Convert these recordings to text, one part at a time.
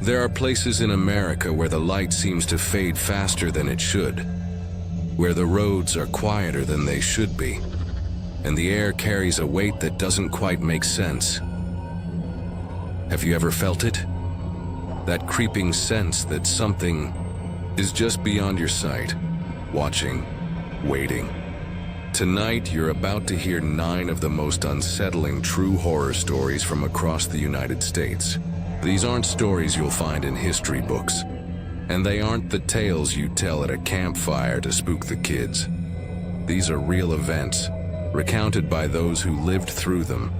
There are places in America where the light seems to fade faster than it should, where the roads are quieter than they should be, and the air carries a weight that doesn't quite make sense. Have you ever felt it? That creeping sense that something is just beyond your sight, watching, waiting. Tonight, you're about to hear 9 of the most unsettling true horror stories from across the United States. These aren't stories you'll find in history books, and they aren't the tales you tell at a campfire to spook the kids. These are real events, recounted by those who lived through them,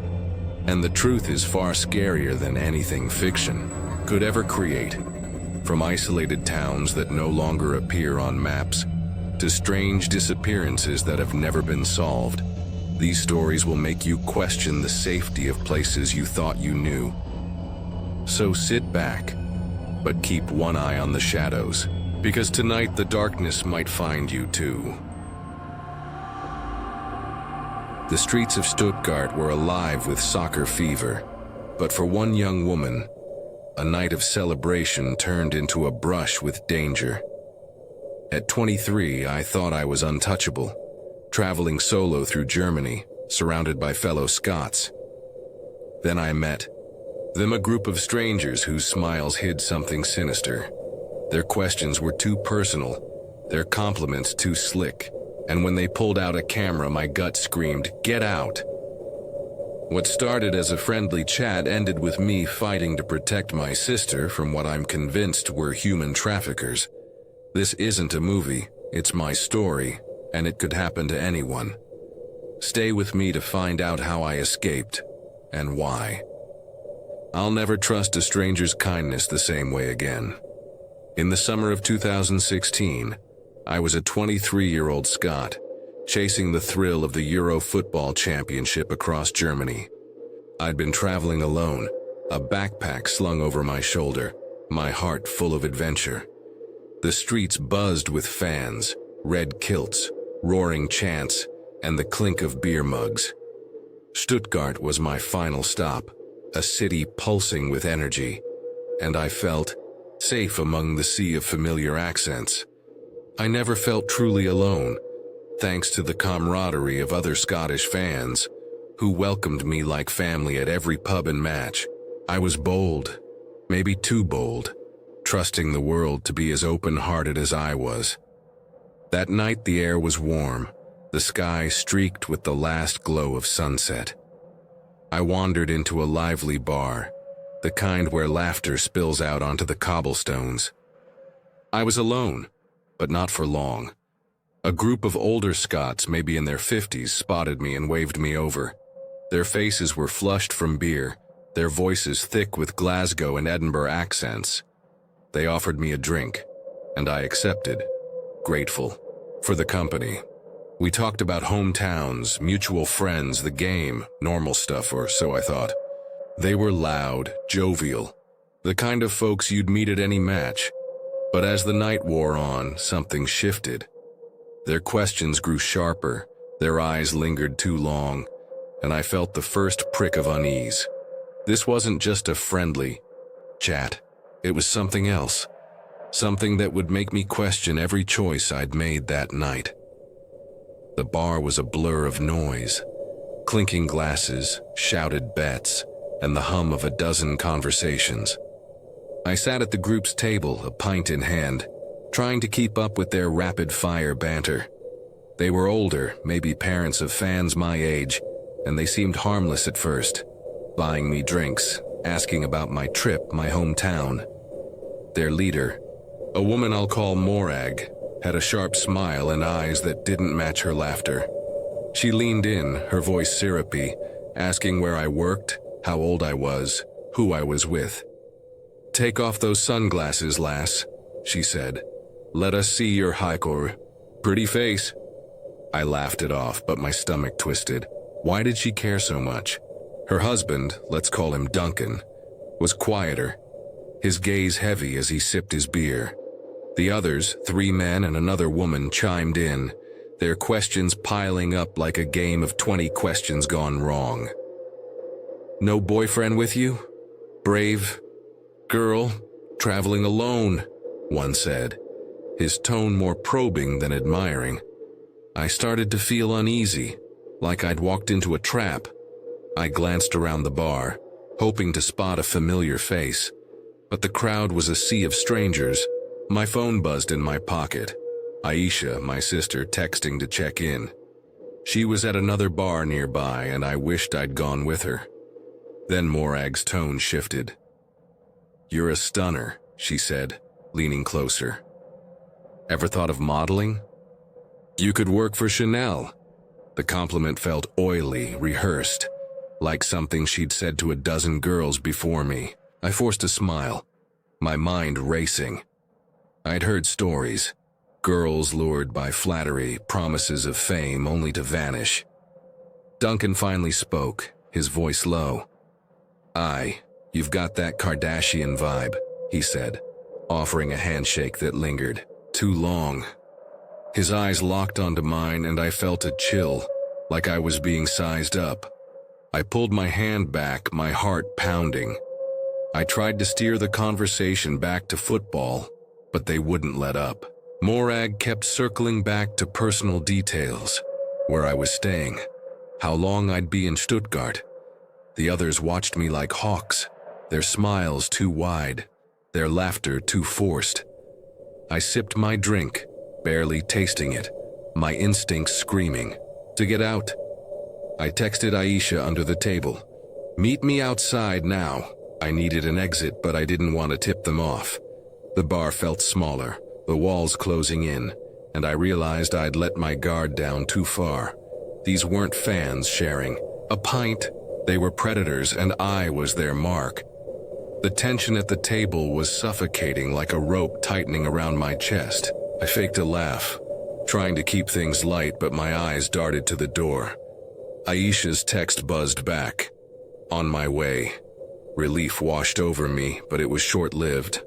and the truth is far scarier than anything fiction could ever create. From isolated towns that no longer appear on maps, to strange disappearances that have never been solved, these stories will make you question the safety of places you thought you knew. So sit back, but keep one eye on the shadows, because tonight the darkness might find you too. The streets of Stuttgart were alive with soccer fever, but for one young woman, a night of celebration turned into a brush with danger. At 23, I thought I was untouchable, traveling solo through Germany, surrounded by fellow Scots. Then I met them, a group of strangers whose smiles hid something sinister. Their questions were too personal, their compliments too slick, and when they pulled out a camera, my gut screamed, "Get out!" What started as a friendly chat ended with me fighting to protect my sister from what I'm convinced were human traffickers. This isn't a movie, it's my story, and it could happen to anyone. Stay with me to find out how I escaped, and why. I'll never trust a stranger's kindness the same way again. In the summer of 2016, I was a 23-year-old Scot, chasing the thrill of the Euro football championship across Germany. I'd been traveling alone, a backpack slung over my shoulder, my heart full of adventure. The streets buzzed with fans, red kilts, roaring chants, and the clink of beer mugs. Stuttgart was my final stop, a city pulsing with energy, and I felt safe among the sea of familiar accents. I never felt truly alone, thanks to the camaraderie of other Scottish fans, who welcomed me like family at every pub and match. I was bold, maybe too bold, trusting the world to be as open-hearted as I was. That night the air was warm, the sky streaked with the last glow of sunset. I wandered into a lively bar, the kind where laughter spills out onto the cobblestones. I was alone, but not for long. A group of older Scots, maybe in their 50s, spotted me and waved me over. Their faces were flushed from beer, their voices thick with Glasgow and Edinburgh accents. They offered me a drink, and I accepted, grateful for the company. We talked about hometowns, mutual friends, the game, normal stuff, or so I thought. They were loud, jovial, the kind of folks you'd meet at any match. But as the night wore on, something shifted. Their questions grew sharper, their eyes lingered too long, and I felt the first prick of unease. This wasn't just a friendly chat. It was something else. Something that would make me question every choice I'd made that night. The bar was a blur of noise, clinking glasses, shouted bets, and the hum of a dozen conversations. I sat at the group's table, a pint in hand, trying to keep up with their rapid-fire banter. They were older, maybe parents of fans my age, and they seemed harmless at first, buying me drinks, asking about my trip, my hometown. Their leader, a woman I'll call Morag, had a sharp smile and eyes that didn't match her laughter. She leaned in, her voice syrupy, asking where I worked, how old I was, who I was with. "Take off those sunglasses, lass," she said. "Let us see your high-core. Pretty face." I laughed it off, but my stomach twisted. Why did she care so much? Her husband, let's call him Duncan, was quieter, his gaze heavy as he sipped his beer. The others, 3 men and another woman, chimed in, their questions piling up like a game of 20 questions gone wrong. "No boyfriend with you? Brave girl? Traveling alone, one said, his tone more probing than admiring. I started to feel uneasy, like I'd walked into a trap. I glanced around the bar, hoping to spot a familiar face, but the crowd was a sea of strangers. My phone buzzed in my pocket. Aisha, my sister, texting to check in. She was at another bar nearby, and I wished I'd gone with her. Then Morag's tone shifted. "You're a stunner," she said, leaning closer. "Ever thought of modeling? You could work for Chanel." The compliment felt oily, rehearsed, like something she'd said to a dozen girls before me. I forced a smile, my mind racing. I'd heard stories. Girls lured by flattery, promises of fame only to vanish. Duncan finally spoke, his voice low. You've got that Kardashian vibe," he said, offering a handshake that lingered. Too long. His eyes locked onto mine and I felt a chill, like I was being sized up. I pulled my hand back, my heart pounding. I tried to steer the conversation back to football, but they wouldn't let up. Morag kept circling back to personal details, where I was staying, how long I'd be in Stuttgart. The others watched me like hawks, their smiles too wide, their laughter too forced. I sipped my drink, barely tasting it, my instincts screaming, to get out. I texted Aisha under the table. "Meet me outside now." I needed an exit, but I didn't want to tip them off. The bar felt smaller, the walls closing in, and I realized I'd let my guard down too far. These weren't fans sharing a pint. They were predators, and I was their mark. The tension at the table was suffocating, like a rope tightening around my chest. I faked a laugh, trying to keep things light, but my eyes darted to the door. Aisha's text buzzed back. "On my way." Relief washed over me, but it was short-lived.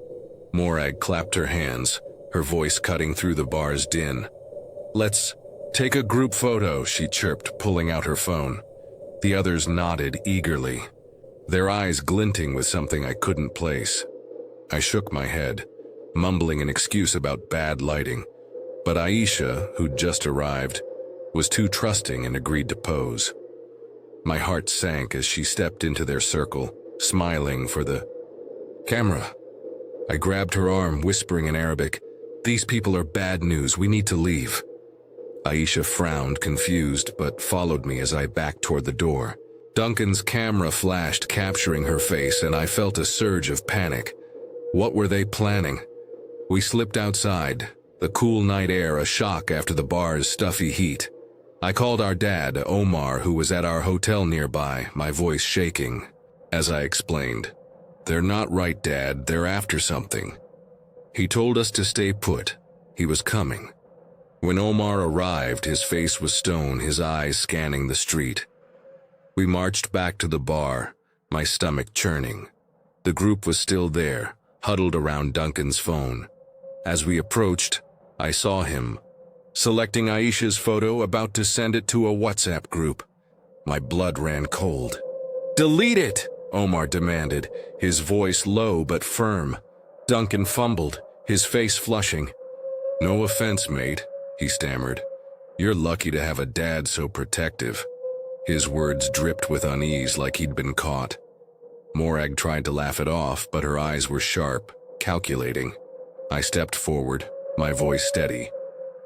Morag clapped her hands, her voice cutting through the bar's din. "Let's take a group photo," she chirped, pulling out her phone. The others nodded eagerly, their eyes glinting with something I couldn't place. I shook my head, mumbling an excuse about bad lighting, but Aisha, who'd just arrived, was too trusting and agreed to pose. My heart sank as she stepped into their circle, smiling for the camera. I grabbed her arm, whispering in Arabic, "These people are bad news, we need to leave." Aisha frowned, confused, but followed me as I backed toward the door. Duncan's camera flashed, capturing her face, and I felt a surge of panic. What were they planning? We slipped outside, the cool night air a shock after the bar's stuffy heat. I called our dad, Omar, who was at our hotel nearby, my voice shaking. As I explained, "They're not right, Dad, they're after something." He told us to stay put. He was coming. When Omar arrived, his face was stone, his eyes scanning the street. We marched back to the bar, my stomach churning. The group was still there, huddled around Duncan's phone. As we approached, I saw him, selecting Aisha's photo, about to send it to a WhatsApp group. My blood ran cold. "Delete it!" Omar demanded, his voice low but firm. Duncan fumbled, his face flushing. "No offense, mate," he stammered. "You're lucky to have a dad so protective." His words dripped with unease, like he'd been caught. Morag tried to laugh it off, but her eyes were sharp, calculating. I stepped forward, my voice steady,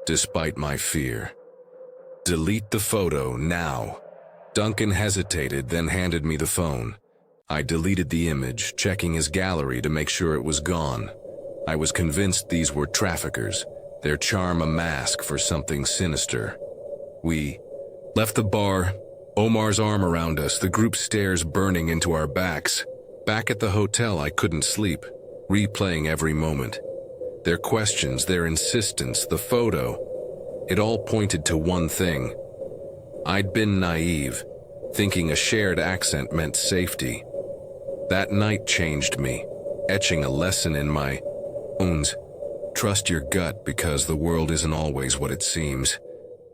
despite my fear. "Delete the photo, now." Duncan hesitated, then handed me the phone. I deleted the image, checking his gallery to make sure it was gone. I was convinced these were traffickers, their charm a mask for something sinister. We left the bar, Omar's arm around us, the group stares burning into our backs. Back at the hotel, I couldn't sleep, replaying every moment. Their questions, their insistence, the photo. It all pointed to one thing. I'd been naive, thinking a shared accent meant safety. That night changed me, etching a lesson in my bones. Trust your gut, because the world isn't always what it seems.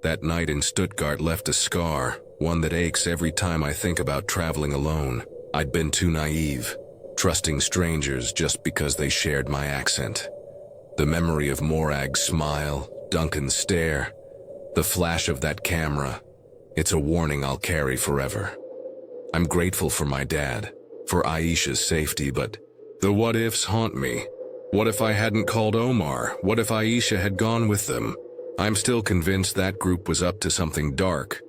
That night in Stuttgart left a scar, one that aches every time I think about traveling alone. I'd been too naive, trusting strangers just because they shared my accent. The memory of Morag's smile, Duncan's stare, the flash of that camera, it's a warning I'll carry forever. I'm grateful for my dad, for Aisha's safety, but the what-ifs haunt me. What if I hadn't called Omar? What if Aisha had gone with them? I'm still convinced that group was up to something dark,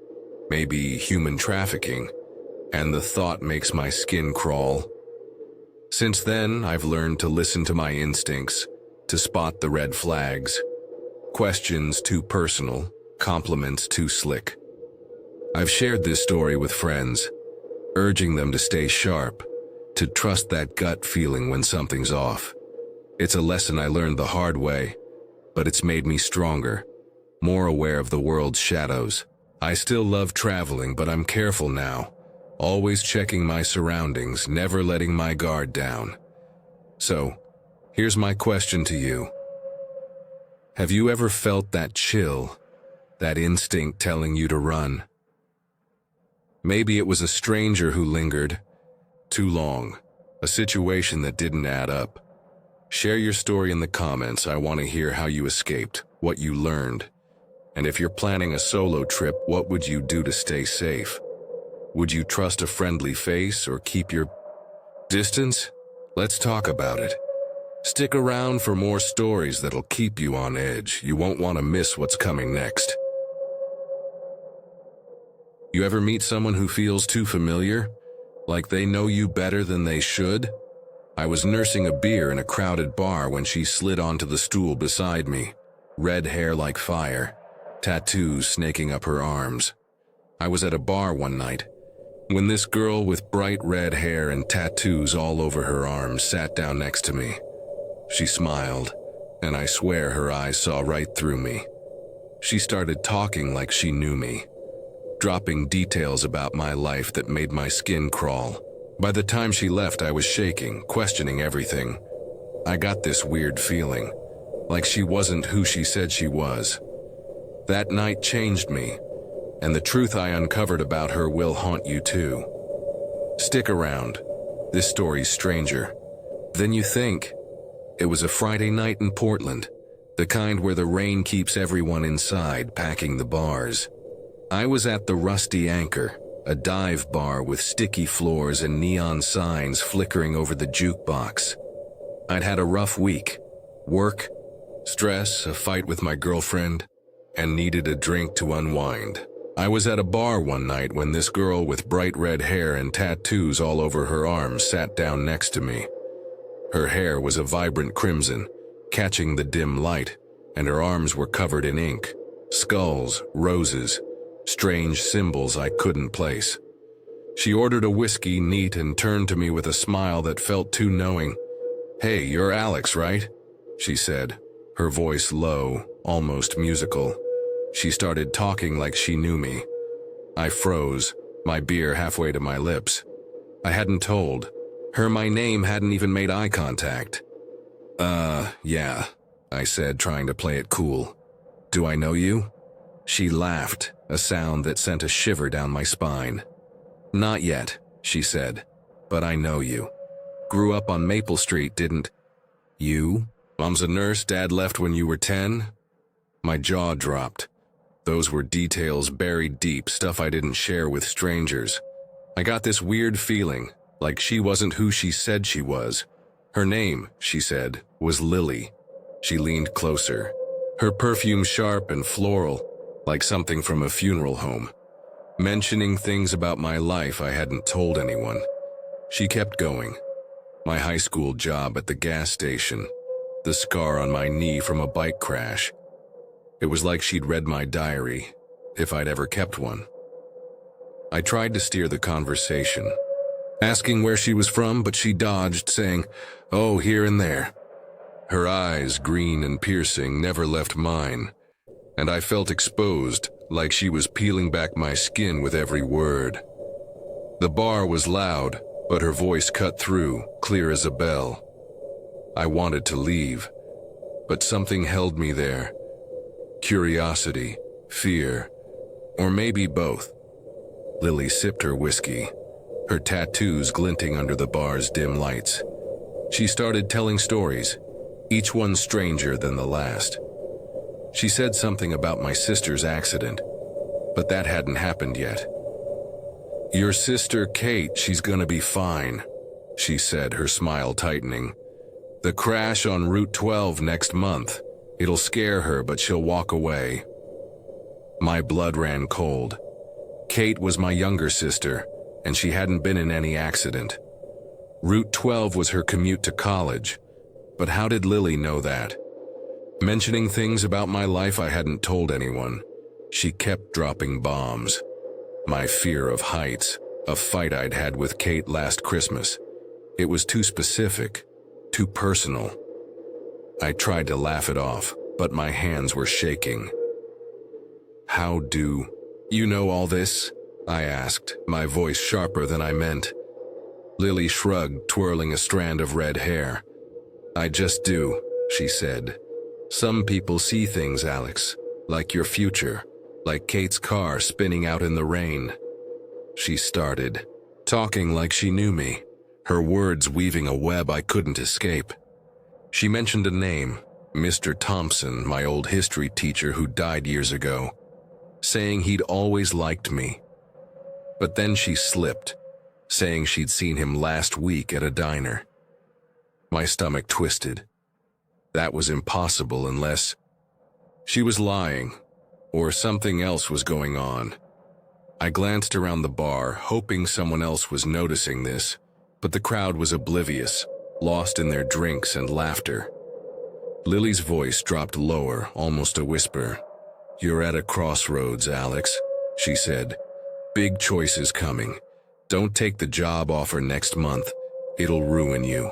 maybe human trafficking, and the thought makes my skin crawl. Since then, I've learned to listen to my instincts, to spot the red flags. Questions too personal, compliments too slick. I've shared this story with friends, urging them to stay sharp, to trust that gut feeling when something's off. It's a lesson I learned the hard way, but it's made me stronger, more aware of the world's shadows. I still love traveling, but I'm careful now, always checking my surroundings, never letting my guard down. So, here's my question to you. Have you ever felt that chill, that instinct telling you to run? Maybe it was a stranger who lingered too long, a situation that didn't add up. Share your story in the comments. I want to hear how you escaped, what you learned. And if you're planning a solo trip, what would you do to stay safe? Would you trust a friendly face or keep your distance? Let's talk about it. Stick around for more stories that'll keep you on edge. You won't want to miss what's coming next. You ever meet someone who feels too familiar? Like they know you better than they should? I was nursing a beer in a crowded bar when she slid onto the stool beside me. Red hair like fire, tattoos snaking up her arms. I was at a bar one night when this girl with bright red hair and tattoos all over her arms sat down next to me. She smiled, and I swear her eyes saw right through me. She started talking like she knew me, dropping details about my life that made my skin crawl. By the time she left, I was shaking, questioning everything. I got this weird feeling, like she wasn't who she said she was. That night changed me, and the truth I uncovered about her will haunt you too. Stick around. This story's stranger than you think. It was a Friday night in Portland, the kind where the rain keeps everyone inside, packing the bars. I was at the Rusty Anchor, a dive bar with sticky floors and neon signs flickering over the jukebox. I'd had a rough week. Work, stress, a fight with my girlfriend, and needed a drink to unwind. I was at a bar one night when this girl with bright red hair and tattoos all over her arms sat down next to me. Her hair was a vibrant crimson, catching the dim light, and her arms were covered in ink, skulls, roses, strange symbols I couldn't place. She ordered a whiskey neat and turned to me with a smile that felt too knowing. "Hey, you're Alex, right?" she said, her voice low, almost musical. She started talking like she knew me. I froze, my beer halfway to my lips. I hadn't told her my name, hadn't even made eye contact. Yeah, I said, trying to play it cool. "Do I know you?" She laughed, a sound that sent a shiver down my spine. "Not yet," she said, "but I know you. Grew up on Maple Street, didn't you? Mom's a nurse, Dad left when you were 10? My jaw dropped. Those were details buried deep, stuff I didn't share with strangers. I got this weird feeling, like she wasn't who she said she was. Her name, she said, was Lily. She leaned closer, her perfume sharp and floral, like something from a funeral home, mentioning things about my life I hadn't told anyone. She kept going. My high school job at the gas station, the scar on my knee from a bike crash. It was like she'd read my diary, if I'd ever kept one. I tried to steer the conversation, asking where she was from, but she dodged, saying, "Oh, here and there." Her eyes, green and piercing, never left mine, and I felt exposed, like she was peeling back my skin with every word. The bar was loud, but her voice cut through, clear as a bell. I wanted to leave, but something held me there. Curiosity, fear, or maybe both. Lily sipped her whiskey, her tattoos glinting under the bar's dim lights. She started telling stories, each one stranger than the last. She said something about my sister's accident, but that hadn't happened yet. "Your sister Kate, she's gonna be fine," she said, her smile tightening. "The crash on Route 12 next month. It'll scare her, but she'll walk away." My blood ran cold. Kate was my younger sister, and she hadn't been in any accident. Route 12 was her commute to college, but how did Lily know that? Mentioning things about my life I hadn't told anyone. She kept dropping bombs. My fear of heights, a fight I'd had with Kate last Christmas. It was too specific, too personal. I tried to laugh it off, but my hands were shaking. "How do you know all this?" I asked, my voice sharper than I meant. Lily shrugged, twirling a strand of red hair. "I just do," she said. "Some people see things, Alex, like your future, like Kate's car spinning out in the rain." She started, talking like she knew me, her words weaving a web I couldn't escape. She mentioned a name, Mr. Thompson, my old history teacher who died years ago, saying he'd always liked me. But then she slipped, saying she'd seen him last week at a diner. My stomach twisted. That was impossible unless she was lying, or something else was going on. I glanced around the bar, hoping someone else was noticing this, but the crowd was oblivious, lost in their drinks and laughter. Lily's voice dropped lower, almost a whisper. "You're at a crossroads, Alex," she said. "Big choices coming. Don't take the job offer next month. It'll ruin you."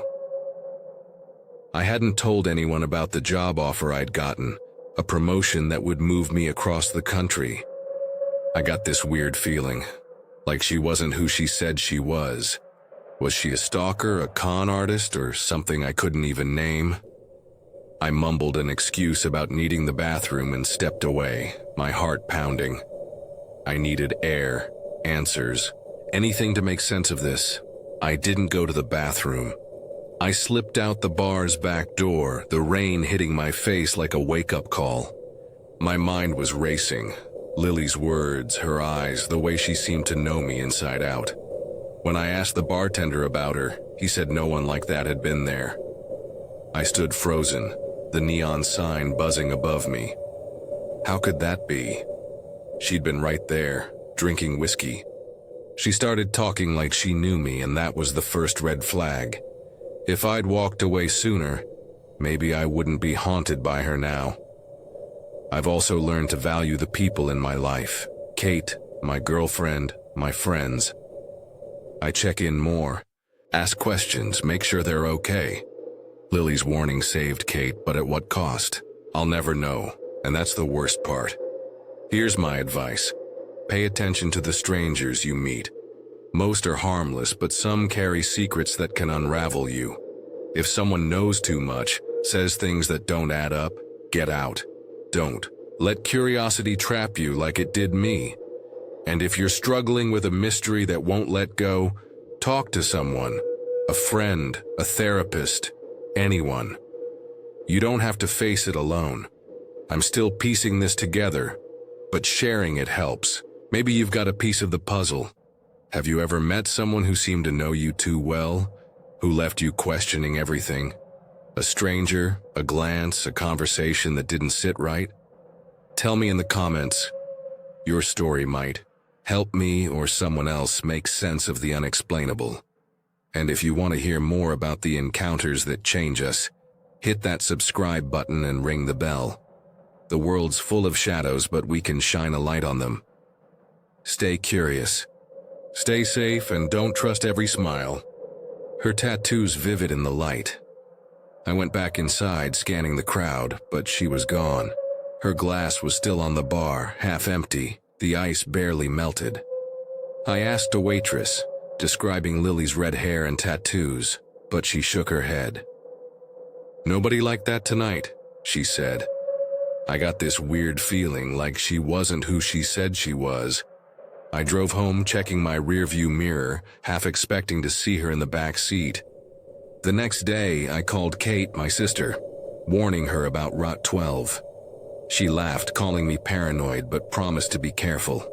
I hadn't told anyone about the job offer I'd gotten, a promotion that would move me across the country. I got this weird feeling, like she wasn't who she said she was. Was she a stalker, a con artist, or something I couldn't even name? I mumbled an excuse about needing the bathroom and stepped away, my heart pounding. I needed air, answers, anything to make sense of this. I didn't go to the bathroom. I slipped out the bar's back door, the rain hitting my face like a wake-up call. My mind was racing. Lily's words, her eyes, the way she seemed to know me inside out. When I asked the bartender about her, he said no one like that had been there. I stood frozen, the neon sign buzzing above me. How could that be? She'd been right there, drinking whiskey. She started talking like she knew me, and that was the first red flag. If I'd walked away sooner, maybe I wouldn't be haunted by her now. I've also learned to value the people in my life. Kate, my girlfriend, my friends. I check in more, ask questions, make sure they're okay. Lily's warning saved Kate, but at what cost? I'll never know, and that's the worst part. Here's my advice. Pay attention to the strangers you meet. Most are harmless, but some carry secrets that can unravel you. If someone knows too much, says things that don't add up, get out. Don't let curiosity trap you like it did me. And if you're struggling with a mystery that won't let go, talk to someone, a friend, a therapist, anyone. You don't have to face it alone. I'm still piecing this together, but sharing it helps. Maybe you've got a piece of the puzzle. Have you ever met someone who seemed to know you too well, who left you questioning everything? A stranger, a glance, a conversation that didn't sit right? Tell me in the comments. Your story might help me or someone else make sense of the unexplainable. And if you want to hear more about the encounters that change us, hit that subscribe button and ring the bell. The world's full of shadows, but we can shine a light on them. Stay curious. Stay safe and don't trust every smile. Her tattoos vivid in the light. I went back inside, scanning the crowd, but she was gone. Her glass was still on the bar, half empty, the ice barely melted. I asked a waitress, describing Lily's red hair and tattoos, but she shook her head. "Nobody like that tonight," she said. I got this weird feeling like she wasn't who she said she was. I drove home checking my rearview mirror, half expecting to see her in the back seat. The next day, I called Kate, my sister, warning her about Route 12. She laughed, calling me paranoid, but promised to be careful.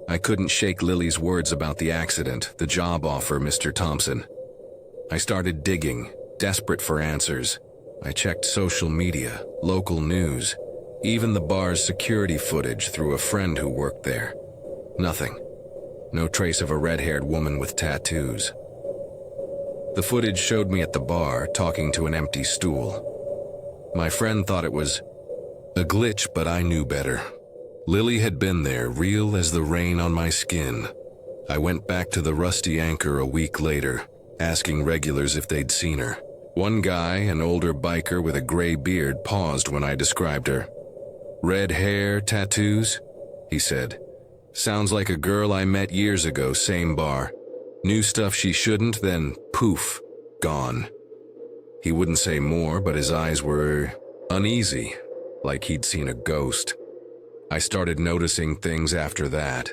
I couldn't shake Lily's words about the accident, the job offer, Mr. Thompson. I started digging, desperate for answers. I checked social media, local news, even the bar's security footage through a friend who worked there. Nothing. No trace of a red-haired woman with tattoos. The footage showed me at the bar, talking to an empty stool. My friend thought it was a glitch, but I knew better. Lily had been there, real as the rain on my skin. I went back to the Rusty Anchor a week later, asking regulars if they'd seen her. One guy, an older biker with a gray beard, paused when I described her. "Red hair, tattoos?" he said. "Sounds like a girl I met years ago, same bar. Knew stuff she shouldn't, then poof, gone." He wouldn't say more, but his eyes were uneasy, like he'd seen a ghost. I started noticing things after that.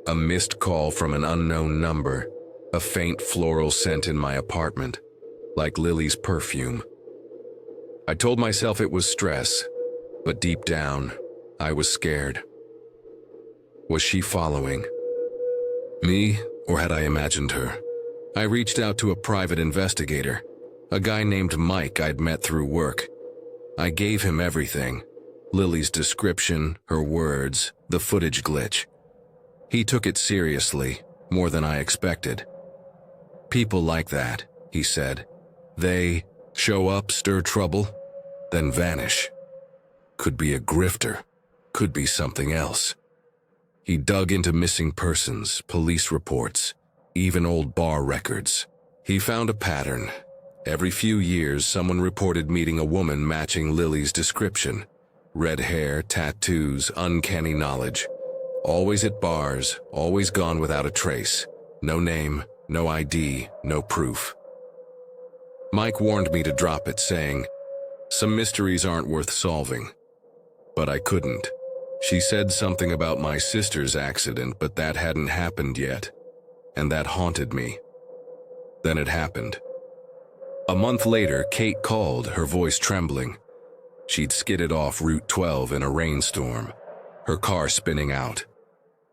A missed call from an unknown number, a faint floral scent in my apartment, like Lily's perfume. I told myself it was stress, but deep down, I was scared. Was she following me, or had I imagined her? I reached out to a private investigator, a guy named Mike I'd met through work. I gave him everything: Lily's description, her words, the footage glitch. He took it seriously, more than I expected. "People like that," he said. "They show up, stir trouble, then vanish. Could be a grifter, could be something else." He dug into missing persons, police reports, even old bar records. He found a pattern. Every few years, someone reported meeting a woman matching Lily's description. Red hair, tattoos, uncanny knowledge. Always at bars, always gone without a trace. No name, no ID, no proof. Mike warned me to drop it, saying, "Some mysteries aren't worth solving." But I couldn't. She said something about my sister's accident, but that hadn't happened yet, and that haunted me. Then it happened. A month later, Kate called, her voice trembling. She'd skidded off Route 12 in a rainstorm, her car spinning out.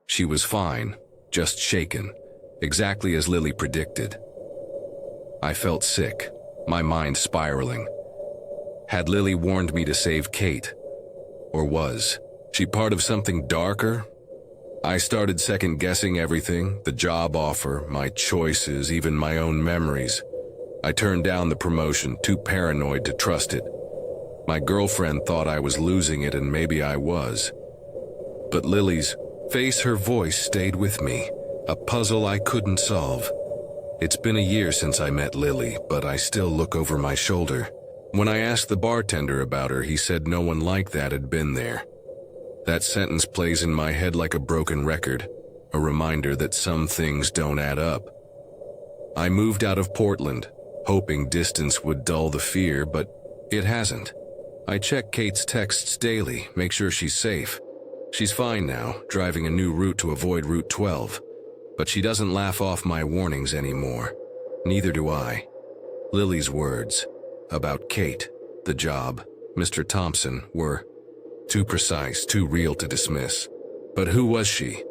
She was fine, just shaken, exactly as Lily predicted. I felt sick, my mind spiraling. Had Lily warned me to save Kate? Or was she part of something darker? I started second-guessing everything, the job offer, my choices, even my own memories. I turned down the promotion, too paranoid to trust it. My girlfriend thought I was losing it, and maybe I was. But Lily's face, her voice stayed with me, a puzzle I couldn't solve. It's been a year since I met Lily, but I still look over my shoulder. When I asked the bartender about her, he said no one like that had been there. That sentence plays in my head like a broken record, a reminder that some things don't add up. I moved out of Portland, hoping distance would dull the fear, but it hasn't. I check Kate's texts daily, make sure she's safe. She's fine now, driving a new route to avoid Route 12. But she doesn't laugh off my warnings anymore. Neither do I. Lily's words about Kate, the job, Mr. Thompson, were too precise, too real to dismiss. But who was she?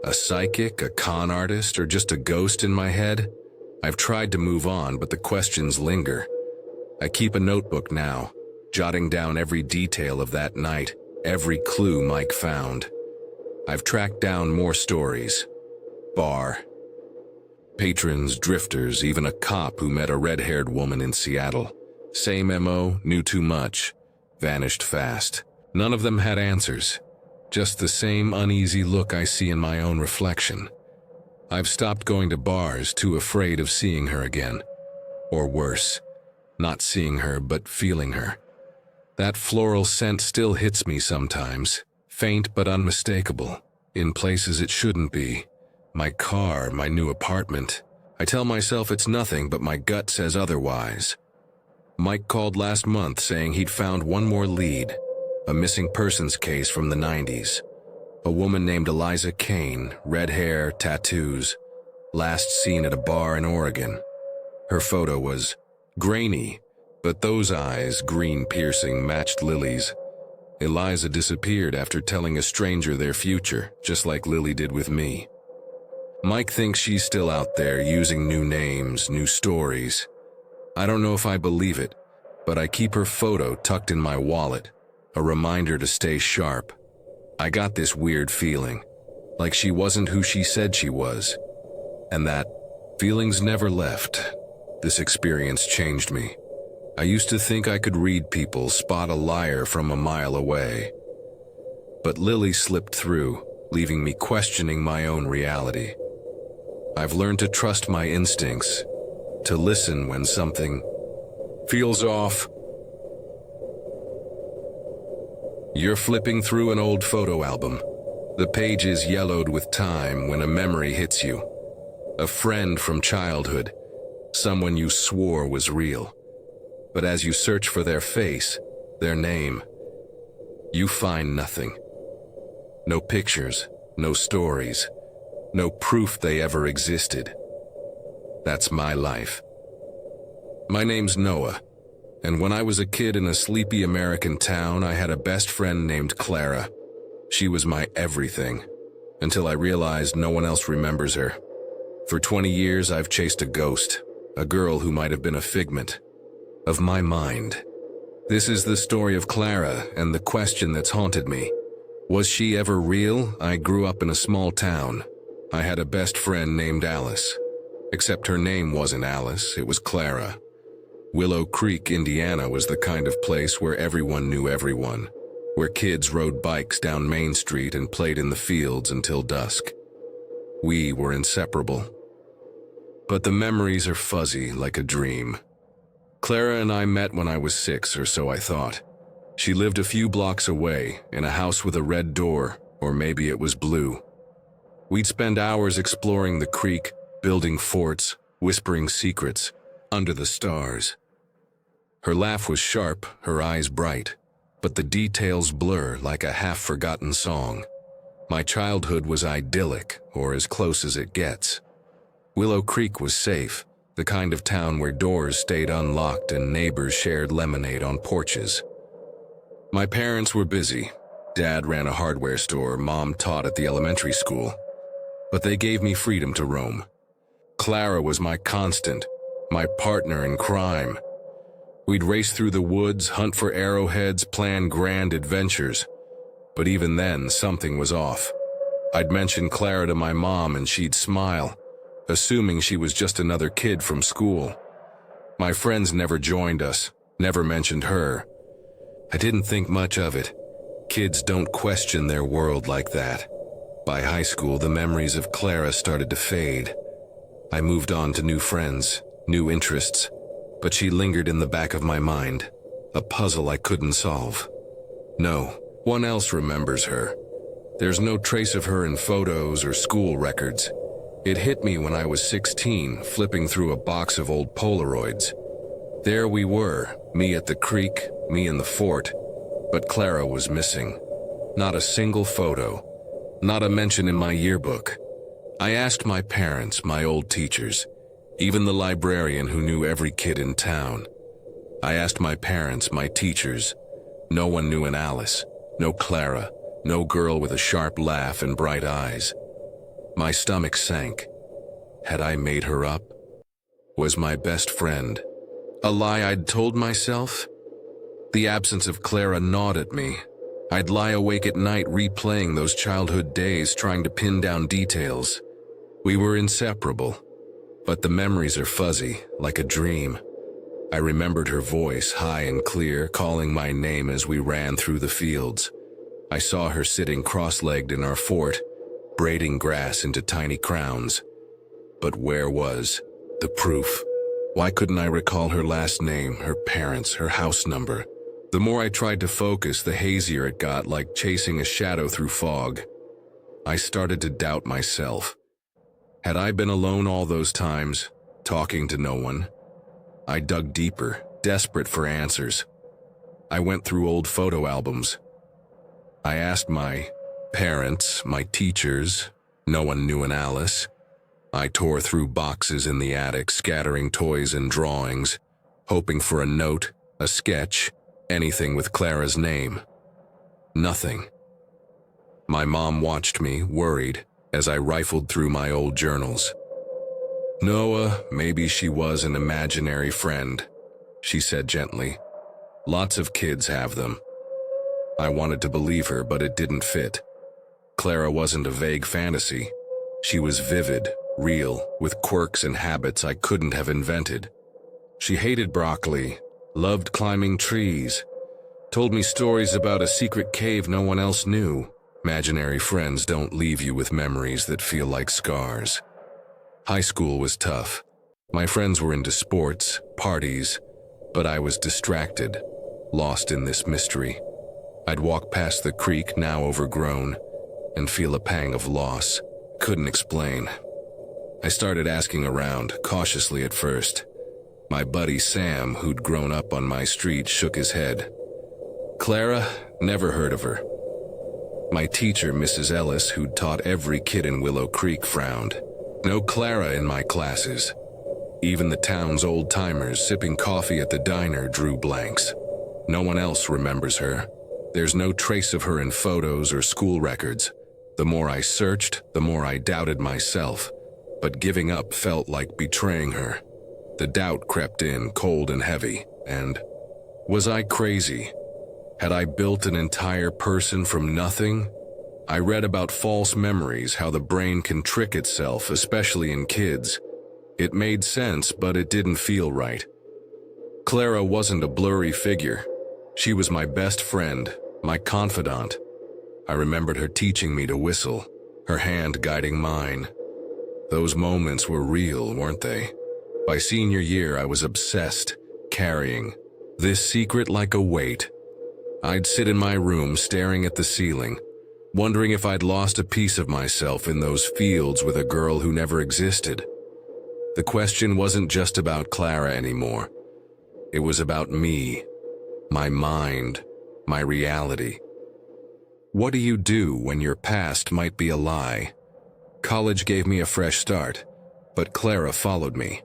A psychic, a con artist, or just a ghost in my head? I've tried to move on, but the questions linger. I keep a notebook now, jotting down every detail of that night, every clue Mike found. I've tracked down more stories. Bar. Patrons, drifters, even a cop who met a red-haired woman in Seattle. Same MO, knew too much, vanished fast. None of them had answers. Just the same uneasy look I see in my own reflection. I've stopped going to bars, too afraid of seeing her again. Or worse, not seeing her but feeling her. That floral scent still hits me sometimes, faint but unmistakable, in places it shouldn't be. My car, my new apartment. I tell myself it's nothing, but my gut says otherwise. Mike called last month saying he'd found one more lead, a missing persons case from the 90s. A woman named Eliza Kane, red hair, tattoos, last seen at a bar in Oregon. Her photo was grainy, but those eyes, green piercing, matched Lily's. Eliza disappeared after telling a stranger their future, just like Lily did with me. Mike thinks she's still out there using new names, new stories. I don't know if I believe it, but I keep her photo tucked in my wallet, a reminder to stay sharp. I got this weird feeling, like she wasn't who she said she was, and that feelings never left. This experience changed me. I used to think I could read people, spot a liar from a mile away. But Lily slipped through, leaving me questioning my own reality. I've learned to trust my instincts, to listen when something feels off. You're flipping through an old photo album. The page is yellowed with time when a memory hits you. A friend from childhood, someone you swore was real. But as you search for their face, their name, you find nothing. No pictures, no stories, no proof they ever existed. That's my life. My name's Noah, and when I was a kid in a sleepy American town, I had a best friend named Clara. She was my everything, until I realized no one else remembers her. For 20 years, I've chased a ghost, a girl who might have been a figment of my mind. This is the story of Clara and the question that's haunted me. Was she ever real? I grew up in a small town. I had a best friend named Alice. Except her name wasn't Alice, it was Clara. Willow Creek, Indiana was the kind of place where everyone knew everyone, where kids rode bikes down Main Street and played in the fields until dusk. We were inseparable. But the memories are fuzzy like a dream. Clara and I met when I was 6, or so I thought. She lived a few blocks away, in a house with a red door, or maybe it was blue. We'd spend hours exploring the creek, building forts, whispering secrets, under the stars. Her laugh was sharp, her eyes bright, but the details blur like a half-forgotten song. My childhood was idyllic, or as close as it gets. Willow Creek was safe, the kind of town where doors stayed unlocked and neighbors shared lemonade on porches. My parents were busy. Dad ran a hardware store, Mom taught at the elementary school. But they gave me freedom to roam. Clara was my constant, my partner in crime. We'd race through the woods, hunt for arrowheads, plan grand adventures. But even then, something was off. I'd mention Clara to my mom and she'd smile, assuming she was just another kid from school. My friends never joined us, never mentioned her. I didn't think much of it. Kids don't question their world like that. By high school, the memories of Clara started to fade. I moved on to new friends, new interests, but she lingered in the back of my mind, a puzzle I couldn't solve. No one else remembers her. There's no trace of her in photos or school records. It hit me when I was 16, flipping through a box of old Polaroids. There we were, me at the creek, me in the fort, but Clara was missing. Not a single photo, not a mention in my yearbook. I asked my parents, my old teachers, even the librarian who knew every kid in town. I asked my parents, my teachers. No one knew an Alice, no Clara, no girl with a sharp laugh and bright eyes. My stomach sank. Had I made her up? Was my best friend a lie I'd told myself? The absence of Clara gnawed at me. I'd lie awake at night replaying those childhood days, trying to pin down details. We were inseparable, but the memories are fuzzy, like a dream. I remembered her voice, high and clear, calling my name as we ran through the fields. I saw her sitting cross-legged in our fort, braiding grass into tiny crowns. But where was the proof? Why couldn't I recall her last name, her parents, her house number? The more I tried to focus, the hazier it got, like chasing a shadow through fog. I started to doubt myself. Had I been alone all those times, talking to no one? I dug deeper, desperate for answers. I went through old photo albums. I asked my parents, my teachers, no one knew an Alice. I tore through boxes in the attic, scattering toys and drawings, hoping for a note, a sketch, anything with Clara's name. Nothing. My mom watched me, worried, as I rifled through my old journals. "Noah, maybe she was an imaginary friend," she said gently. "Lots of kids have them." I wanted to believe her, but it didn't fit. Clara wasn't a vague fantasy. She was vivid, real, with quirks and habits I couldn't have invented. She hated broccoli, loved climbing trees, told me stories about a secret cave no one else knew. Imaginary friends don't leave you with memories that feel like scars. High school was tough. My friends were into sports, parties, but I was distracted, lost in this mystery. I'd walk past the creek, now overgrown, and feel a pang of loss. Couldn't explain. I started asking around, cautiously at first. My buddy Sam, who'd grown up on my street, shook his head. "Clara? Never heard of her." My teacher, Mrs. Ellis, who'd taught every kid in Willow Creek, frowned. No Clara in my classes. Even the town's old-timers sipping coffee at the diner drew blanks. No one else remembers her. There's no trace of her in photos or school records. The more I searched, the more I doubted myself. But giving up felt like betraying her. The doubt crept in, cold and heavy, and was I crazy? Had I built an entire person from nothing? I read about false memories, how the brain can trick itself, especially in kids. It made sense, but it didn't feel right. Clara wasn't a blurry figure. She was my best friend, my confidant. I remembered her teaching me to whistle, her hand guiding mine. Those moments were real, weren't they? By senior year, I was obsessed, carrying this secret like a weight. I'd sit in my room staring at the ceiling, wondering if I'd lost a piece of myself in those fields with a girl who never existed. The question wasn't just about Clara anymore. It was about me, my mind, my reality. What do you do when your past might be a lie? College gave me a fresh start, but Clara followed me.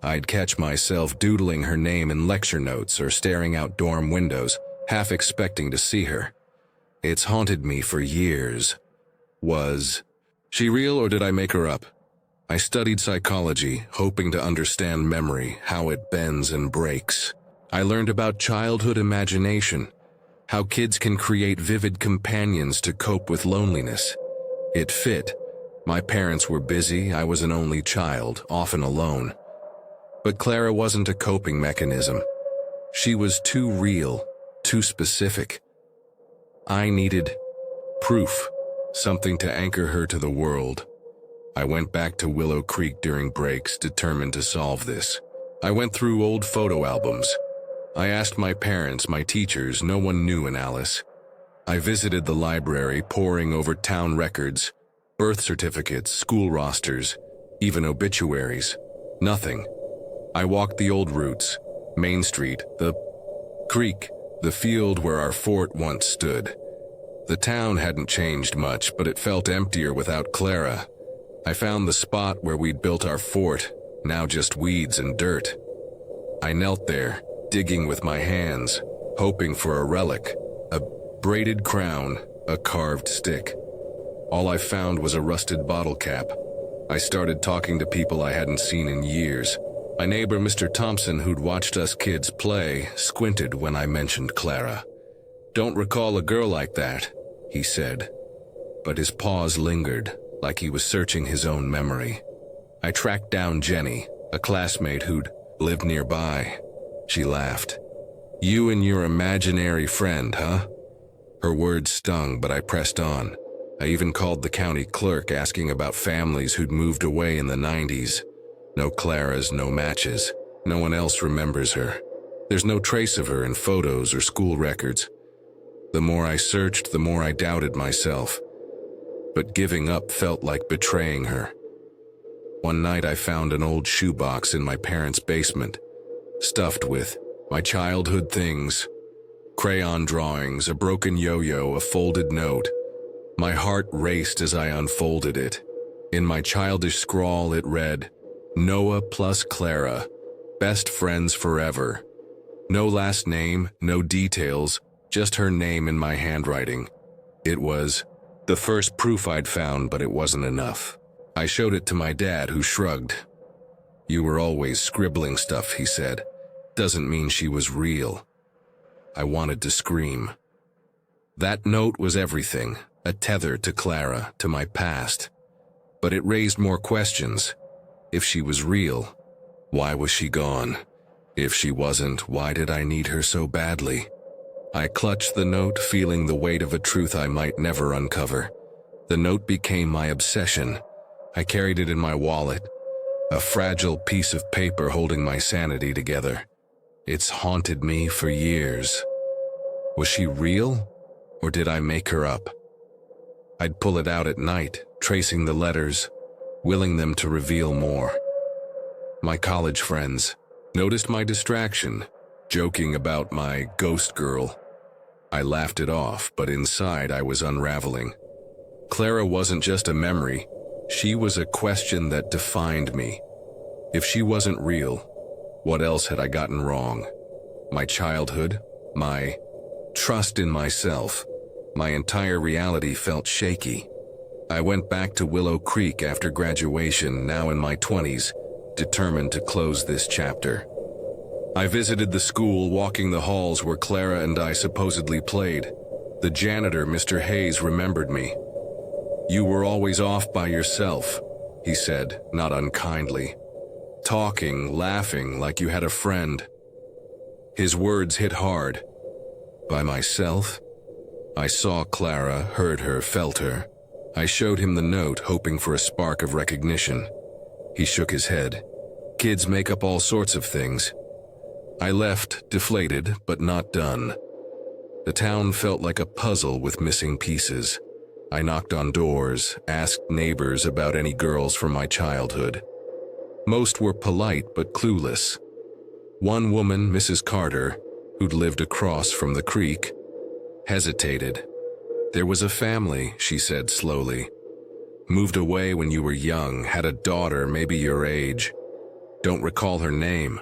I'd catch myself doodling her name in lecture notes or staring out dorm windows, half expecting to see her. It's haunted me for years. Was she real, or did I make her up? I studied psychology, hoping to understand memory, how it bends and breaks. I learned about childhood imagination, how kids can create vivid companions to cope with loneliness. It fit. My parents were busy, I was an only child, often alone. But Clara wasn't a coping mechanism. She was too real, too specific. I needed proof, something to anchor her to the world. I went back to Willow Creek during breaks, determined to solve this. I went through old photo albums. I asked my parents, my teachers, no one knew an Alice. I visited the library, poring over town records, birth certificates, school rosters, even obituaries. Nothing. I walked the old routes, Main Street, the creek, the field where our fort once stood. The town hadn't changed much, but it felt emptier without Clara. I found the spot where we'd built our fort, now just weeds and dirt. I knelt there, digging with my hands, hoping for a relic, a braided crown, a carved stick. All I found was a rusted bottle cap. I started talking to people I hadn't seen in years. My neighbor, Mr. Thompson, who'd watched us kids play, squinted when I mentioned Clara. "Don't recall a girl like that," he said. But his pause lingered, like he was searching his own memory. I tracked down Jenny, a classmate who'd lived nearby. She laughed. "You and your imaginary friend, huh?" Her words stung, but I pressed on. I even called the county clerk, asking about families who'd moved away in the 90s. No Claras, no matches. No one else remembers her. There's no trace of her in photos or school records. The more I searched, the more I doubted myself. But giving up felt like betraying her. One night I found an old shoebox in my parents' basement, stuffed with my childhood things. Crayon drawings, a broken yo-yo, a folded note. My heart raced as I unfolded it. In my childish scrawl it read, Noah plus Clara, best friends forever. No last name, no details, just her name in my handwriting. It was the first proof I'd found, but it wasn't enough. I showed it to my dad, who shrugged. You were always scribbling stuff, he said. Doesn't mean she was real. I wanted to scream. That note was everything, a tether to Clara, to my past. But it raised more questions. If she was real, why was she gone? If she wasn't, why did I need her so badly? I clutched the note, feeling the weight of a truth I might never uncover. The note became my obsession. I carried it in my wallet, a fragile piece of paper holding my sanity together. It's haunted me for years. Was she real, or did I make her up? I'd pull it out at night, tracing the letters, willing them to reveal more. My college friends noticed my distraction, joking about my ghost girl. I laughed it off, but inside I was unraveling. Clara wasn't just a memory. She was a question that defined me. If she wasn't real, what else had I gotten wrong? My childhood? My trust in myself? My entire reality felt shaky. I went back to Willow Creek after graduation, now in my 20s, determined to close this chapter. I visited the school, walking the halls where Clara and I supposedly played. The janitor, Mr. Hayes, remembered me. You were always off by yourself, he said, not unkindly. Talking, laughing like you had a friend. His words hit hard. By myself? I saw Clara, heard her, felt her. I showed him the note, hoping for a spark of recognition. He shook his head. Kids make up all sorts of things. I left, deflated, but not done. The town felt like a puzzle with missing pieces. I knocked on doors, asked neighbors about any girls from my childhood. Most were polite but clueless. One woman, Mrs. Carter, who'd lived across from the creek, hesitated. There was a family, she said slowly. Moved away when you were young, had a daughter maybe your age. Don't recall her name.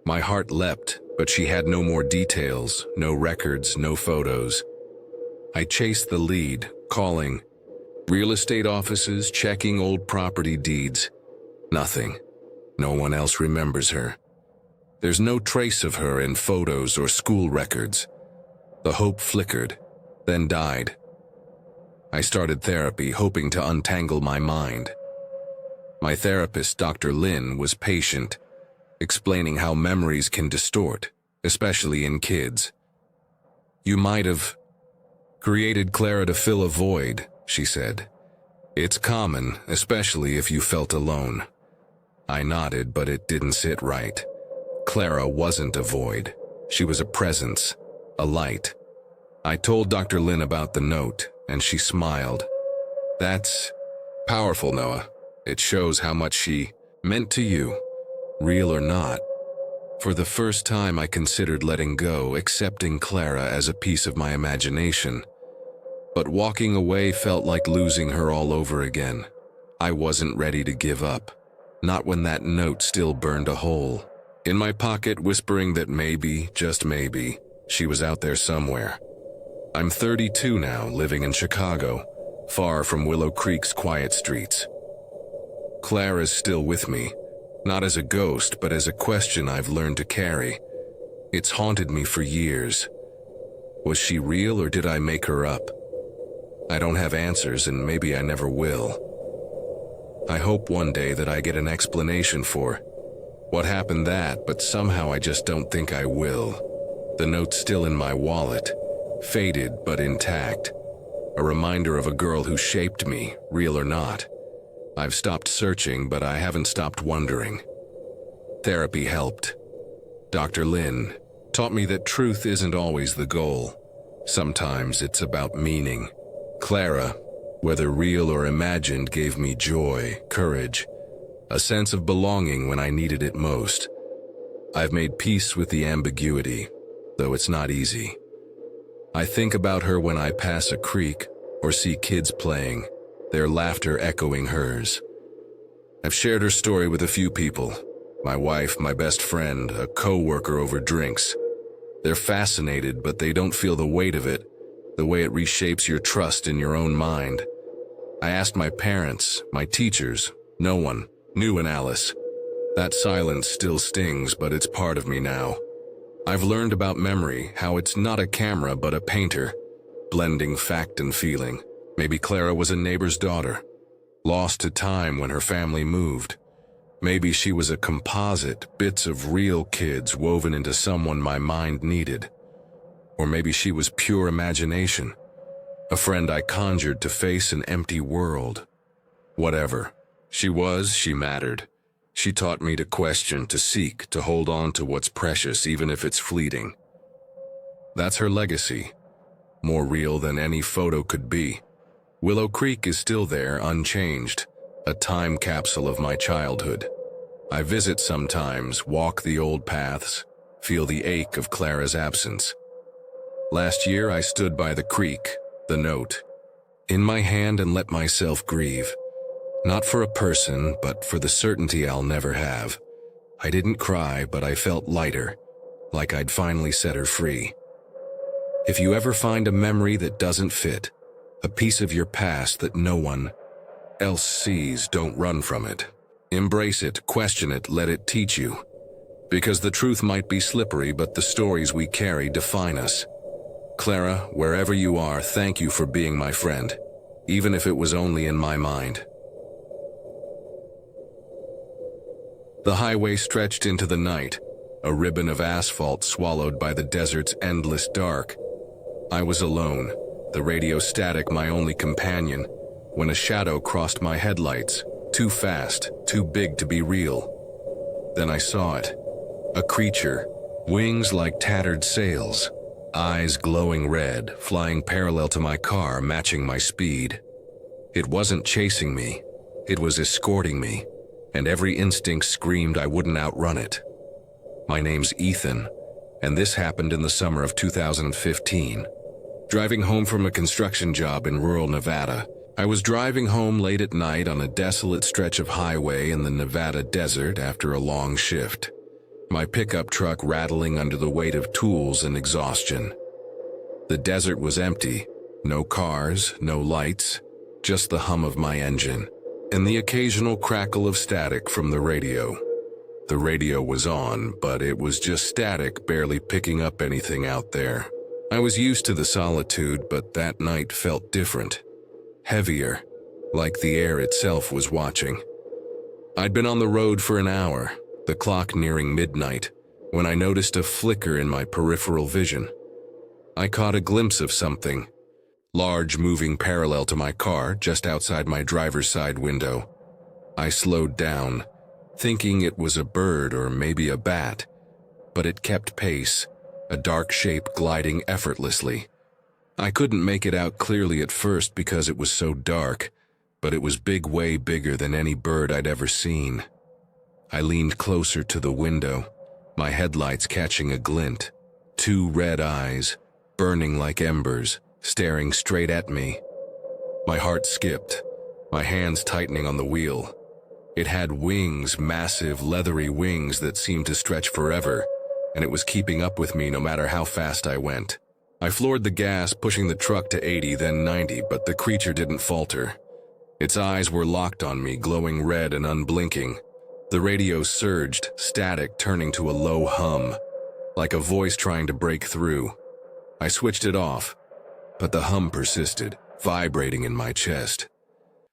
My heart leapt, but she had no more details, no records, no photos. I chased the lead, calling real estate offices, checking old property deeds. Nothing. No one else remembers her. There's no trace of her in photos or school records. The hope flickered, then died. I started therapy, hoping to untangle my mind. My therapist, Dr. Lin, was patient, explaining how memories can distort, especially in kids. You might have created Clara to fill a void, she said. It's common, especially if you felt alone. I nodded, but it didn't sit right. Clara wasn't a void. She was a presence, a light. I told Dr. Lin about the note, and she smiled. That's powerful, Noah. It shows how much she meant to you, real or not. For the first time, I considered letting go, accepting Clara as a piece of my imagination. But walking away felt like losing her all over again. I wasn't ready to give up, not when that note still burned a hole in my pocket, whispering that maybe, just maybe, she was out there somewhere. I'm 32 now, living in Chicago, far from Willow Creek's quiet streets. Clara's still with me, not as a ghost, but as a question I've learned to carry. It's haunted me for years. Was she real, or did I make her up? I don't have answers, and maybe I never will. I hope one day that I get an explanation for what happened but somehow I just don't think I will. The note's still in my wallet, faded but intact. A reminder of a girl who shaped me, real or not. I've stopped searching, but I haven't stopped wondering. Therapy helped. Dr. Lin taught me that truth isn't always the goal. Sometimes it's about meaning. Clara, whether real or imagined, gave me joy, courage, a sense of belonging when I needed it most. I've made peace with the ambiguity, though it's not easy. I think about her when I pass a creek or see kids playing, their laughter echoing hers. I've shared her story with a few people, my wife, my best friend, a co-worker over drinks. They're fascinated, but they don't feel the weight of it, the way it reshapes your trust in your own mind. I asked my parents, my teachers, no one knew an Alice. That silence still stings, but it's part of me now. I've learned about memory, how it's not a camera but a painter, blending fact and feeling. Maybe Clara was a neighbor's daughter, lost to time when her family moved. Maybe she was a composite, bits of real kids woven into someone my mind needed. Or maybe she was pure imagination, a friend I conjured to face an empty world. Whatever. She mattered. She taught me to question, to seek, to hold on to what's precious even if it's fleeting. That's her legacy, more real than any photo could be. Willow Creek is still there, unchanged, a time capsule of my childhood. I visit sometimes, walk the old paths, feel the ache of Clara's absence. Last year I stood by the creek, the note, in my hand, and let myself grieve. Not for a person, but for the certainty I'll never have. I didn't cry, but I felt lighter, like I'd finally set her free. If you ever find a memory that doesn't fit, a piece of your past that no one else sees, don't run from it. Embrace it, question it, let it teach you. Because the truth might be slippery, but the stories we carry define us. Clara, wherever you are, thank you for being my friend, even if it was only in my mind. The highway stretched into the night, a ribbon of asphalt swallowed by the desert's endless dark. I was alone, the radio static my only companion, when a shadow crossed my headlights, too fast, too big to be real. Then I saw it, a creature, wings like tattered sails, eyes glowing red, flying parallel to my car, matching my speed. It wasn't chasing me, it was escorting me, and every instinct screamed I wouldn't outrun it. My name's Ethan, and this happened in the summer of 2015. Driving home from a construction job in rural Nevada, I was driving home late at night on a desolate stretch of highway in the Nevada desert after a long shift, my pickup truck rattling under the weight of tools and exhaustion. The desert was empty, no cars, no lights, just the hum of my engine, and the occasional crackle of static from the radio. The radio was on, but it was just static, barely picking up anything out there. I was used to the solitude, but that night felt different. Heavier, like the air itself was watching. I'd been on the road for an hour, the clock nearing midnight, when I noticed a flicker in my peripheral vision. I caught a glimpse of something, large, moving parallel to my car just outside my driver's side window. I slowed down, thinking it was a bird or maybe a bat, but it kept pace, a dark shape gliding effortlessly. I couldn't make it out clearly at first because it was so dark, but it was big, way bigger than any bird I'd ever seen. I leaned closer to the window, my headlights catching a glint. Two red eyes, burning like embers, staring straight at me. My heart skipped, my hands tightening on the wheel. It had wings, massive, leathery wings that seemed to stretch forever, and it was keeping up with me no matter how fast I went. I floored the gas, pushing the truck to 80, then 90, but the creature didn't falter. Its eyes were locked on me, glowing red and unblinking. The radio surged, static turning to a low hum, like a voice trying to break through. I switched it off, but the hum persisted, vibrating in my chest.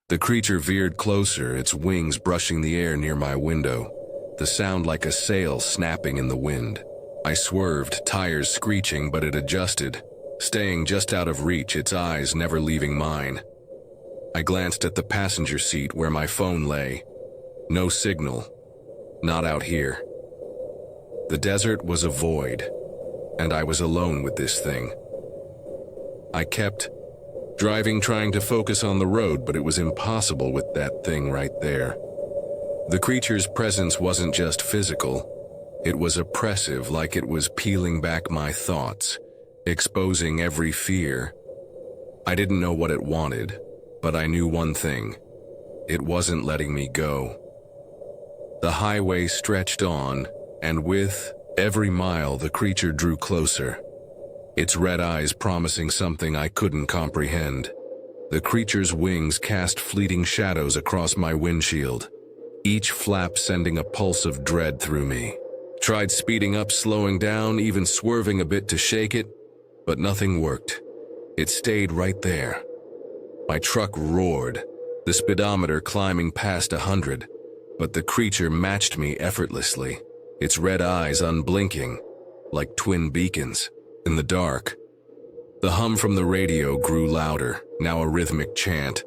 The creature veered closer, its wings brushing the air near my window, the sound like a sail snapping in the wind. I swerved, tires screeching, but it adjusted, staying just out of reach, its eyes never leaving mine. I glanced at the passenger seat where my phone lay. No signal. Not out here. The desert was a void, and I was alone with this thing. I kept driving, trying to focus on the road, but it was impossible with that thing right there. The creature's presence wasn't just physical. It was oppressive, like it was peeling back my thoughts, exposing every fear. I didn't know what it wanted, but I knew one thing. It wasn't letting me go. The highway stretched on, and with every mile the creature drew closer, its red eyes promising something I couldn't comprehend. The creature's wings cast fleeting shadows across my windshield, each flap sending a pulse of dread through me. Tried speeding up, slowing down, even swerving a bit to shake it, but nothing worked. It stayed right there. My truck roared, the speedometer climbing past 100, but the creature matched me effortlessly, its red eyes unblinking, like twin beacons. In the dark, the hum from the radio grew louder, now a rhythmic chant,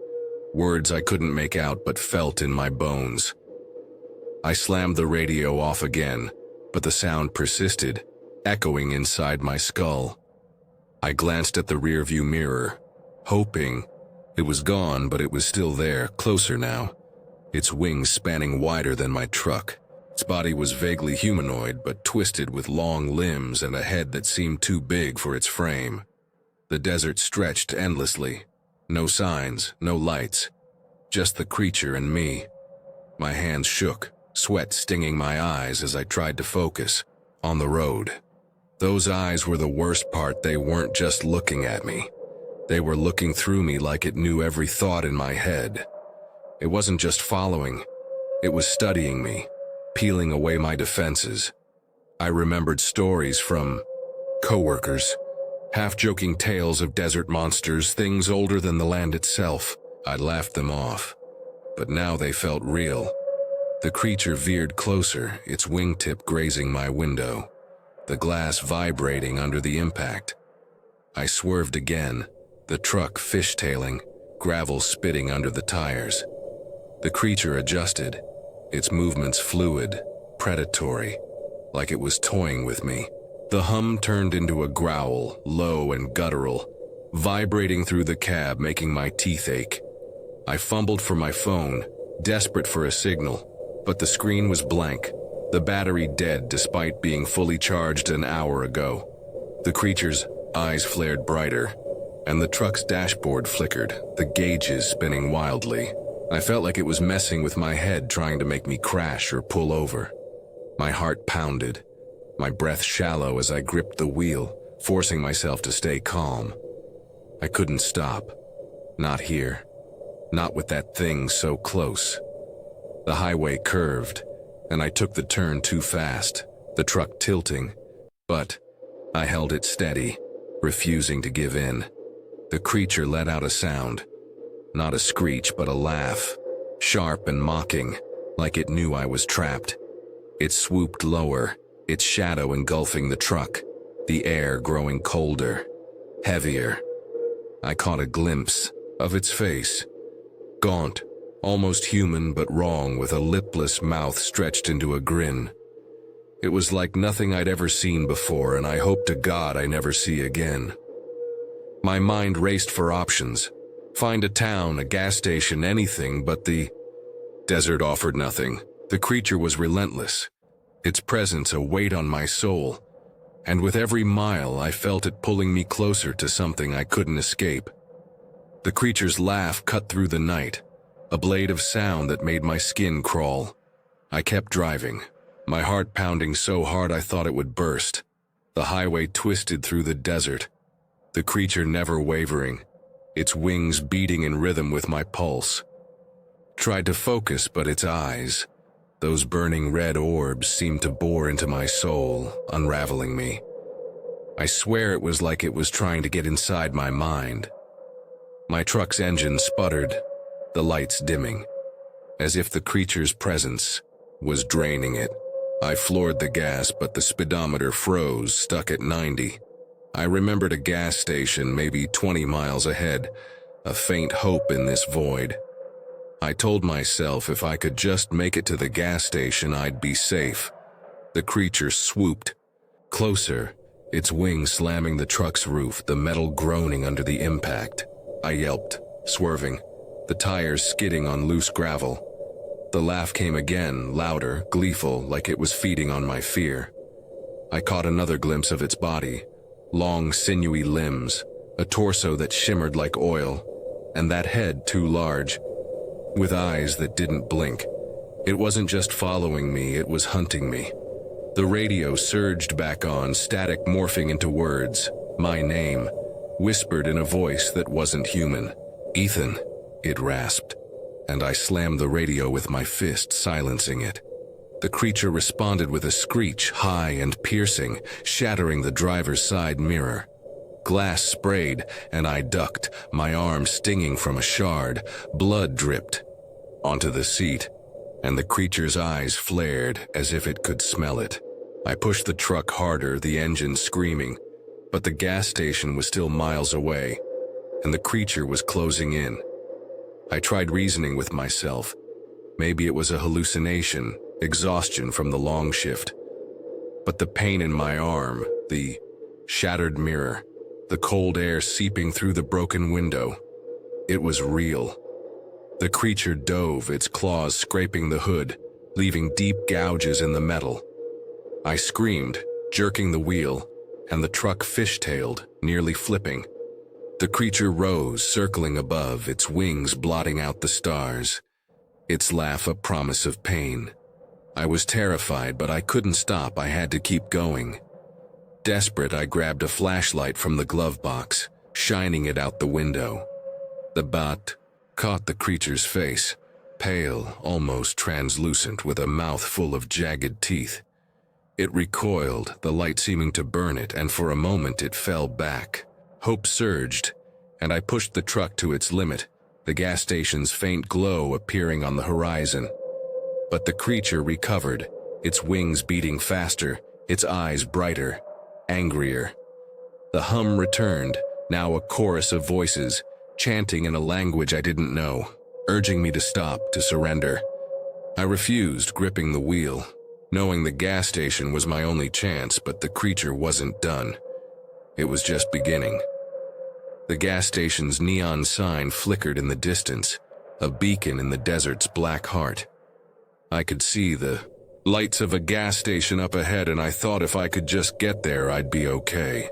words I couldn't make out but felt in my bones. I slammed the radio off again, but the sound persisted, echoing inside my skull. I glanced at the rearview mirror, hoping it was gone, but it was still there, closer now, its wings spanning wider than my truck. Its body was vaguely humanoid, but twisted with long limbs and a head that seemed too big for its frame. The desert stretched endlessly. No signs, no lights, just the creature and me. My hands shook, sweat stinging my eyes as I tried to focus on the road. Those eyes were the worst part. They weren't just looking at me. They were looking through me like it knew every thought in my head. It wasn't just following, it was studying me, peeling away my defenses. I remembered stories from coworkers, half-joking tales of desert monsters, things older than the land itself. I'd laughed them off, but now they felt real. The creature veered closer, its wingtip grazing my window, the glass vibrating under the impact. I swerved again, the truck fishtailing, gravel spitting under the tires. The creature adjusted, its movements fluid, predatory, like it was toying with me. The hum turned into a growl, low and guttural, vibrating through the cab, making my teeth ache. I fumbled for my phone, desperate for a signal, but the screen was blank, the battery dead despite being fully charged an hour ago. The creature's eyes flared brighter, and the truck's dashboard flickered, the gauges spinning wildly. I felt like it was messing with my head, trying to make me crash or pull over. My heart pounded, my breath shallow as I gripped the wheel, forcing myself to stay calm. I couldn't stop. Not here. Not with that thing so close. The highway curved, and I took the turn too fast, the truck tilting. But I held it steady, refusing to give in. The creature let out a sound. Not a screech, but a laugh, sharp and mocking, like it knew I was trapped. It swooped lower, its shadow engulfing the truck, the air growing colder, heavier. I caught a glimpse of its face, gaunt, almost human but wrong, with a lipless mouth stretched into a grin. It was like nothing I'd ever seen before, and I hope to God I never see again. My mind raced for options. Find a town, a gas station, anything, but the desert offered nothing. The creature was relentless, its presence a weight on my soul, and with every mile I felt it pulling me closer to something I couldn't escape. The creature's laugh cut through the night, a blade of sound that made my skin crawl. I kept driving, my heart pounding so hard I thought it would burst. The highway twisted through the desert, the creature never wavering, its wings beating in rhythm with my pulse. Tried to focus, but its eyes, those burning red orbs, seemed to bore into my soul, unraveling me. I swear it was like it was trying to get inside my mind. My truck's engine sputtered, the lights dimming, as if the creature's presence was draining it. I floored the gas, but the speedometer froze, stuck at 90. I remembered a gas station maybe 20 miles ahead, a faint hope in this void. I told myself if I could just make it to the gas station, I'd be safe. The creature swooped, closer, its wings slamming the truck's roof, the metal groaning under the impact. I yelped, swerving, the tires skidding on loose gravel. The laugh came again, louder, gleeful, like it was feeding on my fear. I caught another glimpse of its body. Long, sinewy limbs, a torso that shimmered like oil, and that head too large, with eyes that didn't blink. It wasn't just following me, it was hunting me. The radio surged back on, static morphing into words. My name, whispered in a voice that wasn't human. "Ethan," it rasped, and I slammed the radio with my fist, silencing it. The creature responded with a screech, high and piercing, shattering the driver's side mirror. Glass sprayed, and I ducked, my arm stinging from a shard. Blood dripped onto the seat, and the creature's eyes flared as if it could smell it. I pushed the truck harder, the engine screaming, but the gas station was still miles away, and the creature was closing in. I tried reasoning with myself. Maybe it was a hallucination, exhaustion from the long shift. But the pain in my arm, the shattered mirror, the cold air seeping through the broken window, it was real. The creature dove, its claws scraping the hood, leaving deep gouges in the metal. I screamed, jerking the wheel, and the truck fishtailed, nearly flipping. The creature rose, circling above, its wings blotting out the stars, its laugh a promise of pain. I was terrified, but I couldn't stop. I had to keep going. Desperate, I grabbed a flashlight from the glove box, shining it out the window. The bat caught the creature's face, pale, almost translucent, with a mouth full of jagged teeth. It recoiled, the light seeming to burn it, and for a moment it fell back. Hope surged, and I pushed the truck to its limit, the gas station's faint glow appearing on the horizon. But the creature recovered, its wings beating faster, its eyes brighter, angrier. The hum returned, now a chorus of voices, chanting in a language I didn't know, urging me to stop, to surrender. I refused, gripping the wheel, knowing the gas station was my only chance, but the creature wasn't done. It was just beginning. The gas station's neon sign flickered in the distance, a beacon in the desert's black heart. I could see the lights of a gas station up ahead, and I thought if I could just get there, I'd be okay.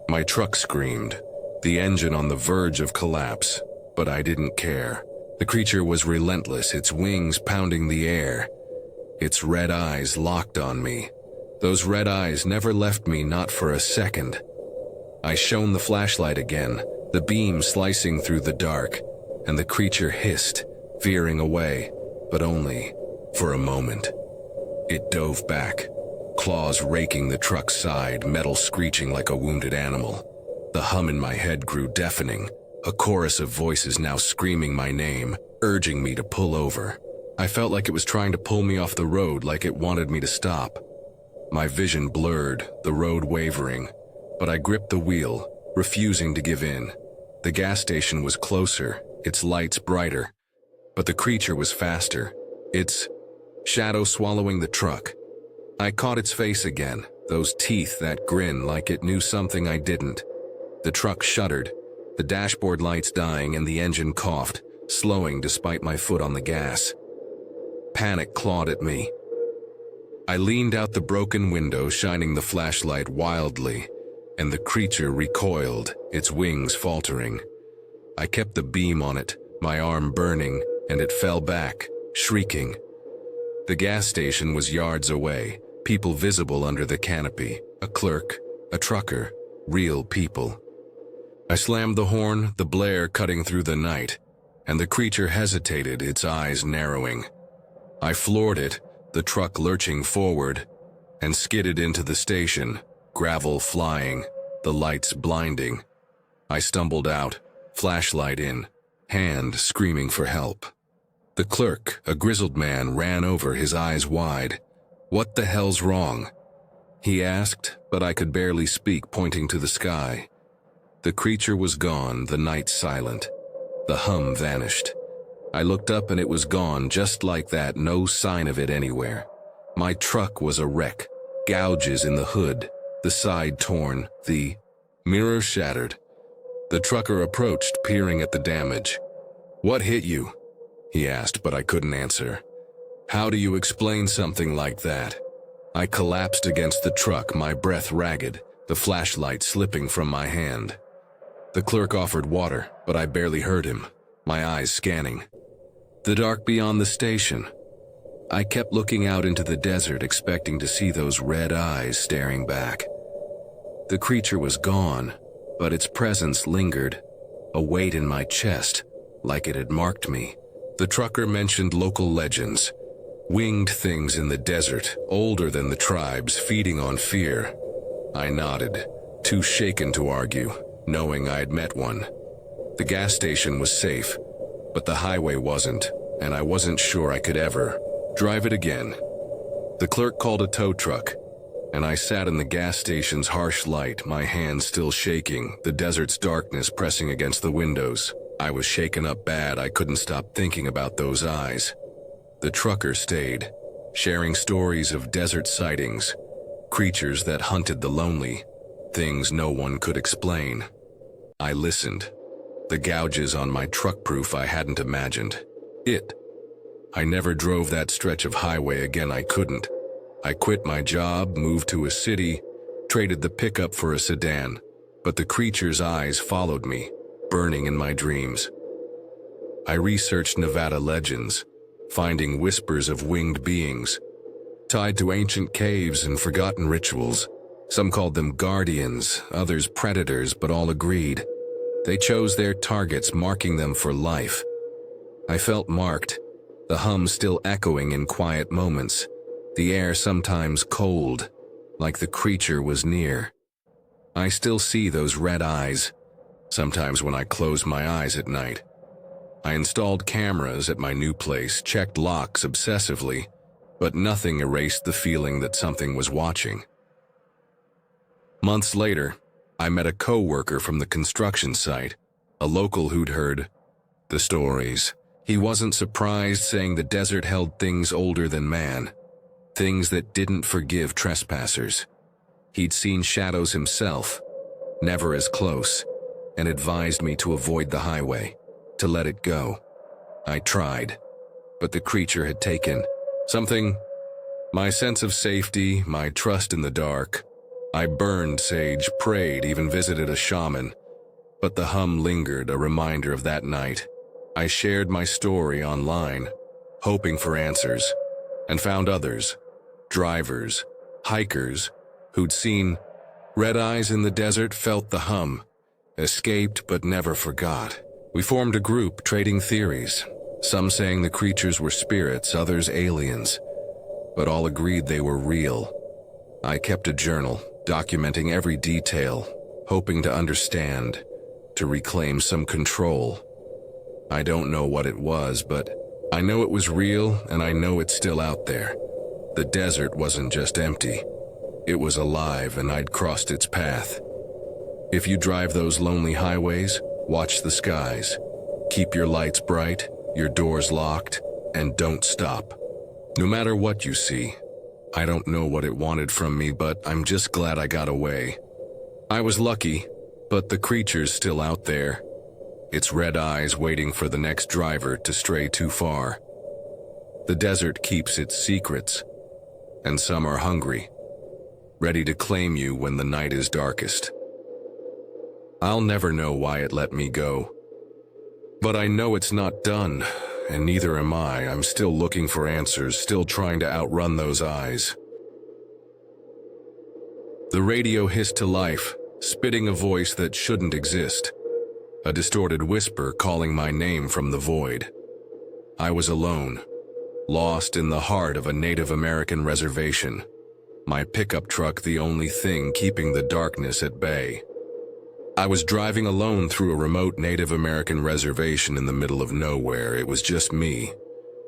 My truck screamed, the engine on the verge of collapse, but I didn't care. The creature was relentless, its wings pounding the air, its red eyes locked on me. Those red eyes never left me, not for a second. I shone the flashlight again, the beam slicing through the dark, and the creature hissed, veering away, but only for a moment. It dove back, claws raking the truck's side, metal screeching like a wounded animal. The hum in my head grew deafening, a chorus of voices now screaming my name, urging me to pull over. I felt like it was trying to pull me off the road, like it wanted me to stop. My vision blurred, the road wavering, but I gripped the wheel, refusing to give in. The gas station was closer, its lights brighter, but the creature was faster, its shadow swallowing the truck. I caught its face again, those teeth, that grin, like it knew something I didn't. The truck shuddered, the dashboard lights dying, and the engine coughed, slowing despite my foot on the gas. Panic clawed at me. I leaned out the broken window, shining the flashlight wildly, and the creature recoiled, its wings faltering. I kept the beam on it, my arm burning, and it fell back, shrieking. The gas station was yards away, people visible under the canopy, a clerk, a trucker, real people. I slammed the horn, the blare cutting through the night, and the creature hesitated, its eyes narrowing. I floored it, the truck lurching forward, and skidded into the station, gravel flying, the lights blinding. I stumbled out, flashlight in, hand screaming for help. The clerk, a grizzled man, ran over, his eyes wide. "What the hell's wrong?" he asked, but I could barely speak, pointing to the sky. The creature was gone, the night silent. The hum vanished. I looked up and it was gone, just like that, no sign of it anywhere. My truck was a wreck, gouges in the hood, the side torn, the mirror shattered. The trucker approached, peering at the damage. "What hit you?" he asked, but I couldn't answer. "How do you explain something like that?" I collapsed against the truck, my breath ragged, the flashlight slipping from my hand. The clerk offered water, but I barely heard him, my eyes scanning. The dark beyond the station. I kept looking out into the desert, expecting to see those red eyes staring back. The creature was gone, but its presence lingered, a weight in my chest, like it had marked me. The trucker mentioned local legends, winged things in the desert, older than the tribes, feeding on fear. I nodded, too shaken to argue, knowing I had met one. The gas station was safe, but the highway wasn't, and I wasn't sure I could ever drive it again. The clerk called a tow truck, and I sat in the gas station's harsh light, my hands still shaking, the desert's darkness pressing against the windows. I was shaken up bad, I couldn't stop thinking about those eyes. The trucker stayed, sharing stories of desert sightings, creatures that hunted the lonely, things no one could explain. I listened. The gouges on my truck proof I hadn't imagined. I never drove that stretch of highway again, I couldn't. I quit my job, moved to a city, traded the pickup for a sedan, but the creature's eyes followed me, burning in my dreams. I researched Nevada legends, finding whispers of winged beings, tied to ancient caves and forgotten rituals. Some called them guardians, others predators, but all agreed. They chose their targets, marking them for life. I felt marked, the hum still echoing in quiet moments, the air sometimes cold, like the creature was near. I still see those red eyes, sometimes when I close my eyes at night. I installed cameras at my new place, checked locks obsessively, but nothing erased the feeling that something was watching. Months later, I met a co-worker from the construction site, a local who'd heard the stories. He wasn't surprised, saying the desert held things older than man, things that didn't forgive trespassers. He'd seen shadows himself, never as close, and advised me to avoid the highway, to let it go. I tried, but the creature had taken something, my sense of safety, my trust in the dark. I burned sage, prayed, even visited a shaman, but the hum lingered, a reminder of that night. I shared my story online, hoping for answers, and found others, drivers, hikers, who'd seen red eyes in the desert, felt the hum, escaped but never forgot. We formed a group, trading theories, some saying the creatures were spirits, others aliens, but all agreed they were real. I kept a journal, documenting every detail, hoping to understand, to reclaim some control. I don't know what it was, but I know it was real, and I know it's still out there. The desert wasn't just empty. It was alive, and I'd crossed its path. If you drive those lonely highways, watch the skies. Keep your lights bright, your doors locked, and don't stop. No matter what you see. I don't know what it wanted from me, but I'm just glad I got away. I was lucky, but the creature's still out there. Its red eyes waiting for the next driver to stray too far. The desert keeps its secrets, and some are hungry, ready to claim you when the night is darkest. I'll never know why it let me go, but I know it's not done, and neither am I. I'm still looking for answers, still trying to outrun those eyes. The radio hissed to life, spitting a voice that shouldn't exist. A distorted whisper calling my name from the void. I was alone, lost in the heart of a Native American reservation, my pickup truck the only thing keeping the darkness at bay. I was driving alone through a remote Native American reservation in the middle of nowhere. It was just me,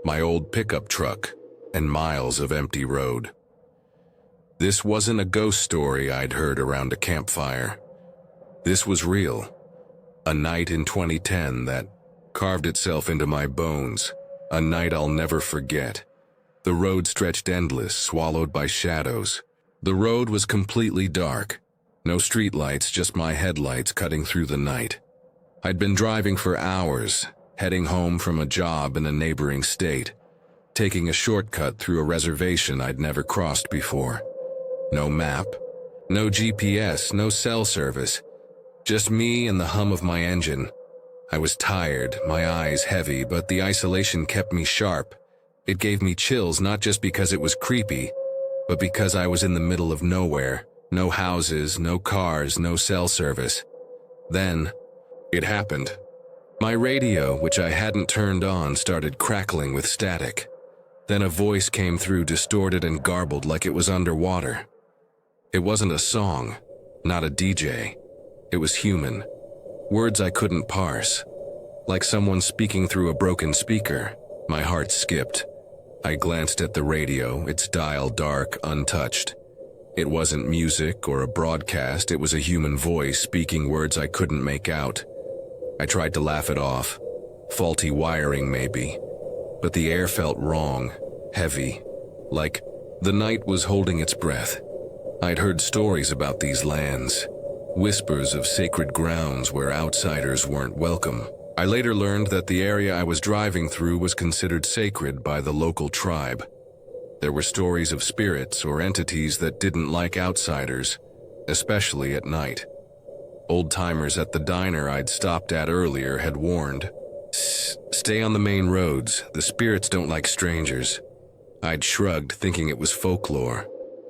my old pickup truck, and miles of empty road. This wasn't a ghost story I'd heard around a campfire. This was real. A night in 2010 that carved itself into my bones, a night I'll never forget. The road stretched endless, swallowed by shadows. The road was completely dark. No streetlights, just my headlights cutting through the night. I'd been driving for hours, heading home from a job in a neighboring state, taking a shortcut through a reservation I'd never crossed before. No map, no GPS, no cell service. Just me and the hum of my engine. I was tired, my eyes heavy, but the isolation kept me sharp. It gave me chills not just because it was creepy, but because I was in the middle of nowhere. No houses, no cars, no cell service. Then, it happened. My radio, which I hadn't turned on, started crackling with static. Then a voice came through, distorted and garbled like it was underwater. It wasn't a song, not a DJ. It was human. Words I couldn't parse. Like someone speaking through a broken speaker. My heart skipped. I glanced at the radio, its dial dark, untouched. It wasn't music or a broadcast, it was a human voice speaking words I couldn't make out. I tried to laugh it off. Faulty wiring, maybe. But the air felt wrong, heavy, like the night was holding its breath. I'd heard stories about these lands, whispers of sacred grounds where outsiders weren't welcome. I later learned that the area I was driving through was considered sacred by the local tribe. There were stories of spirits or entities that didn't like outsiders, especially at night. Old-timers at the diner I'd stopped at earlier had warned, "Stay on the main roads, the spirits don't like strangers." I'd shrugged, thinking it was folklore.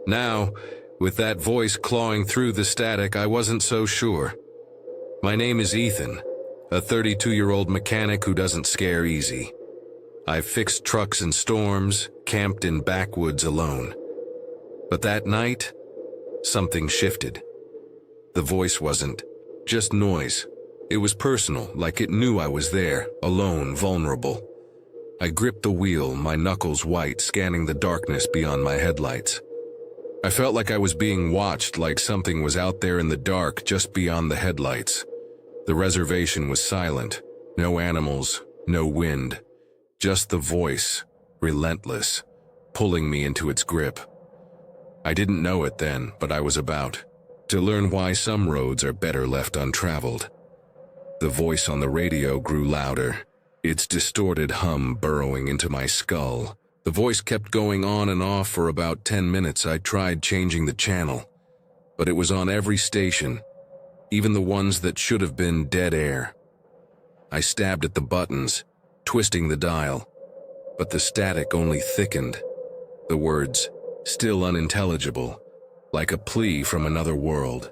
Now, with that voice clawing through the static, I wasn't so sure. My name is Ethan, a 32-year-old mechanic who doesn't scare easy. I've fixed trucks in storms, camped in backwoods alone. But that night, something shifted. The voice wasn't just noise. It was personal, like it knew I was there, alone, vulnerable. I gripped the wheel, my knuckles white, scanning the darkness beyond my headlights. I felt like I was being watched, like something was out there in the dark just beyond the headlights. The reservation was silent. No animals, no wind. Just the voice, relentless, pulling me into its grip. I didn't know it then, but I was about to learn why some roads are better left untraveled. The voice on the radio grew louder, its distorted hum burrowing into my skull. The voice kept going on and off for about 10 minutes. I tried changing the channel, but it was on every station, even the ones that should have been dead air. I stabbed at the buttons, twisting the dial, but the static only thickened. The words, still unintelligible, like a plea from another world.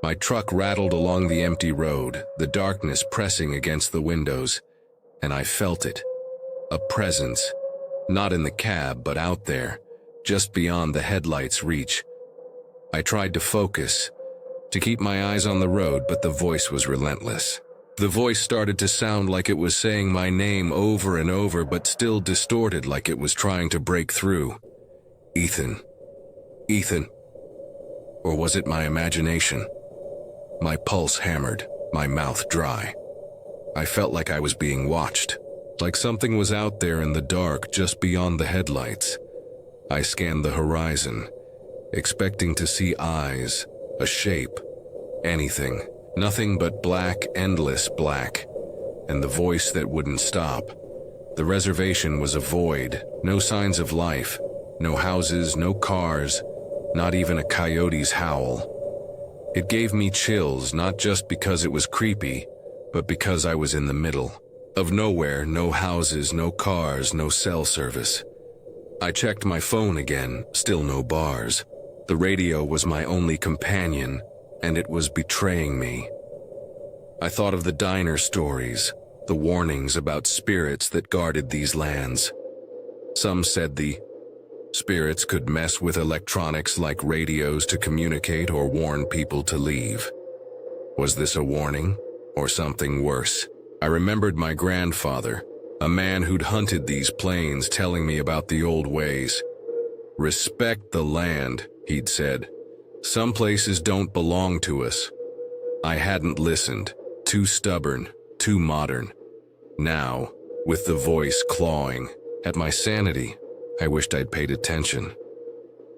My truck rattled along the empty road, the darkness pressing against the windows, and I felt it. A presence, not in the cab, but out there, just beyond the headlights' reach. I tried to focus, to keep my eyes on the road, but the voice was relentless. The voice started to sound like it was saying my name over and over, but still distorted, like it was trying to break through. Ethan. Ethan. Or was it my imagination? My pulse hammered, my mouth dry. I felt like I was being watched, like something was out there in the dark just beyond the headlights. I scanned the horizon, expecting to see eyes, a shape, anything. Nothing but black, endless black, and the voice that wouldn't stop. The reservation was a void, no signs of life, no houses, no cars, not even a coyote's howl. It gave me chills, not just because it was creepy, but because I was in the middle of nowhere, no houses, no cars, no cell service. I checked my phone again, still no bars. The radio was my only companion, and it was betraying me. I thought of the diner stories, the warnings about spirits that guarded these lands. Some said the spirits could mess with electronics like radios to communicate or warn people to leave. Was this a warning, or something worse? I remembered my grandfather, a man who'd hunted these plains, telling me about the old ways. "Respect the land," he'd said. "Some places don't belong to us." I hadn't listened, too stubborn, too modern. Now, with the voice clawing at my sanity, I wished I'd paid attention.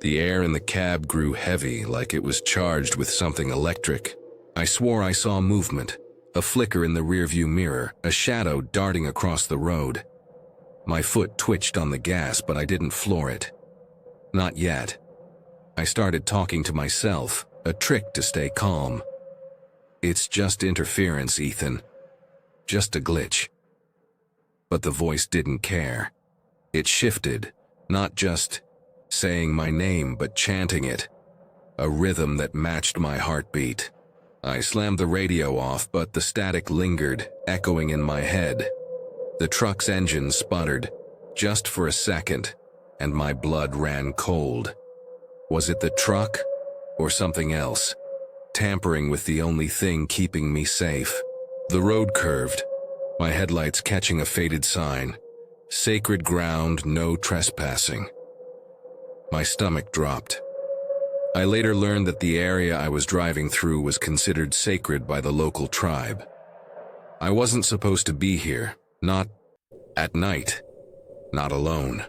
The air in the cab grew heavy, like it was charged with something electric. I swore I saw movement, a flicker in the rearview mirror, a shadow darting across the road. My foot twitched on the gas, but I didn't floor it. Not yet. I started talking to myself, a trick to stay calm. "It's just interference, Ethan. Just a glitch." But the voice didn't care. It shifted, not just saying my name but chanting it, a rhythm that matched my heartbeat. I slammed the radio off, but the static lingered, echoing in my head. The truck's engine sputtered, just for a second, and my blood ran cold. Was it the truck, or something else, tampering with the only thing keeping me safe? The road curved, my headlights catching a faded sign, "Sacred ground, no trespassing." My stomach dropped. I later learned that the area I was driving through was considered sacred by the local tribe. I wasn't supposed to be here, not at night, not alone.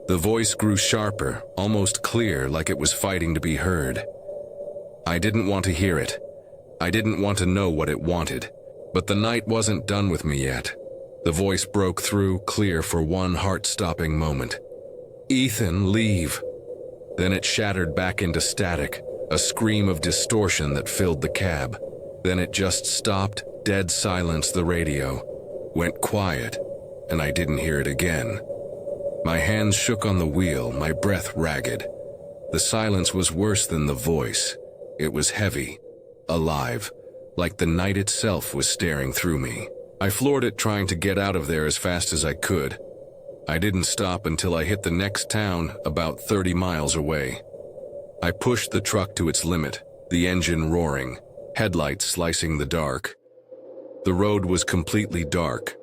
The voice grew sharper, almost clear, like it was fighting to be heard. I didn't want to hear it. I didn't want to know what it wanted. But the night wasn't done with me yet. The voice broke through, clear for one heart-stopping moment. "Ethan, leave." Then it shattered back into static, a scream of distortion that filled the cab. Then it just stopped, dead silence. The radio went quiet, and I didn't hear it again. My hands shook on the wheel, my breath ragged. The silence was worse than the voice. It was heavy, alive, like the night itself was staring through me. I floored it, trying to get out of there as fast as I could. I didn't stop until I hit the next town, about 30 miles away. I pushed the truck to its limit, the engine roaring, headlights slicing the dark. The road was completely dark.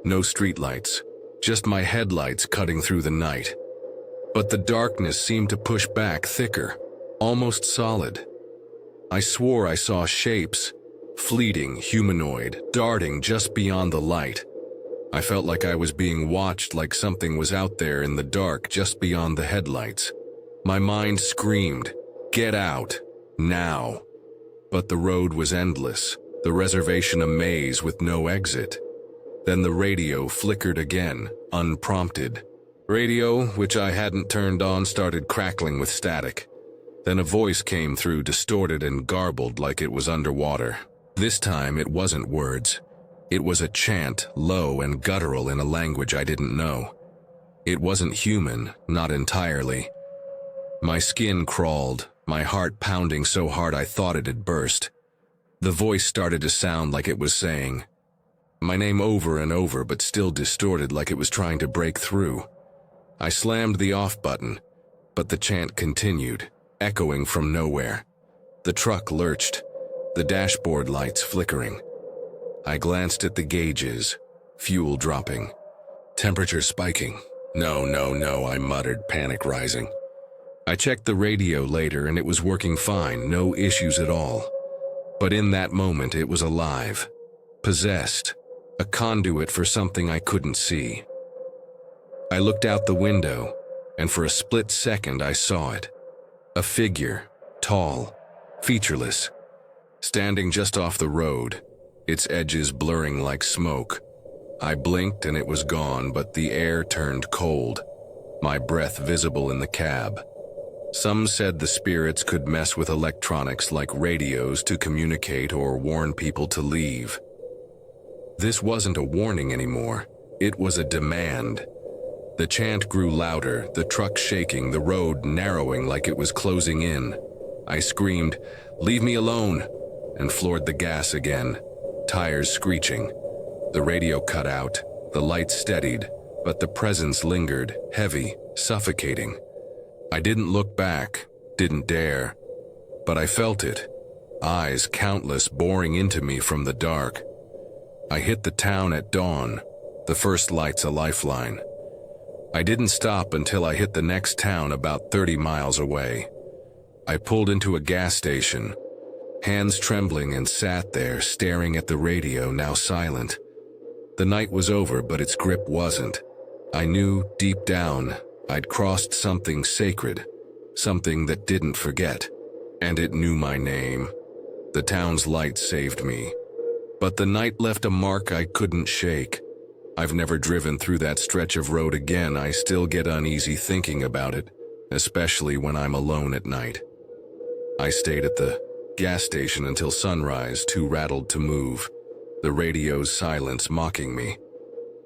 No streetlights, just my headlights cutting through the night. But the darkness seemed to push back thicker, almost solid. I swore I saw shapes, fleeting, humanoid, darting just beyond the light. I felt like I was being watched, like something was out there in the dark just beyond the headlights. My mind screamed, "Get out, now." But the road was endless, the reservation a maze with no exit. Then the radio flickered again, unprompted. Radio, which I hadn't turned on, started crackling with static. Then a voice came through, distorted and garbled like it was underwater. This time it wasn't words. It was a chant, low and guttural in a language I didn't know. It wasn't human, not entirely. My skin crawled, my heart pounding so hard I thought it had burst. The voice started to sound like it was saying my name over and over, but still distorted, like it was trying to break through. I slammed the off button, but the chant continued, echoing from nowhere. The truck lurched, the dashboard lights flickering. I glanced at the gauges, fuel dropping, temperature spiking. No, I muttered, panic rising. I checked the radio later and it was working fine, no issues at all. But in that moment it was alive, possessed, a conduit for something I couldn't see. I looked out the window, and for a split second I saw it. A figure, tall, featureless, standing just off the road, its edges blurring like smoke. I blinked and it was gone, but the air turned cold, my breath visible in the cab. Some said the spirits could mess with electronics like radios to communicate or warn people to leave. This wasn't a warning anymore, it was a demand. The chant grew louder, the truck shaking, the road narrowing like it was closing in. I screamed, "Leave me alone," and floored the gas again, tires screeching. The radio cut out, the lights steadied, but the presence lingered, heavy, suffocating. I didn't look back, didn't dare, but I felt it, eyes countless boring into me from the dark. I hit the town at dawn, the first light's a lifeline. I didn't stop until I hit the next town about 30 miles away. I pulled into a gas station, hands trembling, and sat there staring at the radio, now silent. The night was over, but its grip wasn't. I knew deep down I'd crossed something sacred, something that didn't forget, and it knew my name. The town's light saved me, but the night left a mark I couldn't shake. I've never driven through that stretch of road again. I still get uneasy thinking about it, especially when I'm alone at night. I stayed at the Gas station until sunrise, too rattled to move. The radio's silence mocking me.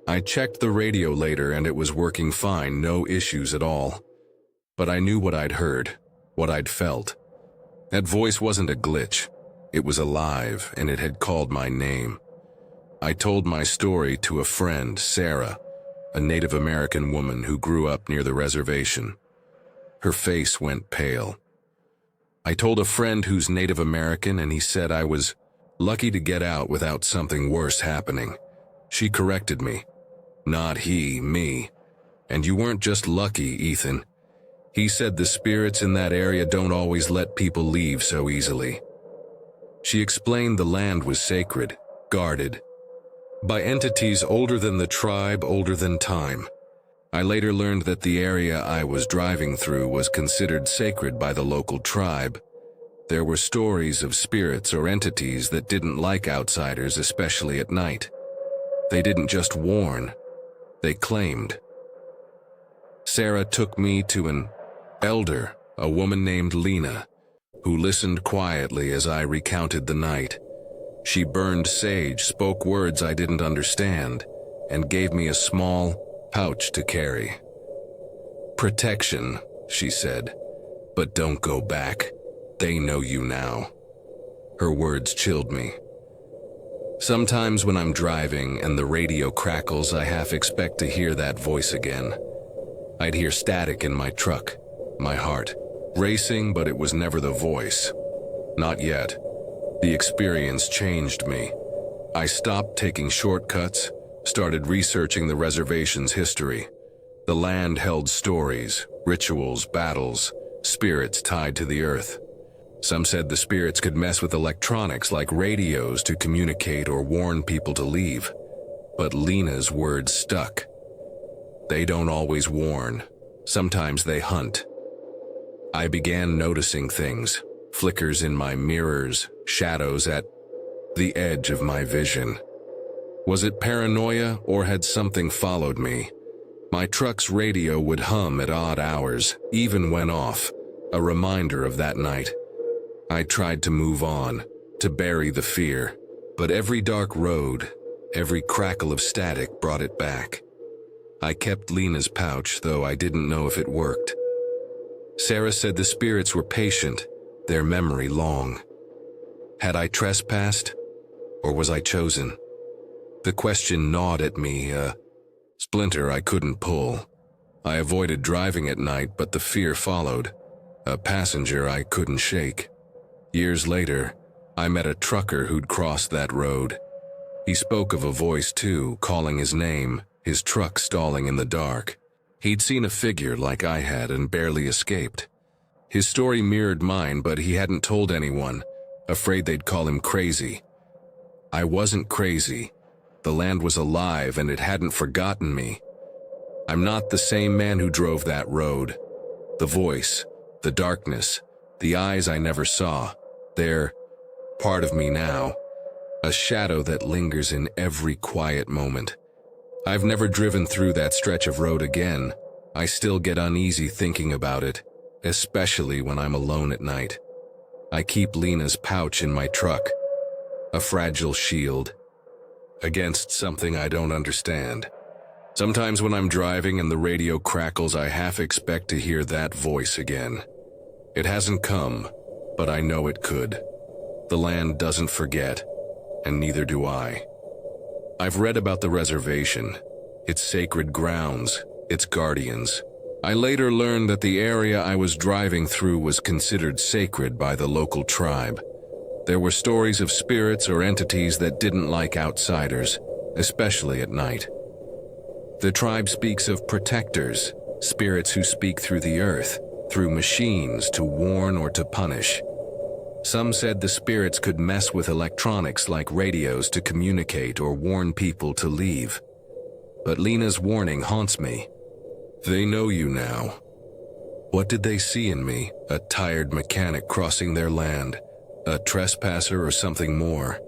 I checked the radio later and it was working fine, no issues at all. But I knew what I'd heard, what I'd felt. That voice wasn't a glitch. It was alive and it had called my name. I told my story to a friend, Sarah, a Native American woman who grew up near the reservation. Her face went pale. I told a friend who's Native American and he said I was lucky to get out without something worse happening. She corrected me. Not he, me. And you weren't just lucky, Ethan. He said the spirits in that area don't always let people leave so easily. She explained the land was sacred, guarded, by entities older than the tribe, older than time. I later learned that the area I was driving through was considered sacred by the local tribe. There were stories of spirits or entities that didn't like outsiders, especially at night. They didn't just warn, they claimed. Sarah took me to an elder, a woman named Lena, who listened quietly as I recounted the night. She burned sage, spoke words I didn't understand, and gave me a small pouch to carry. Protection, she said, but don't go back. They know you now. Her words chilled me. Sometimes when I'm driving and the radio crackles, I half expect to hear that voice again. I'd hear static in my truck, my heart racing, but it was never the voice. Not yet. The experience changed me. I stopped taking shortcuts, started researching the reservation's history. The land held stories, rituals, battles, spirits tied to the earth. Some said the spirits could mess with electronics like radios to communicate or warn people to leave. But Lena's words stuck. They don't always warn. Sometimes they hunt. I began noticing things, flickers in my mirrors, shadows at the edge of my vision. Was it paranoia or had something followed me? My truck's radio would hum at odd hours, even when off, a reminder of that night. I tried to move on, to bury the fear, but every dark road, every crackle of static brought it back. I kept Lena's pouch, though I didn't know if it worked. Sarah said the spirits were patient, their memory long. Had I trespassed, or was I chosen? The question gnawed at me, a splinter I couldn't pull. I avoided driving at night, but the fear followed, a passenger I couldn't shake. Years later, I met a trucker who'd crossed that road. He spoke of a voice too, calling his name, his truck stalling in the dark. He'd seen a figure like I had and barely escaped. His story mirrored mine, but he hadn't told anyone, afraid they'd call him crazy. I wasn't crazy. The land was alive and it hadn't forgotten me. I'm not the same man who drove that road. The voice, the darkness, the eyes I never saw, they're part of me now, a shadow that lingers in every quiet moment. I've never driven through that stretch of road again. I still get uneasy thinking about it, especially when I'm alone at night. I keep Lena's pouch in my truck, a fragile shield against something I don't understand. Sometimes when I'm driving and the radio crackles, I half expect to hear that voice again. It hasn't come, but I know it could. The land doesn't forget, and neither do I. I've read about the reservation, its sacred grounds, its guardians. I later learned that the area I was driving through was considered sacred by the local tribe. There were stories of spirits or entities that didn't like outsiders, especially at night. The tribe speaks of protectors, spirits who speak through the earth, through machines to warn or to punish. Some said the spirits could mess with electronics like radios to communicate or warn people to leave. But Lena's warning haunts me. They know you now. What did they see in me? A tired mechanic crossing their land? A trespasser or something more?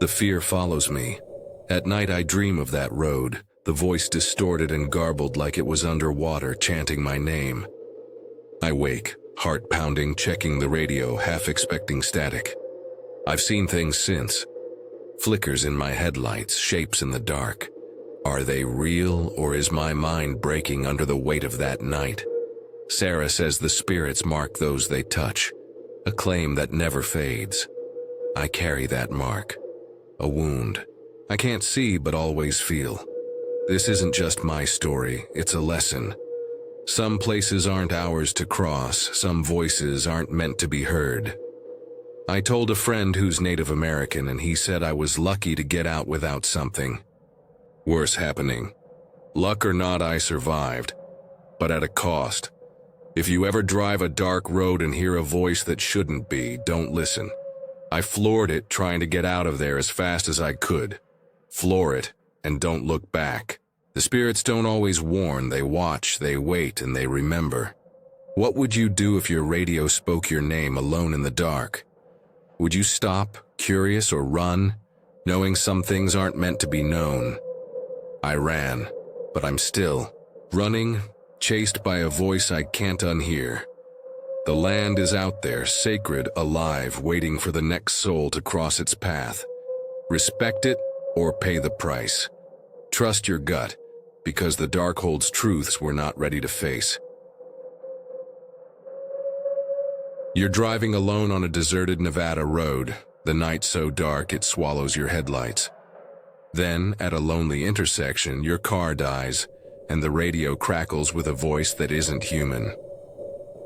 The fear follows me. At night I dream of that road, the voice distorted and garbled like it was underwater chanting my name. I wake, heart pounding, checking the radio, half expecting static. I've seen things since. Flickers in my headlights, shapes in the dark. Are they real, or is my mind breaking under the weight of that night? Sarah says the spirits mark those they touch, a claim that never fades. I carry that mark, a wound. I can't see but always feel. This isn't just my story, it's a lesson. Some places aren't ours to cross, some voices aren't meant to be heard. I told a friend who's Native American, and he said I was lucky to get out without something worse happening. Luck or not, I survived, but at a cost. If you ever drive a dark road and hear a voice that shouldn't be, don't listen. I floored it, trying to get out of there as fast as I could. Floor it, and don't look back. The spirits don't always warn, they watch, they wait, and they remember. What would you do if your radio spoke your name alone in the dark? Would you stop, curious, or run, knowing some things aren't meant to be known? I ran, but I'm still running, chased by a voice I can't unhear. The land is out there, sacred, alive, waiting for the next soul to cross its path. Respect it or pay the price. Trust your gut, because the dark holds truths we're not ready to face. You're driving alone on a deserted Nevada road, the night so dark it swallows your headlights. Then, at a lonely intersection, your car dies, and the radio crackles with a voice that isn't human.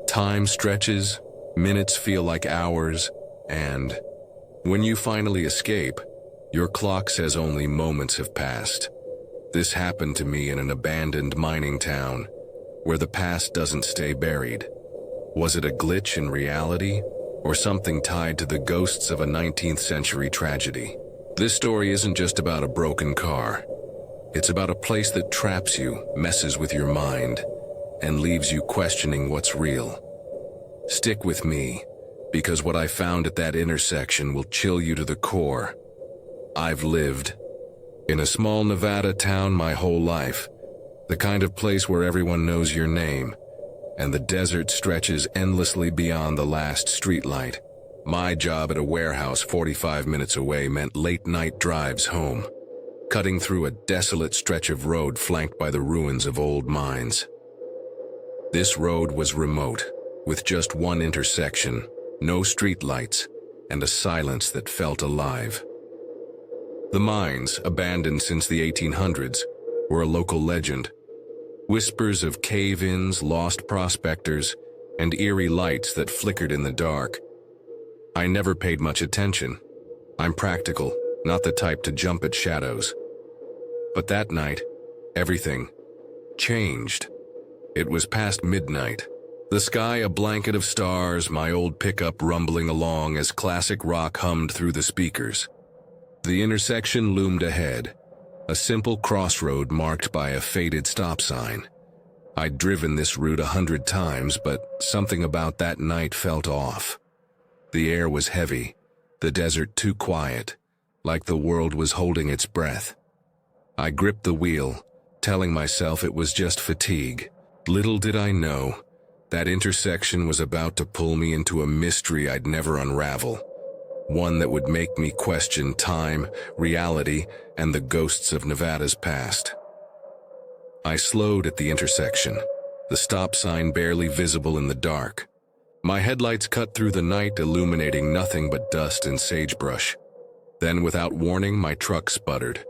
Time stretches, minutes feel like hours, and when you finally escape, your clock says only moments have passed. This happened to me in an abandoned mining town, where the past doesn't stay buried. Was it a glitch in reality, or something tied to the ghosts of a 19th century tragedy? This story isn't just about a broken car. It's about a place that traps you, messes with your mind, and leaves you questioning what's real. Stick with me, because what I found at that intersection will chill you to the core. I've lived in a small Nevada town my whole life, the kind of place where everyone knows your name, and the desert stretches endlessly beyond the last streetlight. My job at a warehouse 45 minutes away meant late-night drives home, cutting through a desolate stretch of road flanked by the ruins of old mines. This road was remote, with just one intersection, no streetlights, and a silence that felt alive. The mines, abandoned since the 1800s, were a local legend. Whispers of cave-ins, lost prospectors, and eerie lights that flickered in the dark. I never paid much attention. I'm practical, not the type to jump at shadows. But that night, everything changed. It was past midnight. The sky a blanket of stars, my old pickup rumbling along as classic rock hummed through the speakers. The intersection loomed ahead, a simple crossroad marked by a faded stop sign. I'd driven this route 100 times, but something about that night felt off. The air was heavy, the desert too quiet, like the world was holding its breath. I gripped the wheel, telling myself it was just fatigue. Little did I know, that intersection was about to pull me into a mystery I'd never unravel. One that would make me question time, reality, and the ghosts of Nevada's past. I slowed at the intersection, the stop sign barely visible in the dark. My headlights cut through the night, illuminating nothing but dust and sagebrush. Then, without warning, my truck sputtered.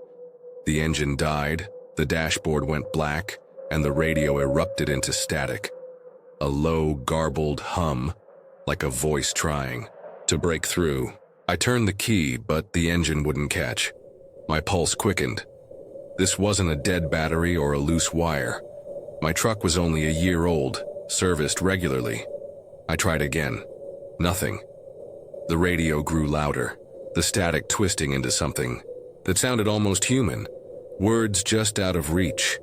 The engine died, the dashboard went black, and the radio erupted into static. A low, garbled hum, like a voice trying to break through. I turned the key, but the engine wouldn't catch. My pulse quickened. This wasn't a dead battery or a loose wire. My truck was only a year old, serviced regularly. I tried again. Nothing. The radio grew louder, the static twisting into something that sounded almost human, words just out of reach.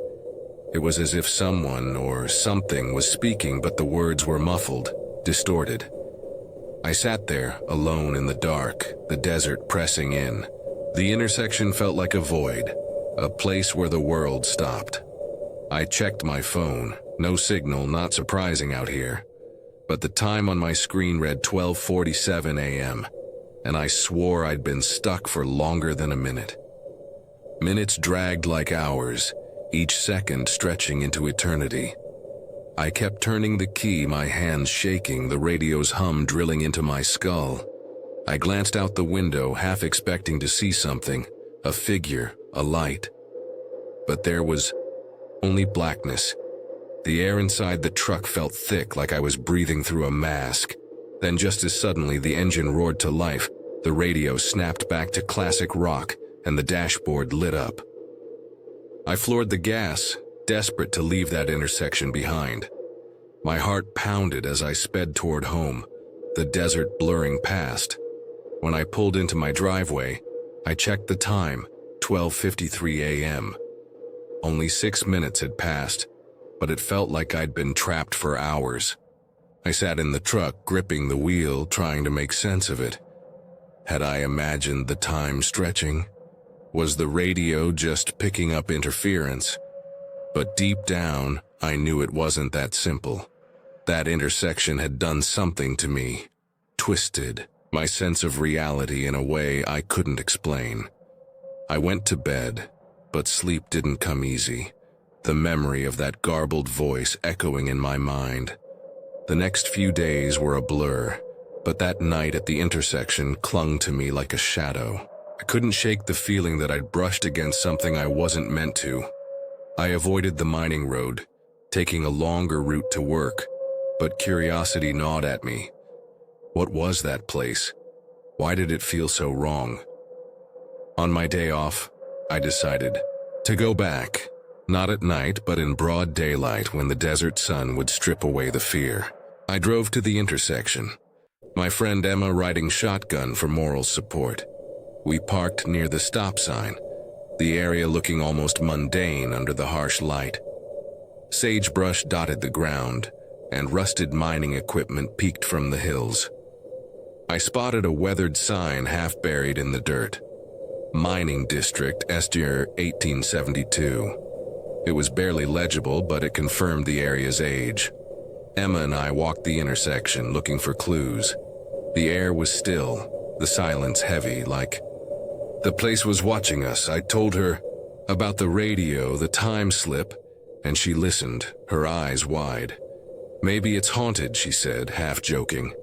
It was as if someone or something was speaking, but the words were muffled, distorted. I sat there, alone in the dark, the desert pressing in. The intersection felt like a void, a place where the world stopped. I checked my phone. No signal, not surprising out here. but the time on my screen read 12:47 a.m., and I swore I'd been stuck for longer than a minute. Minutes dragged like hours, each second stretching into eternity. I kept turning the key, my hands shaking, the radio's hum drilling into my skull. I glanced out the window, half expecting to see something, a figure, a light. But there was only blackness. The air inside the truck felt thick, like I was breathing through a mask. Then just as suddenly the engine roared to life, the radio snapped back to classic rock, and the dashboard lit up. I floored the gas, desperate to leave that intersection behind. My heart pounded as I sped toward home, the desert blurring past. When I pulled into my driveway, I checked the time, 12:53 a.m. Only 6 minutes had passed, but it felt like I'd been trapped for hours. I sat in the truck, gripping the wheel, trying to make sense of it. Had I imagined the time stretching? Was the radio just picking up interference? But deep down, I knew it wasn't that simple. That intersection had done something to me, twisted my sense of reality in a way I couldn't explain. I went to bed, but sleep didn't come easy, the memory of that garbled voice echoing in my mind. The next few days were a blur, but that night at the intersection clung to me like a shadow. I couldn't shake the feeling that I'd brushed against something I wasn't meant to. I avoided the mining road, taking a longer route to work, but curiosity gnawed at me. What was that place? Why did it feel so wrong? On my day off, I decided to go back, not at night, but in broad daylight when the desert sun would strip away the fear. I drove to the intersection, my friend Emma riding shotgun for moral support. We parked near the stop sign, the area looking almost mundane under the harsh light. Sagebrush dotted the ground, and rusted mining equipment peeked from the hills. I spotted a weathered sign half buried in the dirt. Mining District, Estier, 1872. It was barely legible, but it confirmed the area's age. Emma and I walked the intersection looking for clues. The air was still, the silence heavy, like the place was watching us. I told her about the radio, the time slip, and she listened, her eyes wide. Maybe it's haunted, she said, half joking.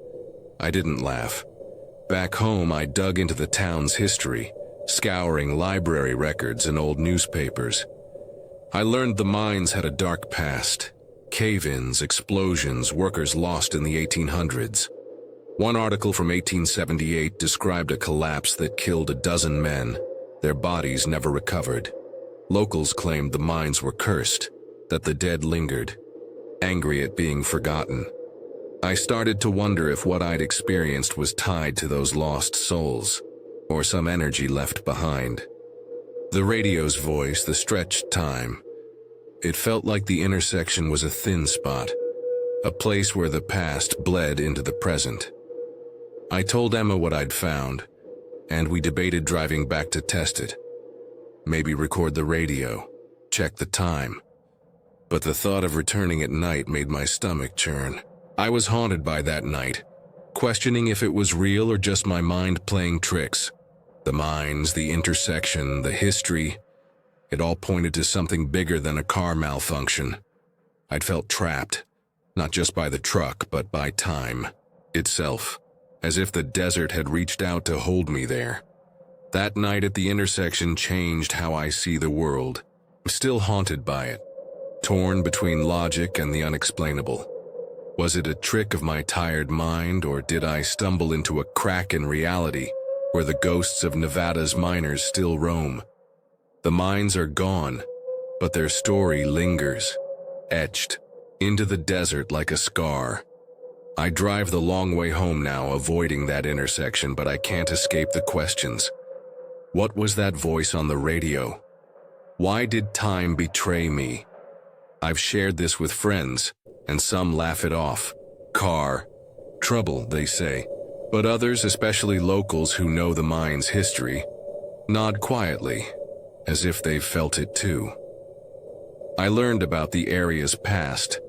I didn't laugh. Back home, I dug into the town's history, scouring library records and old newspapers. I learned the mines had a dark past. Cave-ins, explosions, workers lost in the 1800s. One article from 1878 described a collapse that killed a dozen men. Their bodies never recovered. Locals claimed the mines were cursed, that the dead lingered, angry at being forgotten. I started to wonder if what I'd experienced was tied to those lost souls, or some energy left behind. The radio's voice, the stretched time. It felt like the intersection was a thin spot, a place where the past bled into the present. I told Emma what I'd found, and we debated driving back to test it. Maybe record the radio, check the time. But the thought of returning at night made my stomach churn. I was haunted by that night, questioning if it was real or just my mind playing tricks. The mines, the intersection, the history, it all pointed to something bigger than a car malfunction. I'd felt trapped, not just by the truck, but by time itself, as if the desert had reached out to hold me there. That night at the intersection changed how I see the world. I'm still haunted by it, torn between logic and the unexplainable. Was it a trick of my tired mind, or did I stumble into a crack in reality where the ghosts of Nevada's miners still roam? The mines are gone, but their story lingers, etched into the desert like a scar. I drive the long way home now, avoiding that intersection, but I can't escape the questions. What was that voice on the radio? Why did time betray me? I've shared this with friends, and some laugh it off. Trouble, they say. But others, especially locals who know the mine's history, nod quietly, as if they've felt it too. I learned about the area's past,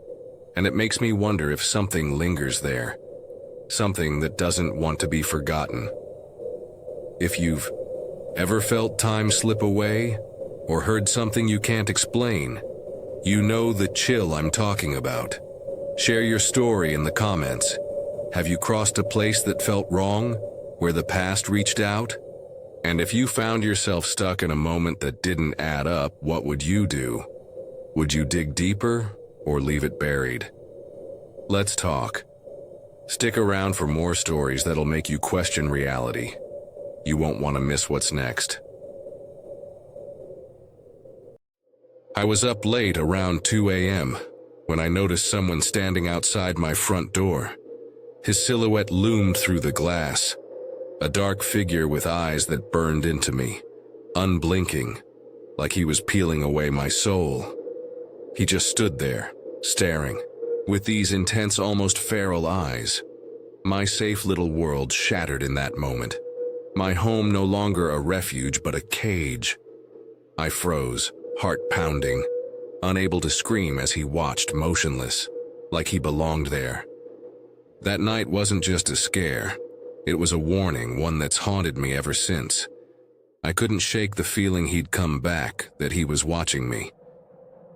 and it makes me wonder if something lingers there, something that doesn't want to be forgotten. If you've ever felt time slip away, or heard something you can't explain, you know the chill I'm talking about. Share your story in the comments. Have you crossed a place that felt wrong, where the past reached out? And if you found yourself stuck in a moment that didn't add up, what would you do? Would you dig deeper, or leave it buried? Let's talk. Stick around for more stories that'll make you question reality. You won't want to miss what's next. I was up late around 2 a.m. when I noticed someone standing outside my front door. His silhouette loomed through the glass, a dark figure with eyes that burned into me, unblinking, like he was peeling away my soul. He just stood there, staring, with these intense, almost feral eyes. My safe little world shattered in that moment. My home no longer a refuge, but a cage. I froze, heart pounding, unable to scream as he watched motionless, like he belonged there. That night wasn't just a scare. It was a warning, one that's haunted me ever since. I couldn't shake the feeling he'd come back, that he was watching me.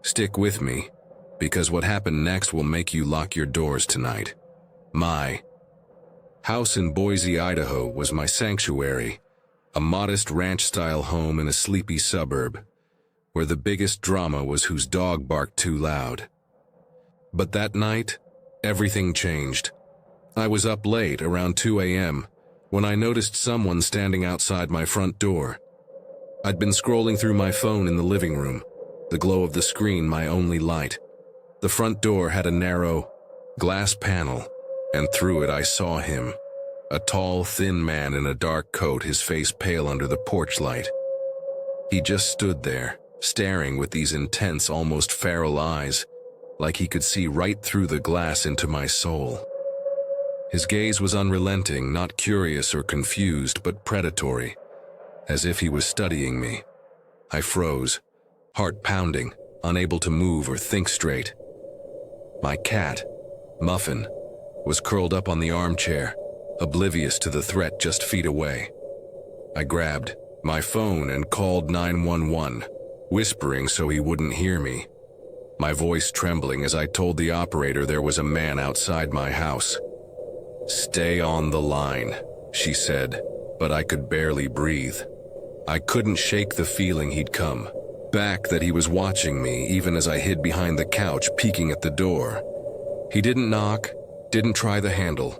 Stick with me, because what happened next will make you lock your doors tonight. My house in Boise, Idaho was my sanctuary, a modest ranch-style home in a sleepy suburb, where the biggest drama was whose dog barked too loud. But that night, everything changed. I was up late, around 2 a.m., when I noticed someone standing outside my front door. I'd been scrolling through my phone in the living room, the glow of the screen my only light. The front door had a narrow, glass panel, and through it I saw him, a tall, thin man in a dark coat, his face pale under the porch light. He just stood there, staring with these intense, almost feral eyes, like he could see right through the glass into my soul. His gaze was unrelenting, not curious or confused, but predatory, as if he was studying me. I froze, heart pounding, unable to move or think straight. My cat, Muffin, was curled up on the armchair, oblivious to the threat just feet away. I grabbed my phone and called 911, whispering so he wouldn't hear me, my voice trembling as I told the operator there was a man outside my house. "Stay on the line," she said, but I could barely breathe. I couldn't shake the feeling he'd come back, that he was watching me, even as I hid behind the couch, peeking at the door. He didn't knock, didn't try the handle,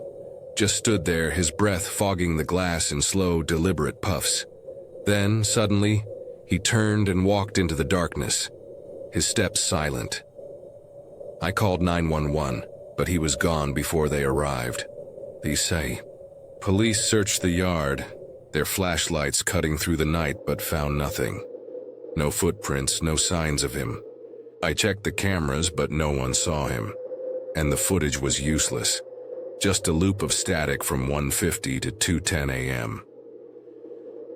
just stood there, his breath fogging the glass in slow, deliberate puffs. Then, suddenly, he turned and walked into the darkness, his steps silent. I called 911, but he was gone before they arrived. They say police searched the yard, their flashlights cutting through the night, but found nothing. No footprints, no signs of him. I checked the cameras, but no one saw him. And the footage was useless. Just a loop of static from 1:50 to 2:10 a.m.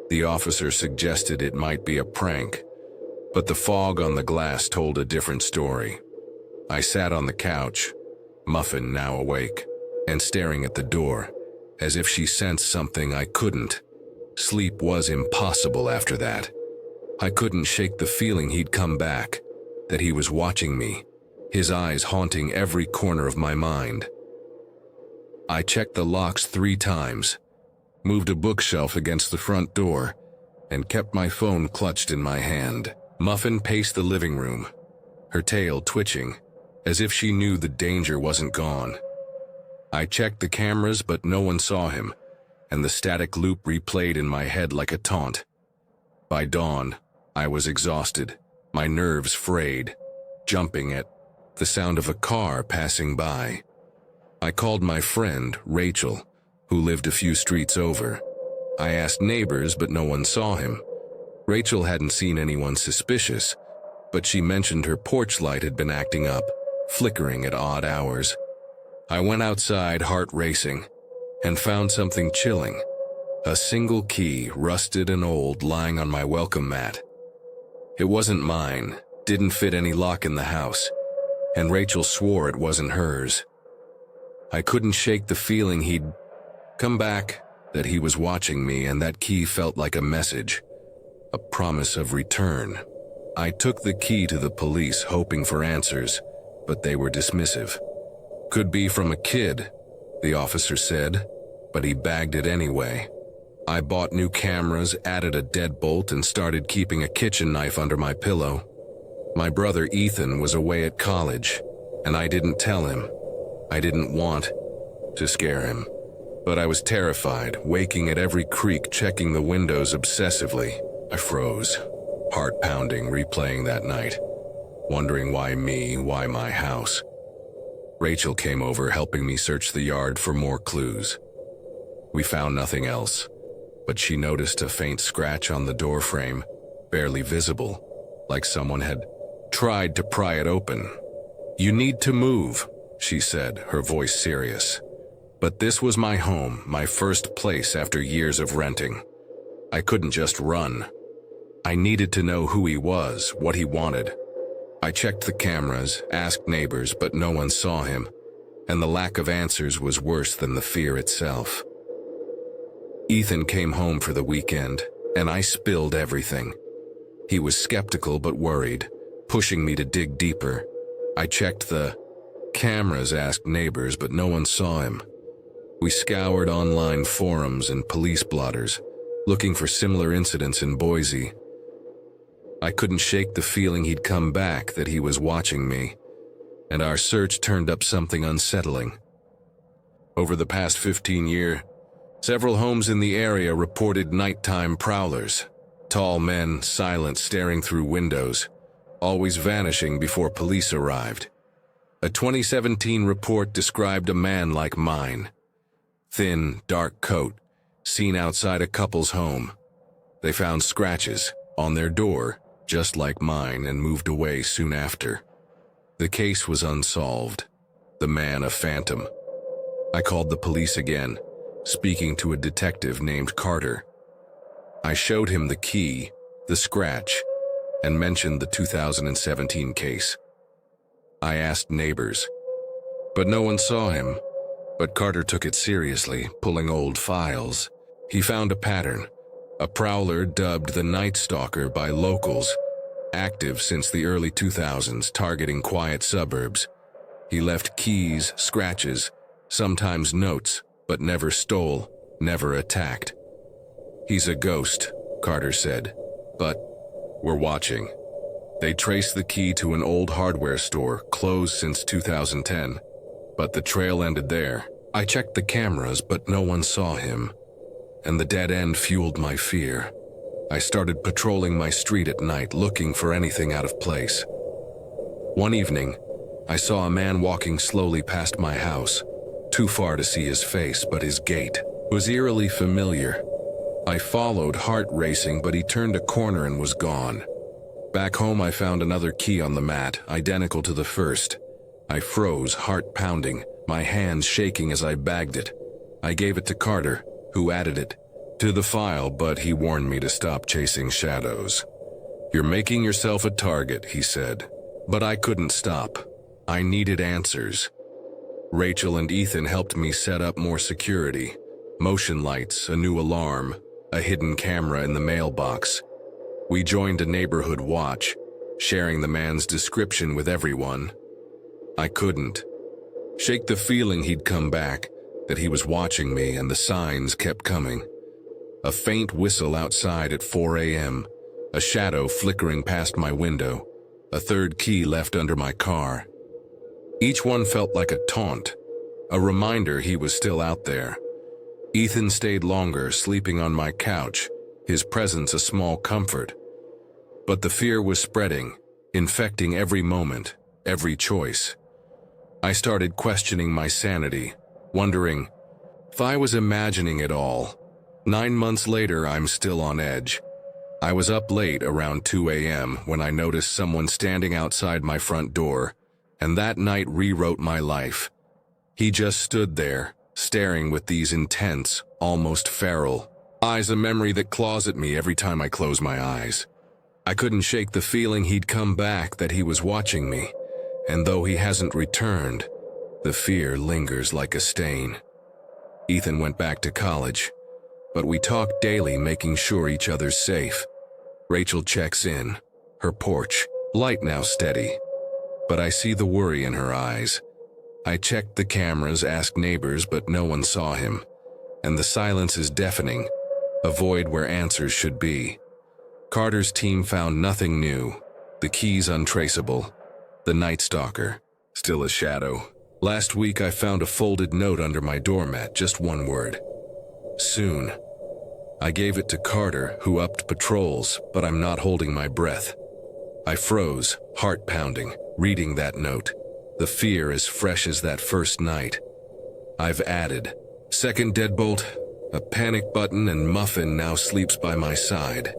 The officer suggested it might be a prank, but the fog on the glass told a different story. I sat on the couch, Muffin now awake, and staring at the door, as if she sensed something I couldn't. Sleep was impossible after that. I couldn't shake the feeling he'd come back, that he was watching me, his eyes haunting every corner of my mind. I checked the locks 3 times, moved a bookshelf against the front door, and kept my phone clutched in my hand. Muffin paced the living room, her tail twitching, as if she knew the danger wasn't gone. I checked the cameras, but no one saw him, and the static loop replayed in my head like a taunt. By dawn, I was exhausted, my nerves frayed, jumping at the sound of a car passing by. I called my friend, Rachel, who lived a few streets over. I asked neighbors, but no one saw him. Rachel hadn't seen anyone suspicious, but she mentioned her porch light had been acting up, flickering at odd hours. I went outside, heart racing, and found something chilling. A single key, rusted and old, lying on my welcome mat. It wasn't mine, didn't fit any lock in the house, and Rachel swore it wasn't hers. I couldn't shake the feeling he'd come back, that he was watching me, and that key felt like a message, a promise of return. I took the key to the police, hoping for answers, but they were dismissive. Could be from a kid, the officer said, but he bagged it anyway. I bought new cameras, added a deadbolt, and started keeping a kitchen knife under my pillow. My brother Ethan was away at college, and I didn't tell him. I didn't want to scare him. But I was terrified, waking at every creak, checking the windows obsessively. I froze, heart pounding, replaying that night, wondering why me, why my house. Rachel came over, helping me search the yard for more clues. We found nothing else, but she noticed a faint scratch on the door frame, barely visible, like someone had tried to pry it open. "You need to move," she said, her voice serious. But this was my home, my first place after years of renting. I couldn't just run. I needed to know who he was, what he wanted. I checked the cameras, asked neighbors, but no one saw him, and the lack of answers was worse than the fear itself. Ethan came home for the weekend, and I spilled everything. He was skeptical but worried, pushing me to dig deeper. I checked the cameras, asked neighbors, but no one saw him. We scoured online forums and police blotters, looking for similar incidents in Boise. I couldn't shake the feeling he'd come back, that he was watching me, and our search turned up something unsettling. Over the past 15 years, several homes in the area reported nighttime prowlers, tall men, silent, staring through windows, always vanishing before police arrived. A 2017 report described a man like mine. Thin, dark coat, seen outside a couple's home. They found scratches on their door, just like mine, and moved away soon after. The case was unsolved. The man a phantom. I called the police again, speaking to a detective named Carter. I showed him the key, the scratch, and mentioned the 2017 case. I asked neighbors, but no one saw him. But Carter took it seriously, pulling old files. He found a pattern, a prowler dubbed the Night Stalker by locals, active since the early 2000s, targeting quiet suburbs. He left keys, scratches, sometimes notes, but never stole, never attacked. "He's a ghost," Carter said, "but we're watching." They traced the key to an old hardware store, closed since 2010. But the trail ended there. I checked the cameras, but no one saw him, and the dead end fueled my fear. I started patrolling my street at night, looking for anything out of place. One evening, I saw a man walking slowly past my house, too far to see his face, but his gait was eerily familiar. I followed, heart racing, but he turned a corner and was gone. Back home, I found another key on the mat, identical to the first. I froze, heart pounding, my hands shaking as I bagged it. I gave it to Carter, who added it to the file, but he warned me to stop chasing shadows. "You're making yourself a target," he said. But I couldn't stop. I needed answers. Rachel and Ethan helped me set up more security. Motion lights, a new alarm, a hidden camera in the mailbox. We joined a neighborhood watch, sharing the man's description with everyone. I couldn't shake the feeling he'd come back, that he was watching me, and the signs kept coming. A faint whistle outside at 4 a.m., a shadow flickering past my window, a third key left under my car. Each one felt like a taunt, a reminder he was still out there. Ethan stayed longer, sleeping on my couch, his presence a small comfort. But the fear was spreading, infecting every moment, every choice. I started questioning my sanity, wondering if I was imagining it all. 9 months later, I'm still on edge. I was up late around 2 a.m. when I noticed someone standing outside my front door, and that night rewrote my life. He just stood there, staring with these intense, almost feral eyes, a memory that claws at me every time I close my eyes. I couldn't shake the feeling he'd come back, that he was watching me, And though he hasn't returned, the fear lingers like a stain. Ethan went back to college, but we talk daily, making sure each other's safe. Rachel checks in, her porch, light now steady, but I see the worry in her eyes. I checked the cameras, asked neighbors, but no one saw him, and the silence is deafening, a void where answers should be. Carter's team found nothing new, the keys untraceable, the Night Stalker, still a shadow. Last week I found a folded note under my doormat, just one word: soon. I gave it to Carter, who upped patrols, but I'm not holding my breath. I froze, heart pounding, reading that note. The fear as fresh as that first night. I've added: second deadbolt, a panic button, and Muffin now sleeps by my side,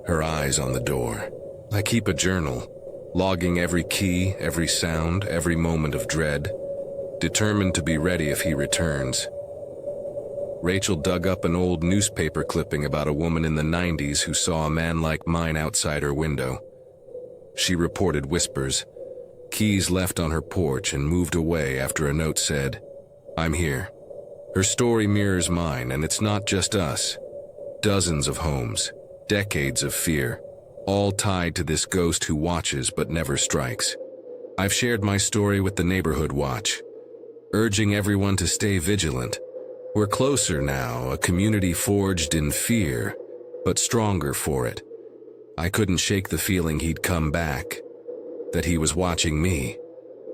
her eyes on the door. I keep a journal, logging every key, every sound, every moment of dread, determined to be ready if he returns. Rachel dug up an old newspaper clipping about a woman in the 90s who saw a man like mine outside her window. She reported whispers, keys left on her porch, and moved away after a note said, "I'm here." Her story mirrors mine, and it's not just us. Dozens of homes, decades of fear, all tied to this ghost who watches but never strikes. I've shared my story with the Neighborhood Watch, urging everyone to stay vigilant. We're closer now, a community forged in fear, but stronger for it. I couldn't shake the feeling he'd come back, that he was watching me,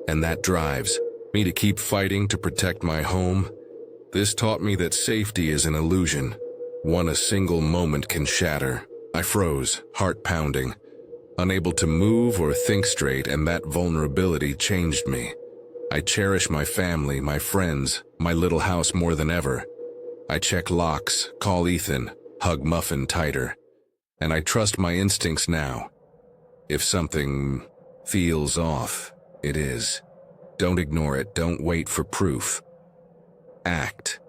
and that drives me to keep fighting to protect my home. This taught me that safety is an illusion, one a single moment can shatter. I froze, heart pounding, unable to move or think straight, and that vulnerability changed me. I cherish my family, my friends, my little house more than ever. I check locks, call Ethan, hug Muffin tighter, and I trust my instincts now. If something feels off, it is. Don't ignore it, don't wait for proof. Act.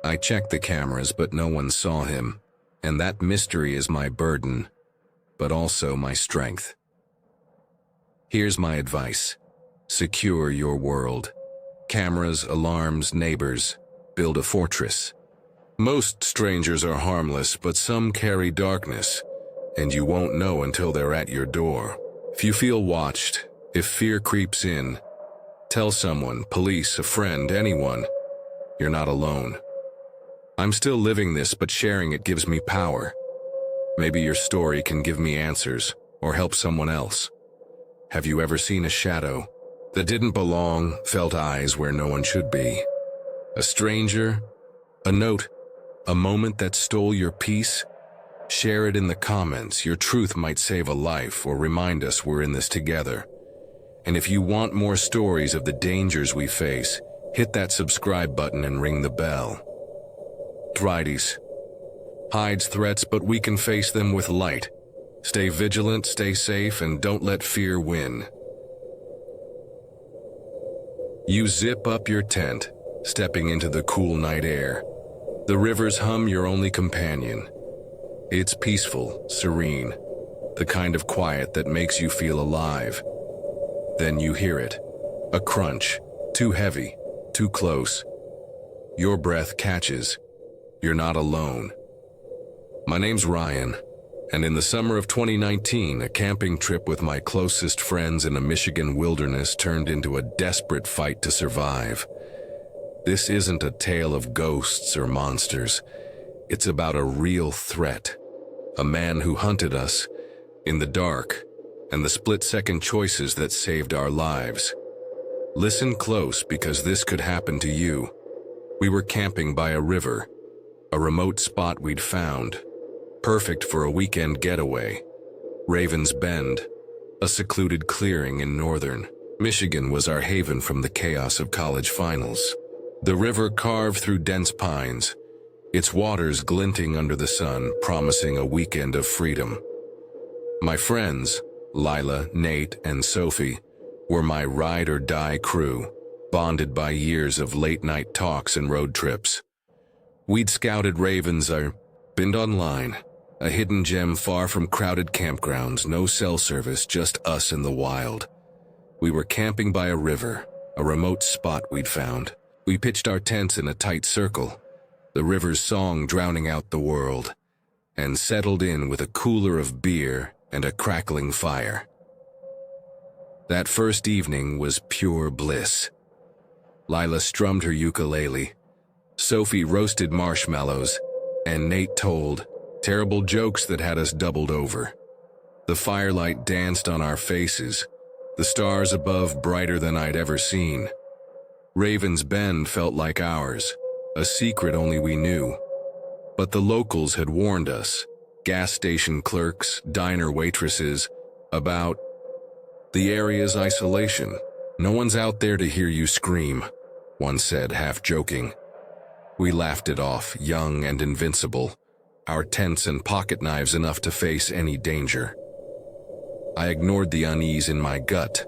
I checked the cameras, but no one saw him, and that mystery is my burden, but also my strength. Here's my advice. Secure your world. Cameras, alarms, neighbors. Build a fortress. Most strangers are harmless, but some carry darkness, and you won't know until they're at your door. If you feel watched, if fear creeps in, tell someone, police, a friend, anyone. You're not alone. I'm still living this, but sharing it gives me power. Maybe your story can give me answers, or help someone else. Have you ever seen a shadow that didn't belong, felt eyes where no one should be? A stranger? A note? A moment that stole your peace? Share it in the comments. Your truth might save a life or remind us we're in this together. And if you want more stories of the dangers we face, hit that subscribe button and ring the bell. Thrides hides threats, but we can face them with light. Stay vigilant, stay safe, and don't let fear win. You zip up your tent, stepping into the cool night air. The river's hum, your only companion. It's peaceful, serene, the kind of quiet that makes you feel alive. Then you hear it, a crunch, too heavy, too close. Your breath catches. You're not alone. My name's Ryan, and in the summer of 2019, a camping trip with my closest friends in a Michigan wilderness turned into a desperate fight to survive. This isn't a tale of ghosts or monsters. It's about a real threat. A man who hunted us in the dark, and the split-second choices that saved our lives. Listen close, because this could happen to you. We were camping by a river, a remote spot we'd found, perfect for a weekend getaway. Raven's Bend, a secluded clearing in northern Michigan, was our haven from the chaos of college finals. The river carved through dense pines, its waters glinting under the sun, promising a weekend of freedom. My friends, Lila, Nate, and Sophie, were my ride-or-die crew, bonded by years of late-night talks and road trips. We'd scouted Raven's Bend online, a hidden gem far from crowded campgrounds, no cell service, just us in the wild. We were camping by a river, a remote spot we'd found. We pitched our tents in a tight circle, the river's song drowning out the world, and settled in with a cooler of beer and a crackling fire. That first evening was pure bliss. Lila strummed her ukulele, Sophie roasted marshmallows, and Nate told terrible jokes that had us doubled over. The firelight danced on our faces, the stars above brighter than I'd ever seen. Raven's Bend felt like ours, a secret only we knew. But the locals had warned us, gas station clerks, diner waitresses, about the area's isolation. No one's out there to hear you scream, one said, half joking. We laughed it off, young and invincible, our tents and pocket knives enough to face any danger. I ignored the unease in my gut,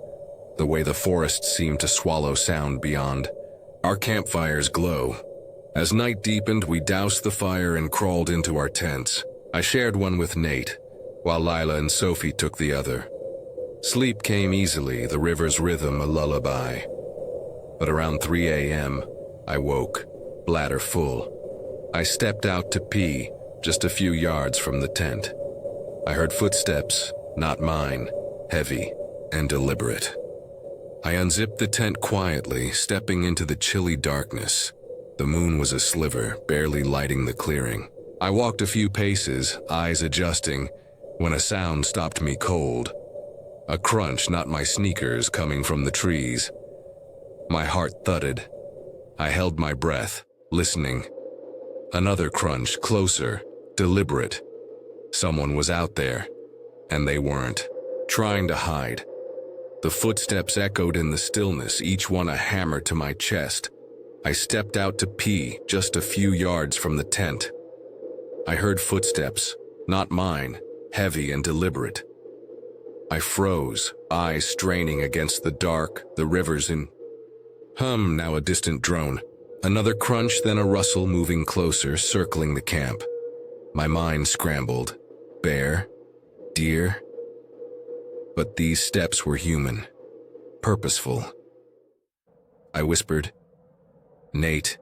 the way the forest seemed to swallow sound beyond. Our campfire's glow. As night deepened, we doused the fire and crawled into our tents. I shared one with Nate, while Lila and Sophie took the other. Sleep came easily, the river's rhythm a lullaby. But around 3 a.m., I woke, bladder full. I stepped out to pee, just a few yards from the tent. I heard footsteps, not mine, heavy and deliberate. I unzipped the tent quietly, stepping into the chilly darkness. The moon was a sliver, barely lighting the clearing. I walked a few paces, eyes adjusting, when a sound stopped me cold. A crunch, not my sneakers, coming from the trees. My heart thudded. I held my breath, listening. Another crunch, closer, deliberate. Someone was out there, and they weren't, trying to hide. The footsteps echoed in the stillness, each one a hammer to my chest. I stepped out to pee, just a few yards from the tent. I heard footsteps, not mine, heavy and deliberate. I froze, eyes straining against the dark, the rivers in now a distant drone. Another crunch, then a rustle moving closer, circling the camp. My mind scrambled. Bear? Deer? But these steps were human, purposeful. I whispered, "Nate,"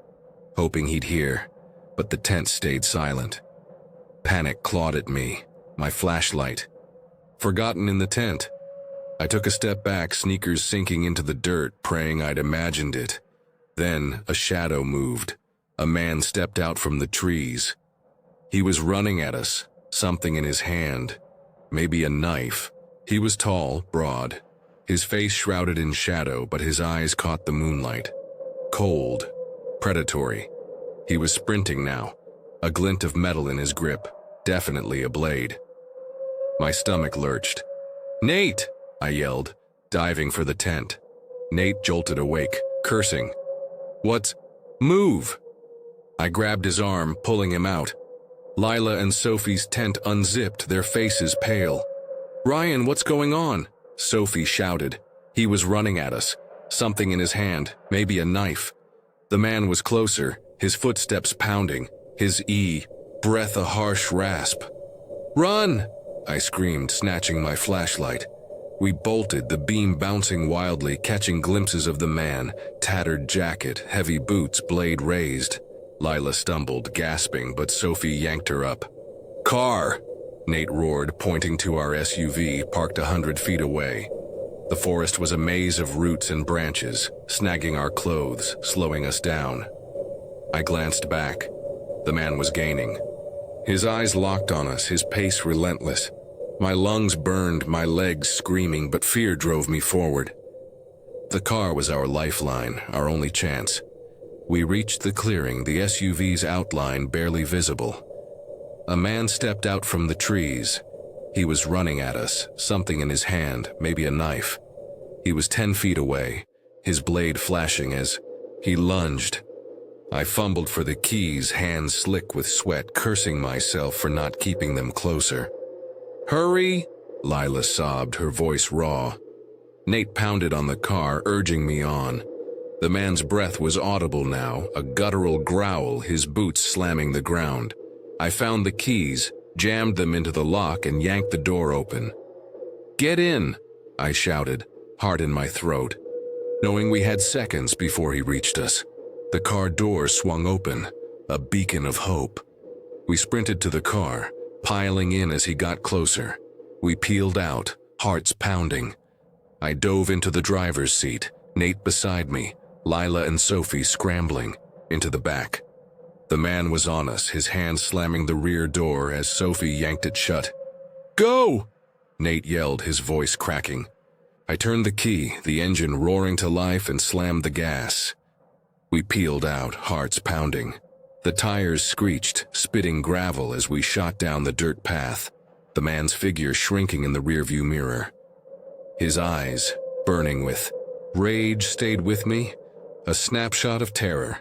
hoping he'd hear, but the tent stayed silent. Panic clawed at me, my flashlight. Forgotten in the tent. I took a step back, sneakers sinking into the dirt, praying I'd imagined it. Then a shadow moved. A man stepped out from the trees. He was running at us, something in his hand, maybe a knife. He was tall, broad, his face shrouded in shadow, but his eyes caught the moonlight. Cold, predatory. He was sprinting now, a glint of metal in his grip, definitely a blade. My stomach lurched. "Nate!" I yelled, diving for the tent. Nate jolted awake, cursing. "What's... Move!" I grabbed his arm, pulling him out. Lila and Sophie's tent unzipped, their faces pale. "Ryan, what's going on?" Sophie shouted. He was running at us, something in his hand, maybe a knife. The man was closer, his footsteps pounding, his breath a harsh rasp. "Run!" I screamed, snatching my flashlight. We bolted, the beam bouncing wildly, catching glimpses of the man, tattered jacket, heavy boots, blade raised. Lila stumbled, gasping, but Sophie yanked her up. "Car!" Nate roared, pointing to our SUV, parked 100 feet away. The forest was a maze of roots and branches, snagging our clothes, slowing us down. I glanced back. The man was gaining. His eyes locked on us, his pace relentless. My lungs burned, my legs screaming, but fear drove me forward. The car was our lifeline, our only chance. We reached the clearing, the SUV's outline barely visible. A man stepped out from the trees. He was running at us, something in his hand, maybe a knife. He was 10 feet away, his blade flashing as he lunged. I fumbled for the keys, hands slick with sweat, cursing myself for not keeping them closer. "Hurry!" Lila sobbed, her voice raw. Nate pounded on the car, urging me on. The man's breath was audible now, a guttural growl, his boots slamming the ground. I found the keys, jammed them into the lock, and yanked the door open. "Get in!" I shouted. heart in my throat, knowing we had seconds before he reached us. The car door swung open, a beacon of hope. We sprinted to the car, piling in as he got closer. We peeled out, hearts pounding. I dove into the driver's seat, Nate beside me, Lila and Sophie scrambling into the back. The man was on us, his hand slamming the rear door as Sophie yanked it shut. "Go!" Nate yelled, his voice cracking. I turned the key, the engine roaring to life, and slammed the gas. We peeled out, hearts pounding. The tires screeched, spitting gravel as we shot down the dirt path, the man's figure shrinking in the rearview mirror. His eyes, burning with rage, stayed with me, a snapshot of terror.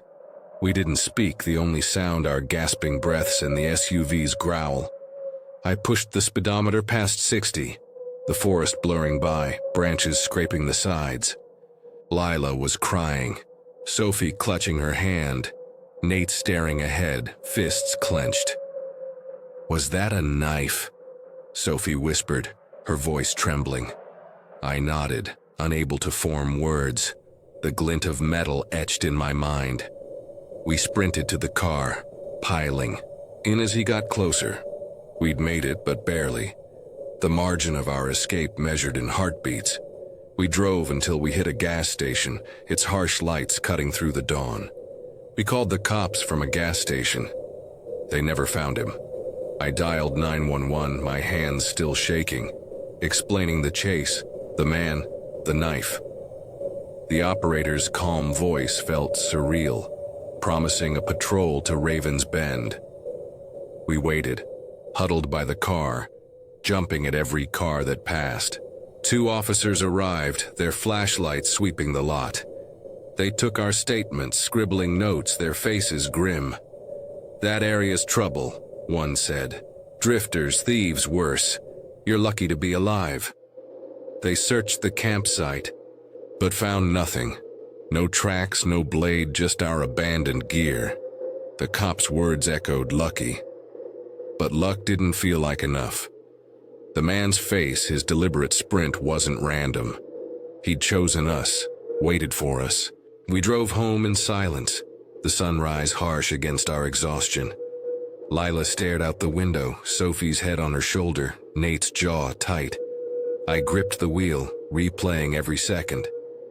We didn't speak, the only sound our gasping breaths and the SUV's growl. I pushed the speedometer past 60, the forest blurring by, branches scraping the sides. Lila was crying, Sophie clutching her hand, Nate staring ahead, fists clenched. "Was that a knife?" Sophie whispered, her voice trembling. I nodded, unable to form words, the glint of metal etched in my mind. We sprinted to the car, piling in as he got closer. We'd made it, but barely. The margin of our escape measured in heartbeats. We drove until we hit a gas station, its harsh lights cutting through the dawn. We called the cops from a gas station. They never found him. I dialed 911, my hands still shaking, explaining the chase, the man, the knife. The operator's calm voice felt surreal, promising a patrol to Raven's Bend. We waited, huddled by the car, jumping at every car that passed. 2 officers arrived, their flashlights sweeping the lot. They took our statements, scribbling notes, their faces grim. "That area's trouble," one said. "Drifters, thieves, worse. You're lucky to be alive." They searched the campsite, but found nothing. No tracks, no blade, just our abandoned gear. The cops' words echoed lucky. But luck didn't feel like enough. The man's face, his deliberate sprint, wasn't random. He'd chosen us, waited for us. We drove home in silence, the sunrise harsh against our exhaustion. Lila stared out the window, Sophie's head on her shoulder, Nate's jaw tight. I gripped the wheel, replaying every second.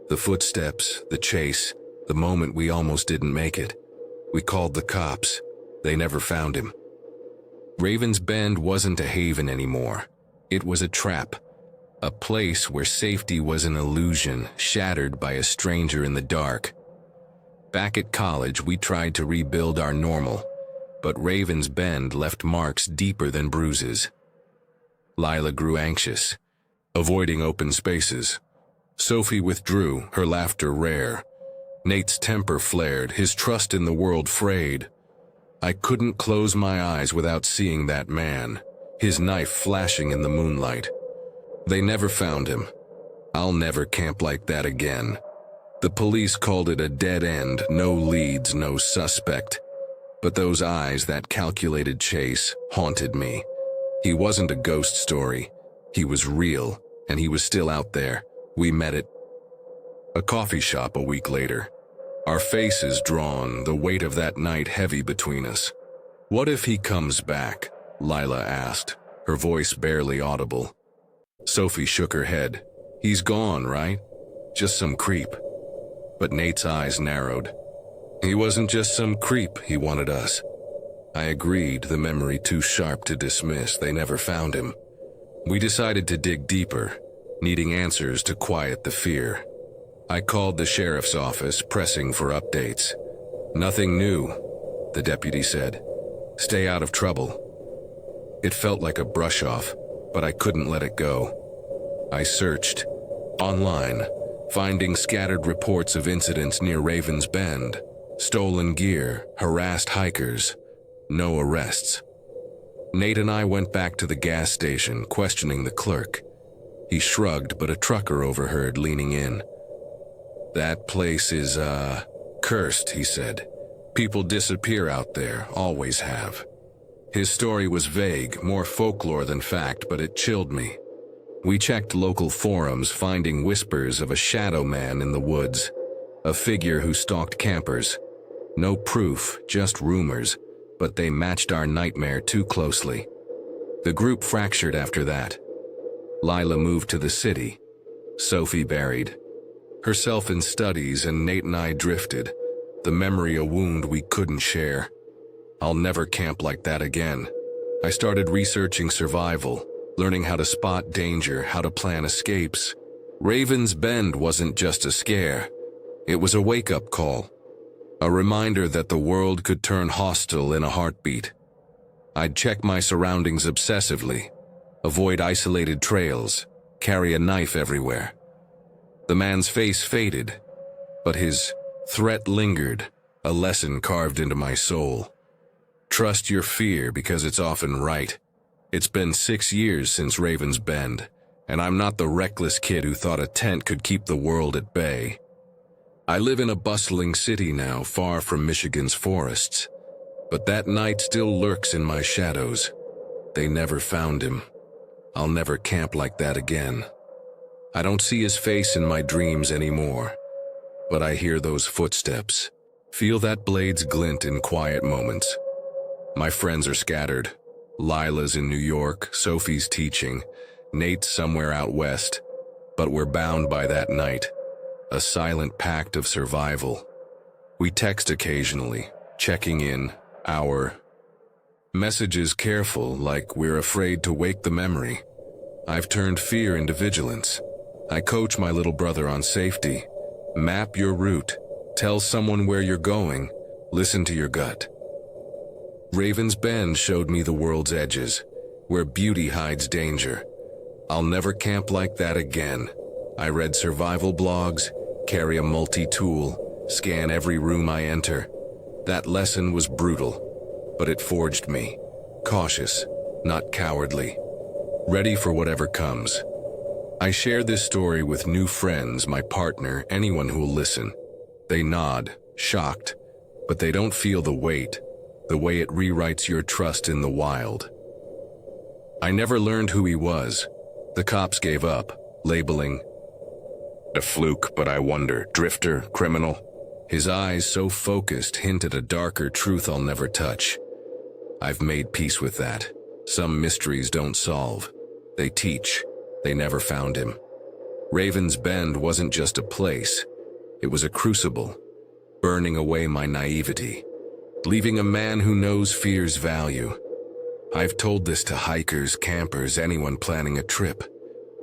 The footsteps, the chase, the moment we almost didn't make it. We called the cops. They never found him. Raven's Bend wasn't a haven anymore. It was a trap, a place where safety was an illusion, shattered by a stranger in the dark. Back at college, we tried to rebuild our normal, but Raven's Bend left marks deeper than bruises. Lila grew anxious, avoiding open spaces. Sophie withdrew, her laughter rare. Nate's temper flared, his trust in the world frayed. I couldn't close my eyes without seeing that man, his knife flashing in the moonlight. They never found him. I'll never camp like that again. The police called it a dead end, no leads, no suspect. But those eyes, that calculated chase, haunted me. He wasn't a ghost story. He was real, and he was still out there. We met at a coffee shop a week later. Our faces drawn, the weight of that night heavy between us. "What if he comes back?" Lila asked, her voice barely audible. Sophie shook her head. "He's gone, right? Just some creep." But Nate's eyes narrowed. "He wasn't just some creep, he wanted us." I agreed, the memory too sharp to dismiss. They never found him. We decided to dig deeper, needing answers to quiet the fear. I called the sheriff's office, pressing for updates. "Nothing new," the deputy said. "Stay out of trouble." It felt like a brush-off, but I couldn't let it go. I searched online, finding scattered reports of incidents near Raven's Bend, stolen gear, harassed hikers, no arrests. Nate and I went back to the gas station, questioning the clerk. He shrugged, but a trucker overheard, leaning in. "That place is, cursed," he said. "People disappear out there, always have." His story was vague, more folklore than fact, but it chilled me. We checked local forums, finding whispers of a shadow man in the woods, a figure who stalked campers. No proof, just rumors, but they matched our nightmare too closely. The group fractured after that. Lila moved to the city. Sophie buried herself in studies, and Nate and I drifted, the memory a wound we couldn't share. I'll never camp like that again. I started researching survival, learning how to spot danger, how to plan escapes. Raven's Bend wasn't just a scare. It was a wake-up call. A reminder that the world could turn hostile in a heartbeat. I'd check my surroundings obsessively, avoid isolated trails, carry a knife everywhere. The man's face faded, but his threat lingered, a lesson carved into my soul. Trust your fear because it's often right. It's been 6 years since Raven's Bend, and I'm not the reckless kid who thought a tent could keep the world at bay. I live in a bustling city now, far from Michigan's forests, but that night still lurks in my shadows. They never found him. I'll never camp like that again. I don't see his face in my dreams anymore, but I hear those footsteps, feel that blade's glint in quiet moments. My friends are scattered. Lila's in New York, Sophie's teaching, Nate's somewhere out west, but we're bound by that night, a silent pact of survival. We text occasionally, checking in, our messages careful, like we're afraid to wake the memory. I've turned fear into vigilance. I coach my little brother on safety. Map your route. Tell someone where you're going. Listen to your gut. Raven's Bend showed me the world's edges, where beauty hides danger. I'll never camp like that again. I read survival blogs, carry a multi-tool, scan every room I enter. That lesson was brutal, but it forged me. Cautious, not cowardly. Ready for whatever comes. I share this story with new friends, my partner, anyone who will listen. They nod, shocked, but they don't feel the weight, the way it rewrites your trust in the wild. I never learned who he was. The cops gave up, labeling a fluke, but I wonder, drifter, criminal. His eyes, so focused, hinted a darker truth I'll never touch. I've made peace with that. Some mysteries don't solve. They teach. They never found him. Raven's Bend wasn't just a place. It was a crucible, burning away my naivety, leaving a man who knows fear's value. I've told this to hikers, campers, anyone planning a trip.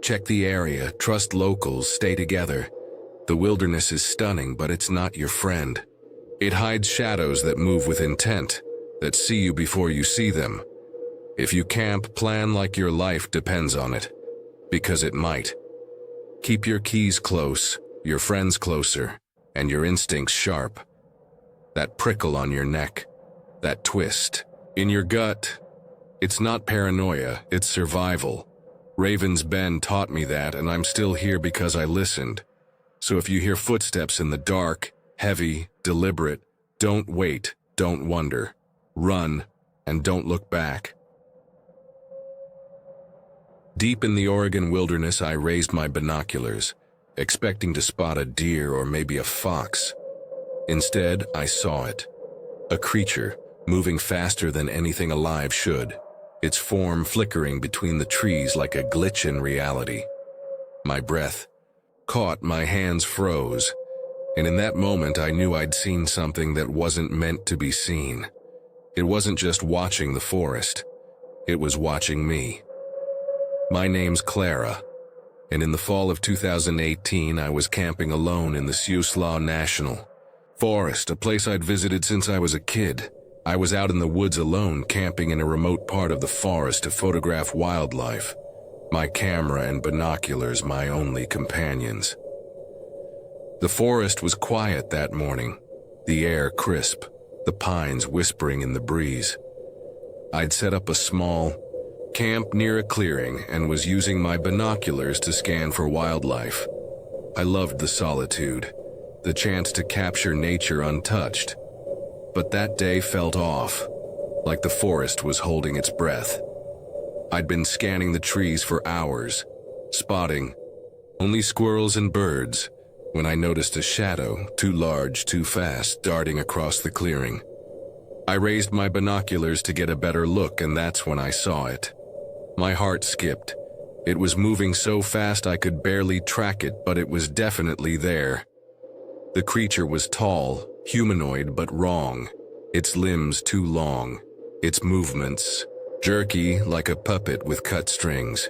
Check the area, trust locals, stay together. The wilderness is stunning, but it's not your friend. It hides shadows that move with intent, that see you before you see them. If you camp, plan like your life depends on it, because it might. Keep your keys close, your friends closer, and your instincts sharp. That prickle on your neck, that twist in your gut. It's not paranoia, it's survival. Raven's Bend taught me that, and I'm still here because I listened. So if you hear footsteps in the dark, heavy, deliberate, don't wait, don't wonder. Run, and don't look back. Deep in the Oregon wilderness, I raised my binoculars, expecting to spot a deer or maybe a fox. Instead, I saw it. A creature, moving faster than anything alive should, its form flickering between the trees like a glitch in reality. My breath caught, my hands froze, and in that moment I knew I'd seen something that wasn't meant to be seen. It wasn't just watching the forest, it was watching me. My name's Clara, and in the fall of 2018 I was camping alone in the Siuslaw National Forest, a place I'd visited since I was a kid. I was out in the woods alone, camping in a remote part of the forest to photograph wildlife. My camera and binoculars my only companions. The forest was quiet that morning, the air crisp, the pines whispering in the breeze. I'd set up a small camp near a clearing and was using my binoculars to scan for wildlife. I loved the solitude, the chance to capture nature untouched. But that day felt off, like the forest was holding its breath. I'd been scanning the trees for hours, spotting only squirrels and birds, when I noticed a shadow, too large, too fast, darting across the clearing. I raised my binoculars to get a better look, and that's when I saw it. My heart skipped. It was moving so fast I could barely track it, but it was definitely there. The creature was tall, humanoid, but wrong. Its limbs too long. Its movements jerky, like a puppet with cut strings.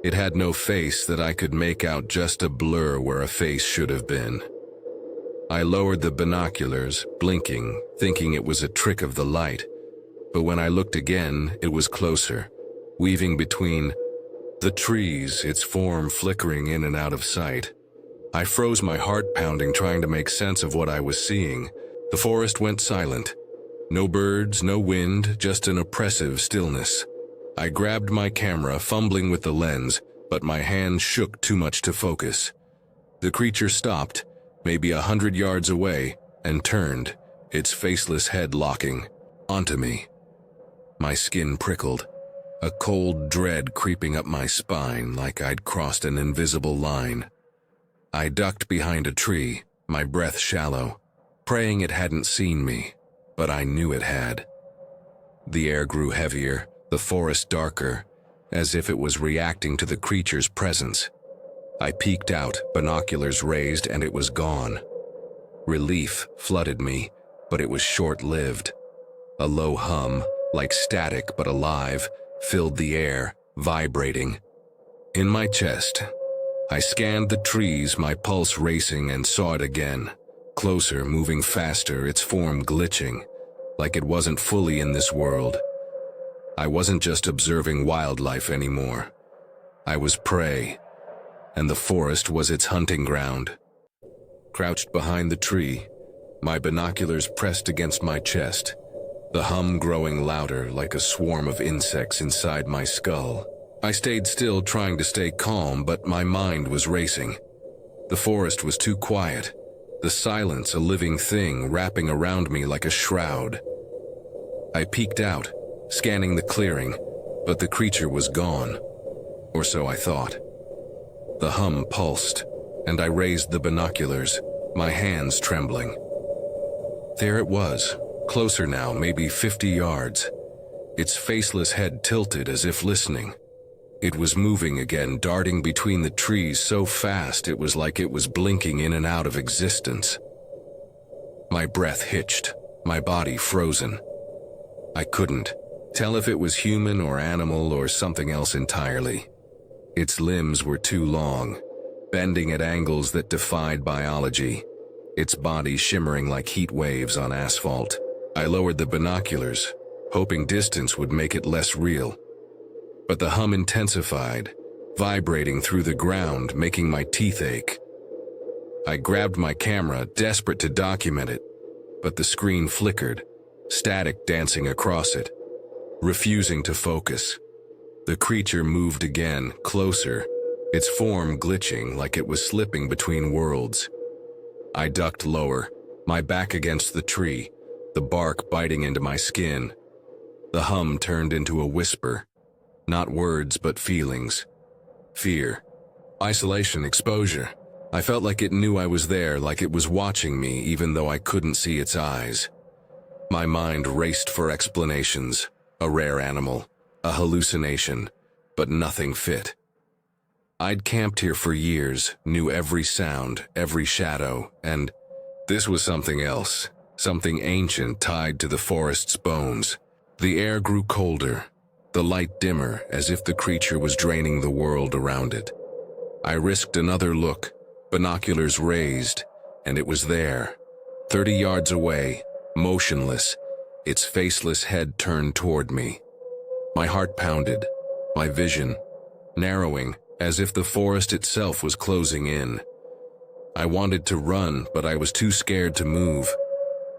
It had no face that I could make out, just a blur where a face should have been. I lowered the binoculars, blinking, thinking it was a trick of the light. But when I looked again, it was closer, weaving between the trees, its form flickering in and out of sight. I froze, my heart pounding, trying to make sense of what I was seeing. The forest went silent. No birds, no wind, just an oppressive stillness. I grabbed my camera, fumbling with the lens, but my hand shook too much to focus. The creature stopped, maybe 100 yards away, and turned, its faceless head locking onto me. My skin prickled, a cold dread creeping up my spine like I'd crossed an invisible line. I ducked behind a tree, my breath shallow, praying it hadn't seen me, but I knew it had. The air grew heavier, the forest darker, as if it was reacting to the creature's presence. I peeked out, binoculars raised, and it was gone. Relief flooded me, but it was short-lived. A low hum, like static but alive, filled the air, vibrating. In my chest, I scanned the trees, my pulse racing, and saw it again. Closer, moving faster, its form glitching, like it wasn't fully in this world. I wasn't just observing wildlife anymore. I was prey, and the forest was its hunting ground. Crouched behind the tree, my binoculars pressed against my chest, the hum growing louder like a swarm of insects inside my skull. I stayed still, trying to stay calm, but my mind was racing. The forest was too quiet, the silence a living thing wrapping around me like a shroud. I peeked out, scanning the clearing, but the creature was gone. Or so I thought. The hum pulsed, and I raised the binoculars, my hands trembling. There it was, closer now, maybe 50 yards. Its faceless head tilted as if listening. It was moving again, darting between the trees so fast it was like it was blinking in and out of existence. My breath hitched, my body frozen. I couldn't tell if it was human or animal or something else entirely. Its limbs were too long, bending at angles that defied biology, its body shimmering like heat waves on asphalt. I lowered the binoculars, hoping distance would make it less real. But the hum intensified, vibrating through the ground, making my teeth ache. I grabbed my camera, desperate to document it, but the screen flickered, static dancing across it, refusing to focus. The creature moved again, closer, its form glitching like it was slipping between worlds. I ducked lower, my back against the tree, the bark biting into my skin. The hum turned into a whisper, not words but feelings. Fear, isolation, exposure. I felt like it knew I was there, like it was watching me even though I couldn't see its eyes. My mind raced for explanations. A rare animal, a hallucination, but nothing fit. I'd camped here for years, knew every sound, every shadow, and this was something else, something ancient tied to the forest's bones. The air grew colder, the light dimmer, as if the creature was draining the world around it. I risked another look, binoculars raised, and it was there, 30 yards away, motionless, its faceless head turned toward me. My heart pounded, my vision narrowing, as if the forest itself was closing in. I wanted to run, but I was too scared to move.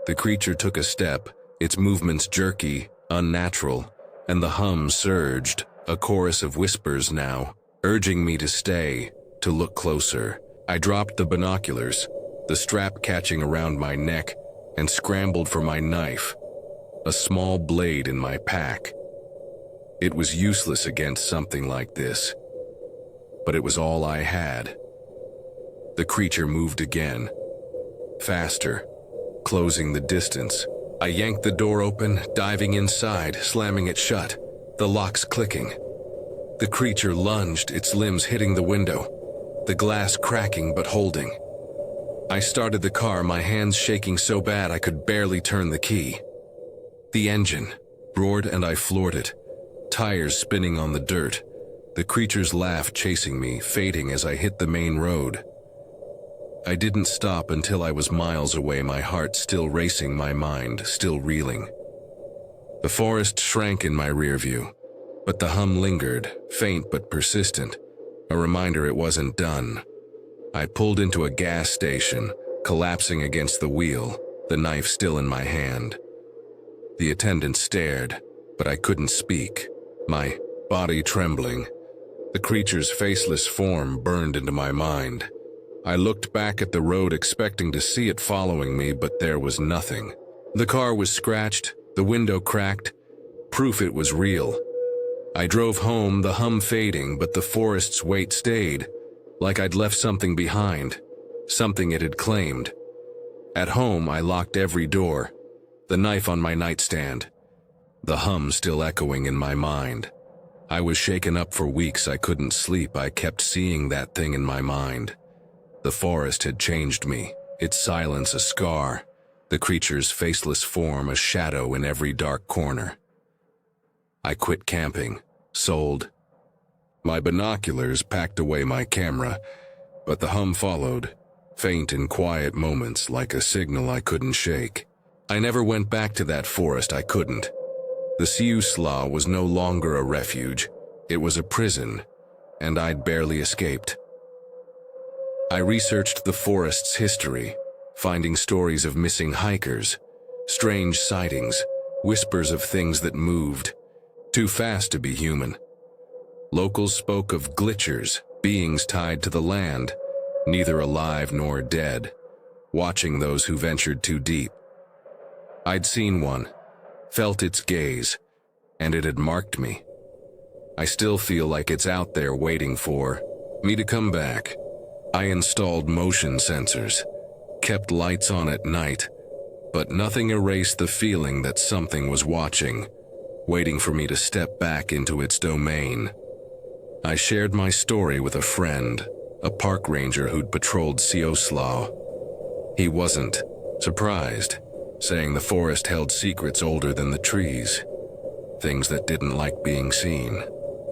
The creature took a step, its movements jerky, unnatural, and the hum surged, a chorus of whispers now, urging me to stay, to look closer. I dropped the binoculars, the strap catching around my neck, and scrambled for my knife, a small blade in my pack. It was useless against something like this. but it was all I had. The creature moved again, faster, closing the distance. I yanked the door open, diving inside, slamming it shut, the locks clicking. The creature lunged, its limbs hitting the window, the glass cracking but holding. I started the car, my hands shaking so bad I could barely turn the key. The engine roared and I floored it, tires spinning on the dirt, the creature's laugh chasing me, fading as I hit the main road. I didn't stop until I was miles away, my heart still racing, my mind still reeling. The forest shrank in my rear view, but the hum lingered, faint but persistent, a reminder it wasn't done. I pulled into a gas station, collapsing against the wheel, the knife still in my hand. The attendant stared, but I couldn't speak, my body trembling. The creature's faceless form burned into my mind. I looked back at the road expecting to see it following me, but there was nothing. The car was scratched, the window cracked, proof it was real. I drove home, the hum fading, but the forest's weight stayed, like I'd left something behind, something it had claimed. At home, I locked every door, the knife on my nightstand, the hum still echoing in my mind. I was shaken up for weeks, I couldn't sleep, I kept seeing that thing in my mind. The forest had changed me, its silence a scar, the creature's faceless form a shadow in every dark corner. I quit camping, sold my binoculars, packed away my camera, but the hum followed, faint in quiet moments like a signal I couldn't shake. I never went back to that forest, I couldn't. The Siuslaw was no longer a refuge, it was a prison, and I'd barely escaped. I researched the forest's history, finding stories of missing hikers, strange sightings, whispers of things that moved, too fast to be human. Locals spoke of glitchers, beings tied to the land, neither alive nor dead, watching those who ventured too deep. I'd seen one, felt its gaze, and it had marked me. I still feel like it's out there waiting for me to come back. I installed motion sensors, kept lights on at night, but nothing erased the feeling that something was watching, waiting for me to step back into its domain. I shared my story with a friend, a park ranger who'd patrolled Siuslaw. He wasn't surprised, saying the forest held secrets older than the trees, things that didn't like being seen.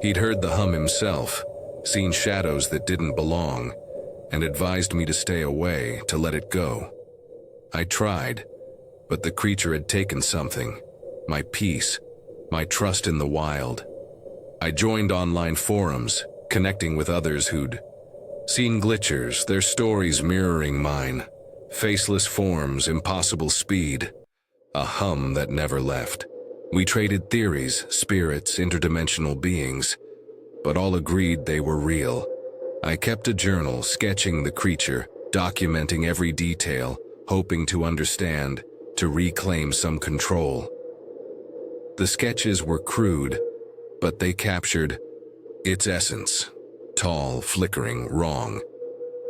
He'd heard the hum himself, seen shadows that didn't belong, and advised me to stay away, to let it go. I tried, but the creature had taken something, my peace, my trust in the wild. I joined online forums, connecting with others who'd seen glitchers, their stories mirroring mine, faceless forms, impossible speed, a hum that never left. We traded theories, spirits, interdimensional beings, but all agreed they were real. I kept a journal, sketching the creature, documenting every detail, hoping to understand, to reclaim some control. The sketches were crude, but they captured its essence. Tall, flickering, wrong.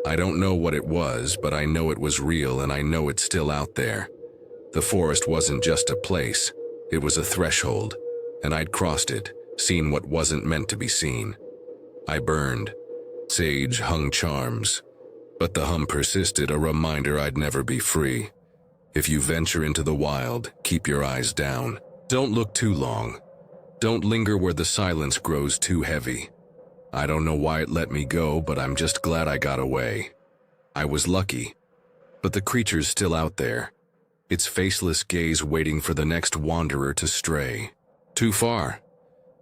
I don't know what it was, but I know it was real and I know it's still out there. The forest wasn't just a place, it was a threshold, and I'd crossed it, seen what wasn't meant to be seen. I burned. Sage hung charms, but the hum persisted, a reminder I'd never be free. If you venture into the wild, keep your eyes down. Don't look too long. Don't linger where the silence grows too heavy. I don't know why it let me go, but I'm just glad I got away. I was lucky, but the creature's still out there, its faceless gaze waiting for the next wanderer to stray. Too far.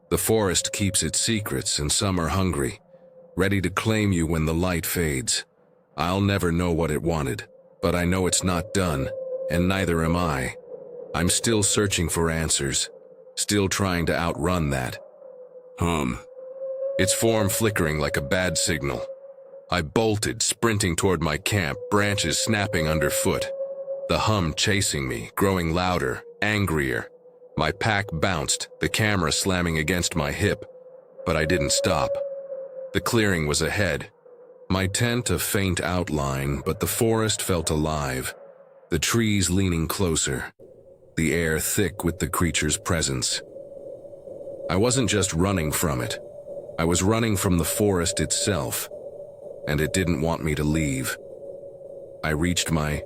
The forest keeps its secrets, and some are hungry, ready to claim you when the light fades. I'll never know what it wanted, but I know it's not done, and neither am I. I'm still searching for answers, still trying to outrun that hum. Its form flickering like a bad signal. I bolted, sprinting toward my camp, branches snapping underfoot. The hum chasing me, growing louder, angrier. My pack bounced, the camera slamming against my hip, but I didn't stop. The clearing was ahead. My tent a faint outline, but the forest felt alive, the trees leaning closer, the air thick with the creature's presence. I wasn't just running from it. I was running from the forest itself, and it didn't want me to leave. I reached my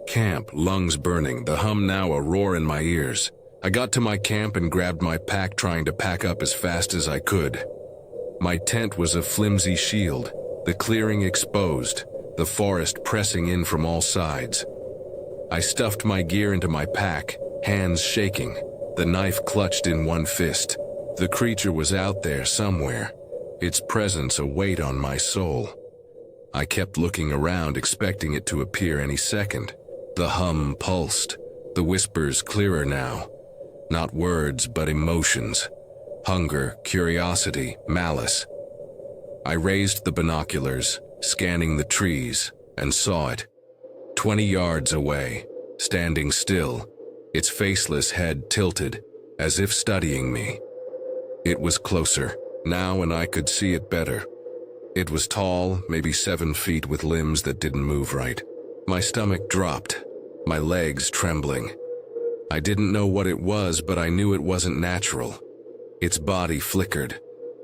camp, lungs burning, the hum now a roar in my ears. I got to my camp and grabbed my pack, trying to pack up as fast as I could. My tent was a flimsy shield, the clearing exposed, the forest pressing in from all sides. I stuffed my gear into my pack, hands shaking, the knife clutched in one fist. The creature was out there somewhere, its presence a weight on my soul. I kept looking around, expecting it to appear any second. The hum pulsed, the whispers clearer now. Not words, but emotions. Hunger, curiosity, malice. I raised the binoculars, scanning the trees, and saw it. 20 yards away, standing still, its faceless head tilted, as if studying me. It was closer, now, and I could see it better. It was tall, maybe 7 feet, with limbs that didn't move right. My stomach dropped, my legs trembling. I didn't know what it was, but I knew it wasn't natural. Its body flickered,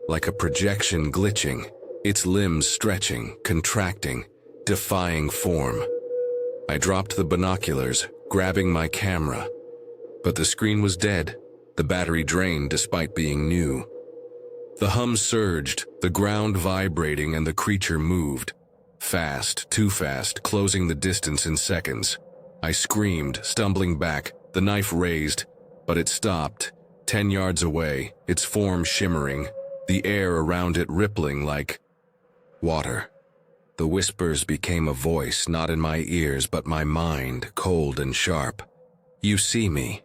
like a projection glitching, its limbs stretching, contracting, defying form. I dropped the binoculars, grabbing my camera. But the screen was dead, the battery drained despite being new. The hum surged, the ground vibrating, and the creature moved. Fast, too fast, closing the distance in seconds. I screamed, stumbling back, the knife raised, but it stopped, 10 yards away, its form shimmering, the air around it rippling like water. The whispers became a voice, not in my ears, but my mind, cold and sharp. You see me.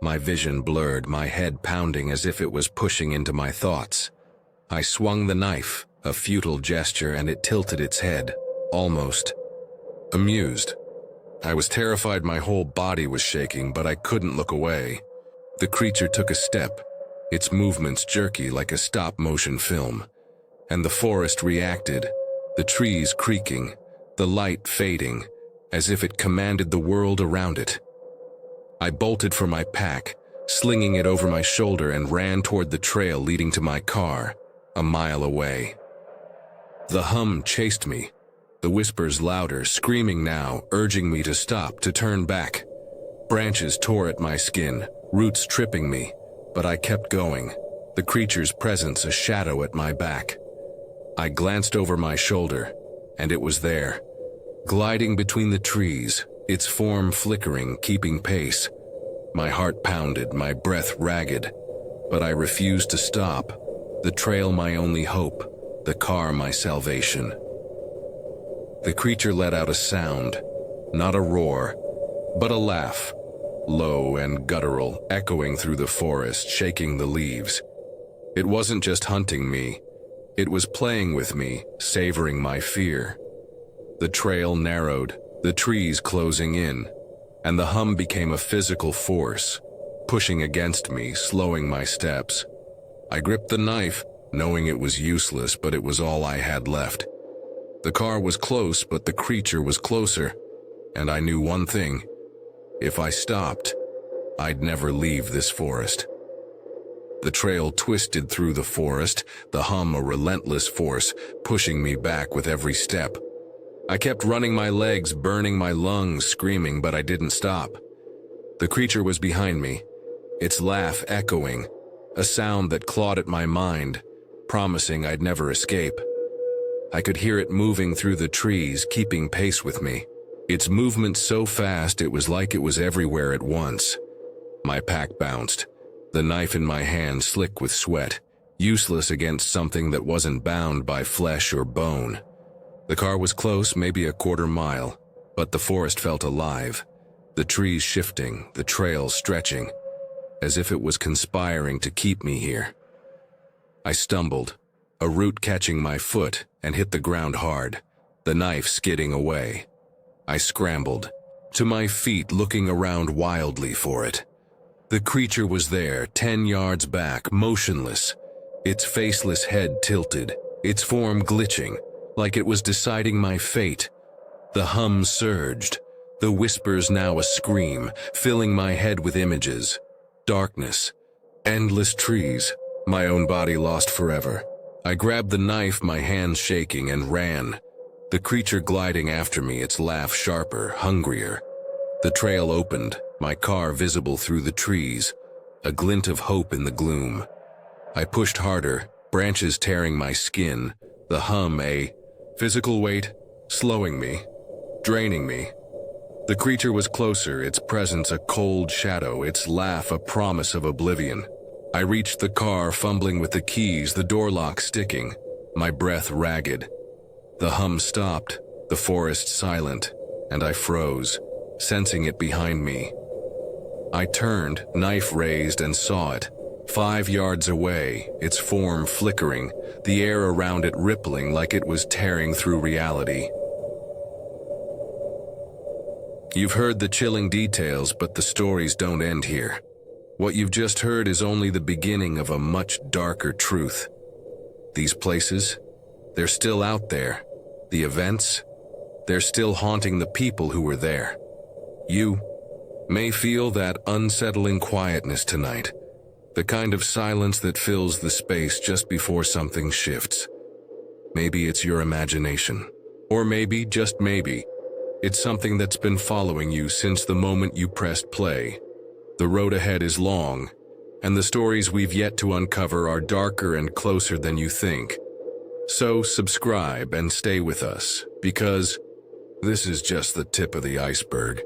My vision blurred, my head pounding as if it was pushing into my thoughts. I swung the knife, a futile gesture, and it tilted its head, almost amused. I was terrified, my whole body was shaking, but I couldn't look away. The creature took a step, its movements jerky like a stop-motion film, and the forest reacted, the trees creaking, the light fading, as if it commanded the world around it. I bolted for my pack, slinging it over my shoulder, and ran toward the trail leading to my car, a mile away. The hum chased me, the whispers louder, screaming now, urging me to stop, to turn back. Branches tore at my skin, roots tripping me, but I kept going, the creature's presence a shadow at my back. I glanced over my shoulder, and it was there, gliding between the trees, its form flickering, keeping pace. My heart pounded, my breath ragged, but I refused to stop. The trail my only hope, the car my salvation. The creature let out a sound, not a roar, but a laugh, low and guttural, echoing through the forest, shaking the leaves. It wasn't just hunting me, it was playing with me, savoring my fear. The trail narrowed, the trees closing in, and the hum became a physical force, pushing against me, slowing my steps. I gripped the knife, knowing it was useless, but it was all I had left. The car was close, but the creature was closer, and I knew one thing. If I stopped, I'd never leave this forest. The trail twisted through the forest, the hum a relentless force, pushing me back with every step. I kept running, my legs burning, my lungs screaming, but I didn't stop. The creature was behind me, its laugh echoing, a sound that clawed at my mind, promising I'd never escape. I could hear it moving through the trees, keeping pace with me. Its movement so fast it was like it was everywhere at once. My pack bounced, the knife in my hand slick with sweat, useless against something that wasn't bound by flesh or bone. The car was close, maybe a quarter mile, but the forest felt alive, the trees shifting, the trail stretching, as if it was conspiring to keep me here. I stumbled, a root catching my foot, and hit the ground hard, the knife skidding away. I scrambled, to my feet, looking around wildly for it. The creature was there, 10 yards back, motionless, its faceless head tilted, its form glitching, like it was deciding my fate. The hum surged, the whispers now a scream, filling my head with images. Darkness, endless trees, my own body lost forever. I grabbed the knife, my hands shaking, and ran. The creature gliding after me, its laugh sharper, hungrier. The trail opened, my car visible through the trees, a glint of hope in the gloom. I pushed harder, branches tearing my skin, the hum a physical weight, slowing me, draining me. The creature was closer, its presence a cold shadow, its laugh a promise of oblivion. I reached the car, fumbling with the keys, the door lock sticking, my breath ragged. The hum stopped, the forest silent, and I froze, sensing it behind me. I turned, knife raised, and saw it. 5 yards away, its form flickering, the air around it rippling like it was tearing through reality. You've heard the chilling details, but the stories don't end here. What you've just heard is only the beginning of a much darker truth. These places, they're still out there. The events, they're still haunting the people who were there. You may feel that unsettling quietness tonight, the kind of silence that fills the space just before something shifts. Maybe it's your imagination, or maybe, just maybe, it's something that's been following you since the moment you pressed play. The road ahead is long, and the stories we've yet to uncover are darker and closer than you think. So subscribe and stay with us, because this is just the tip of the iceberg.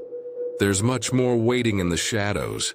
There's much more waiting in the shadows.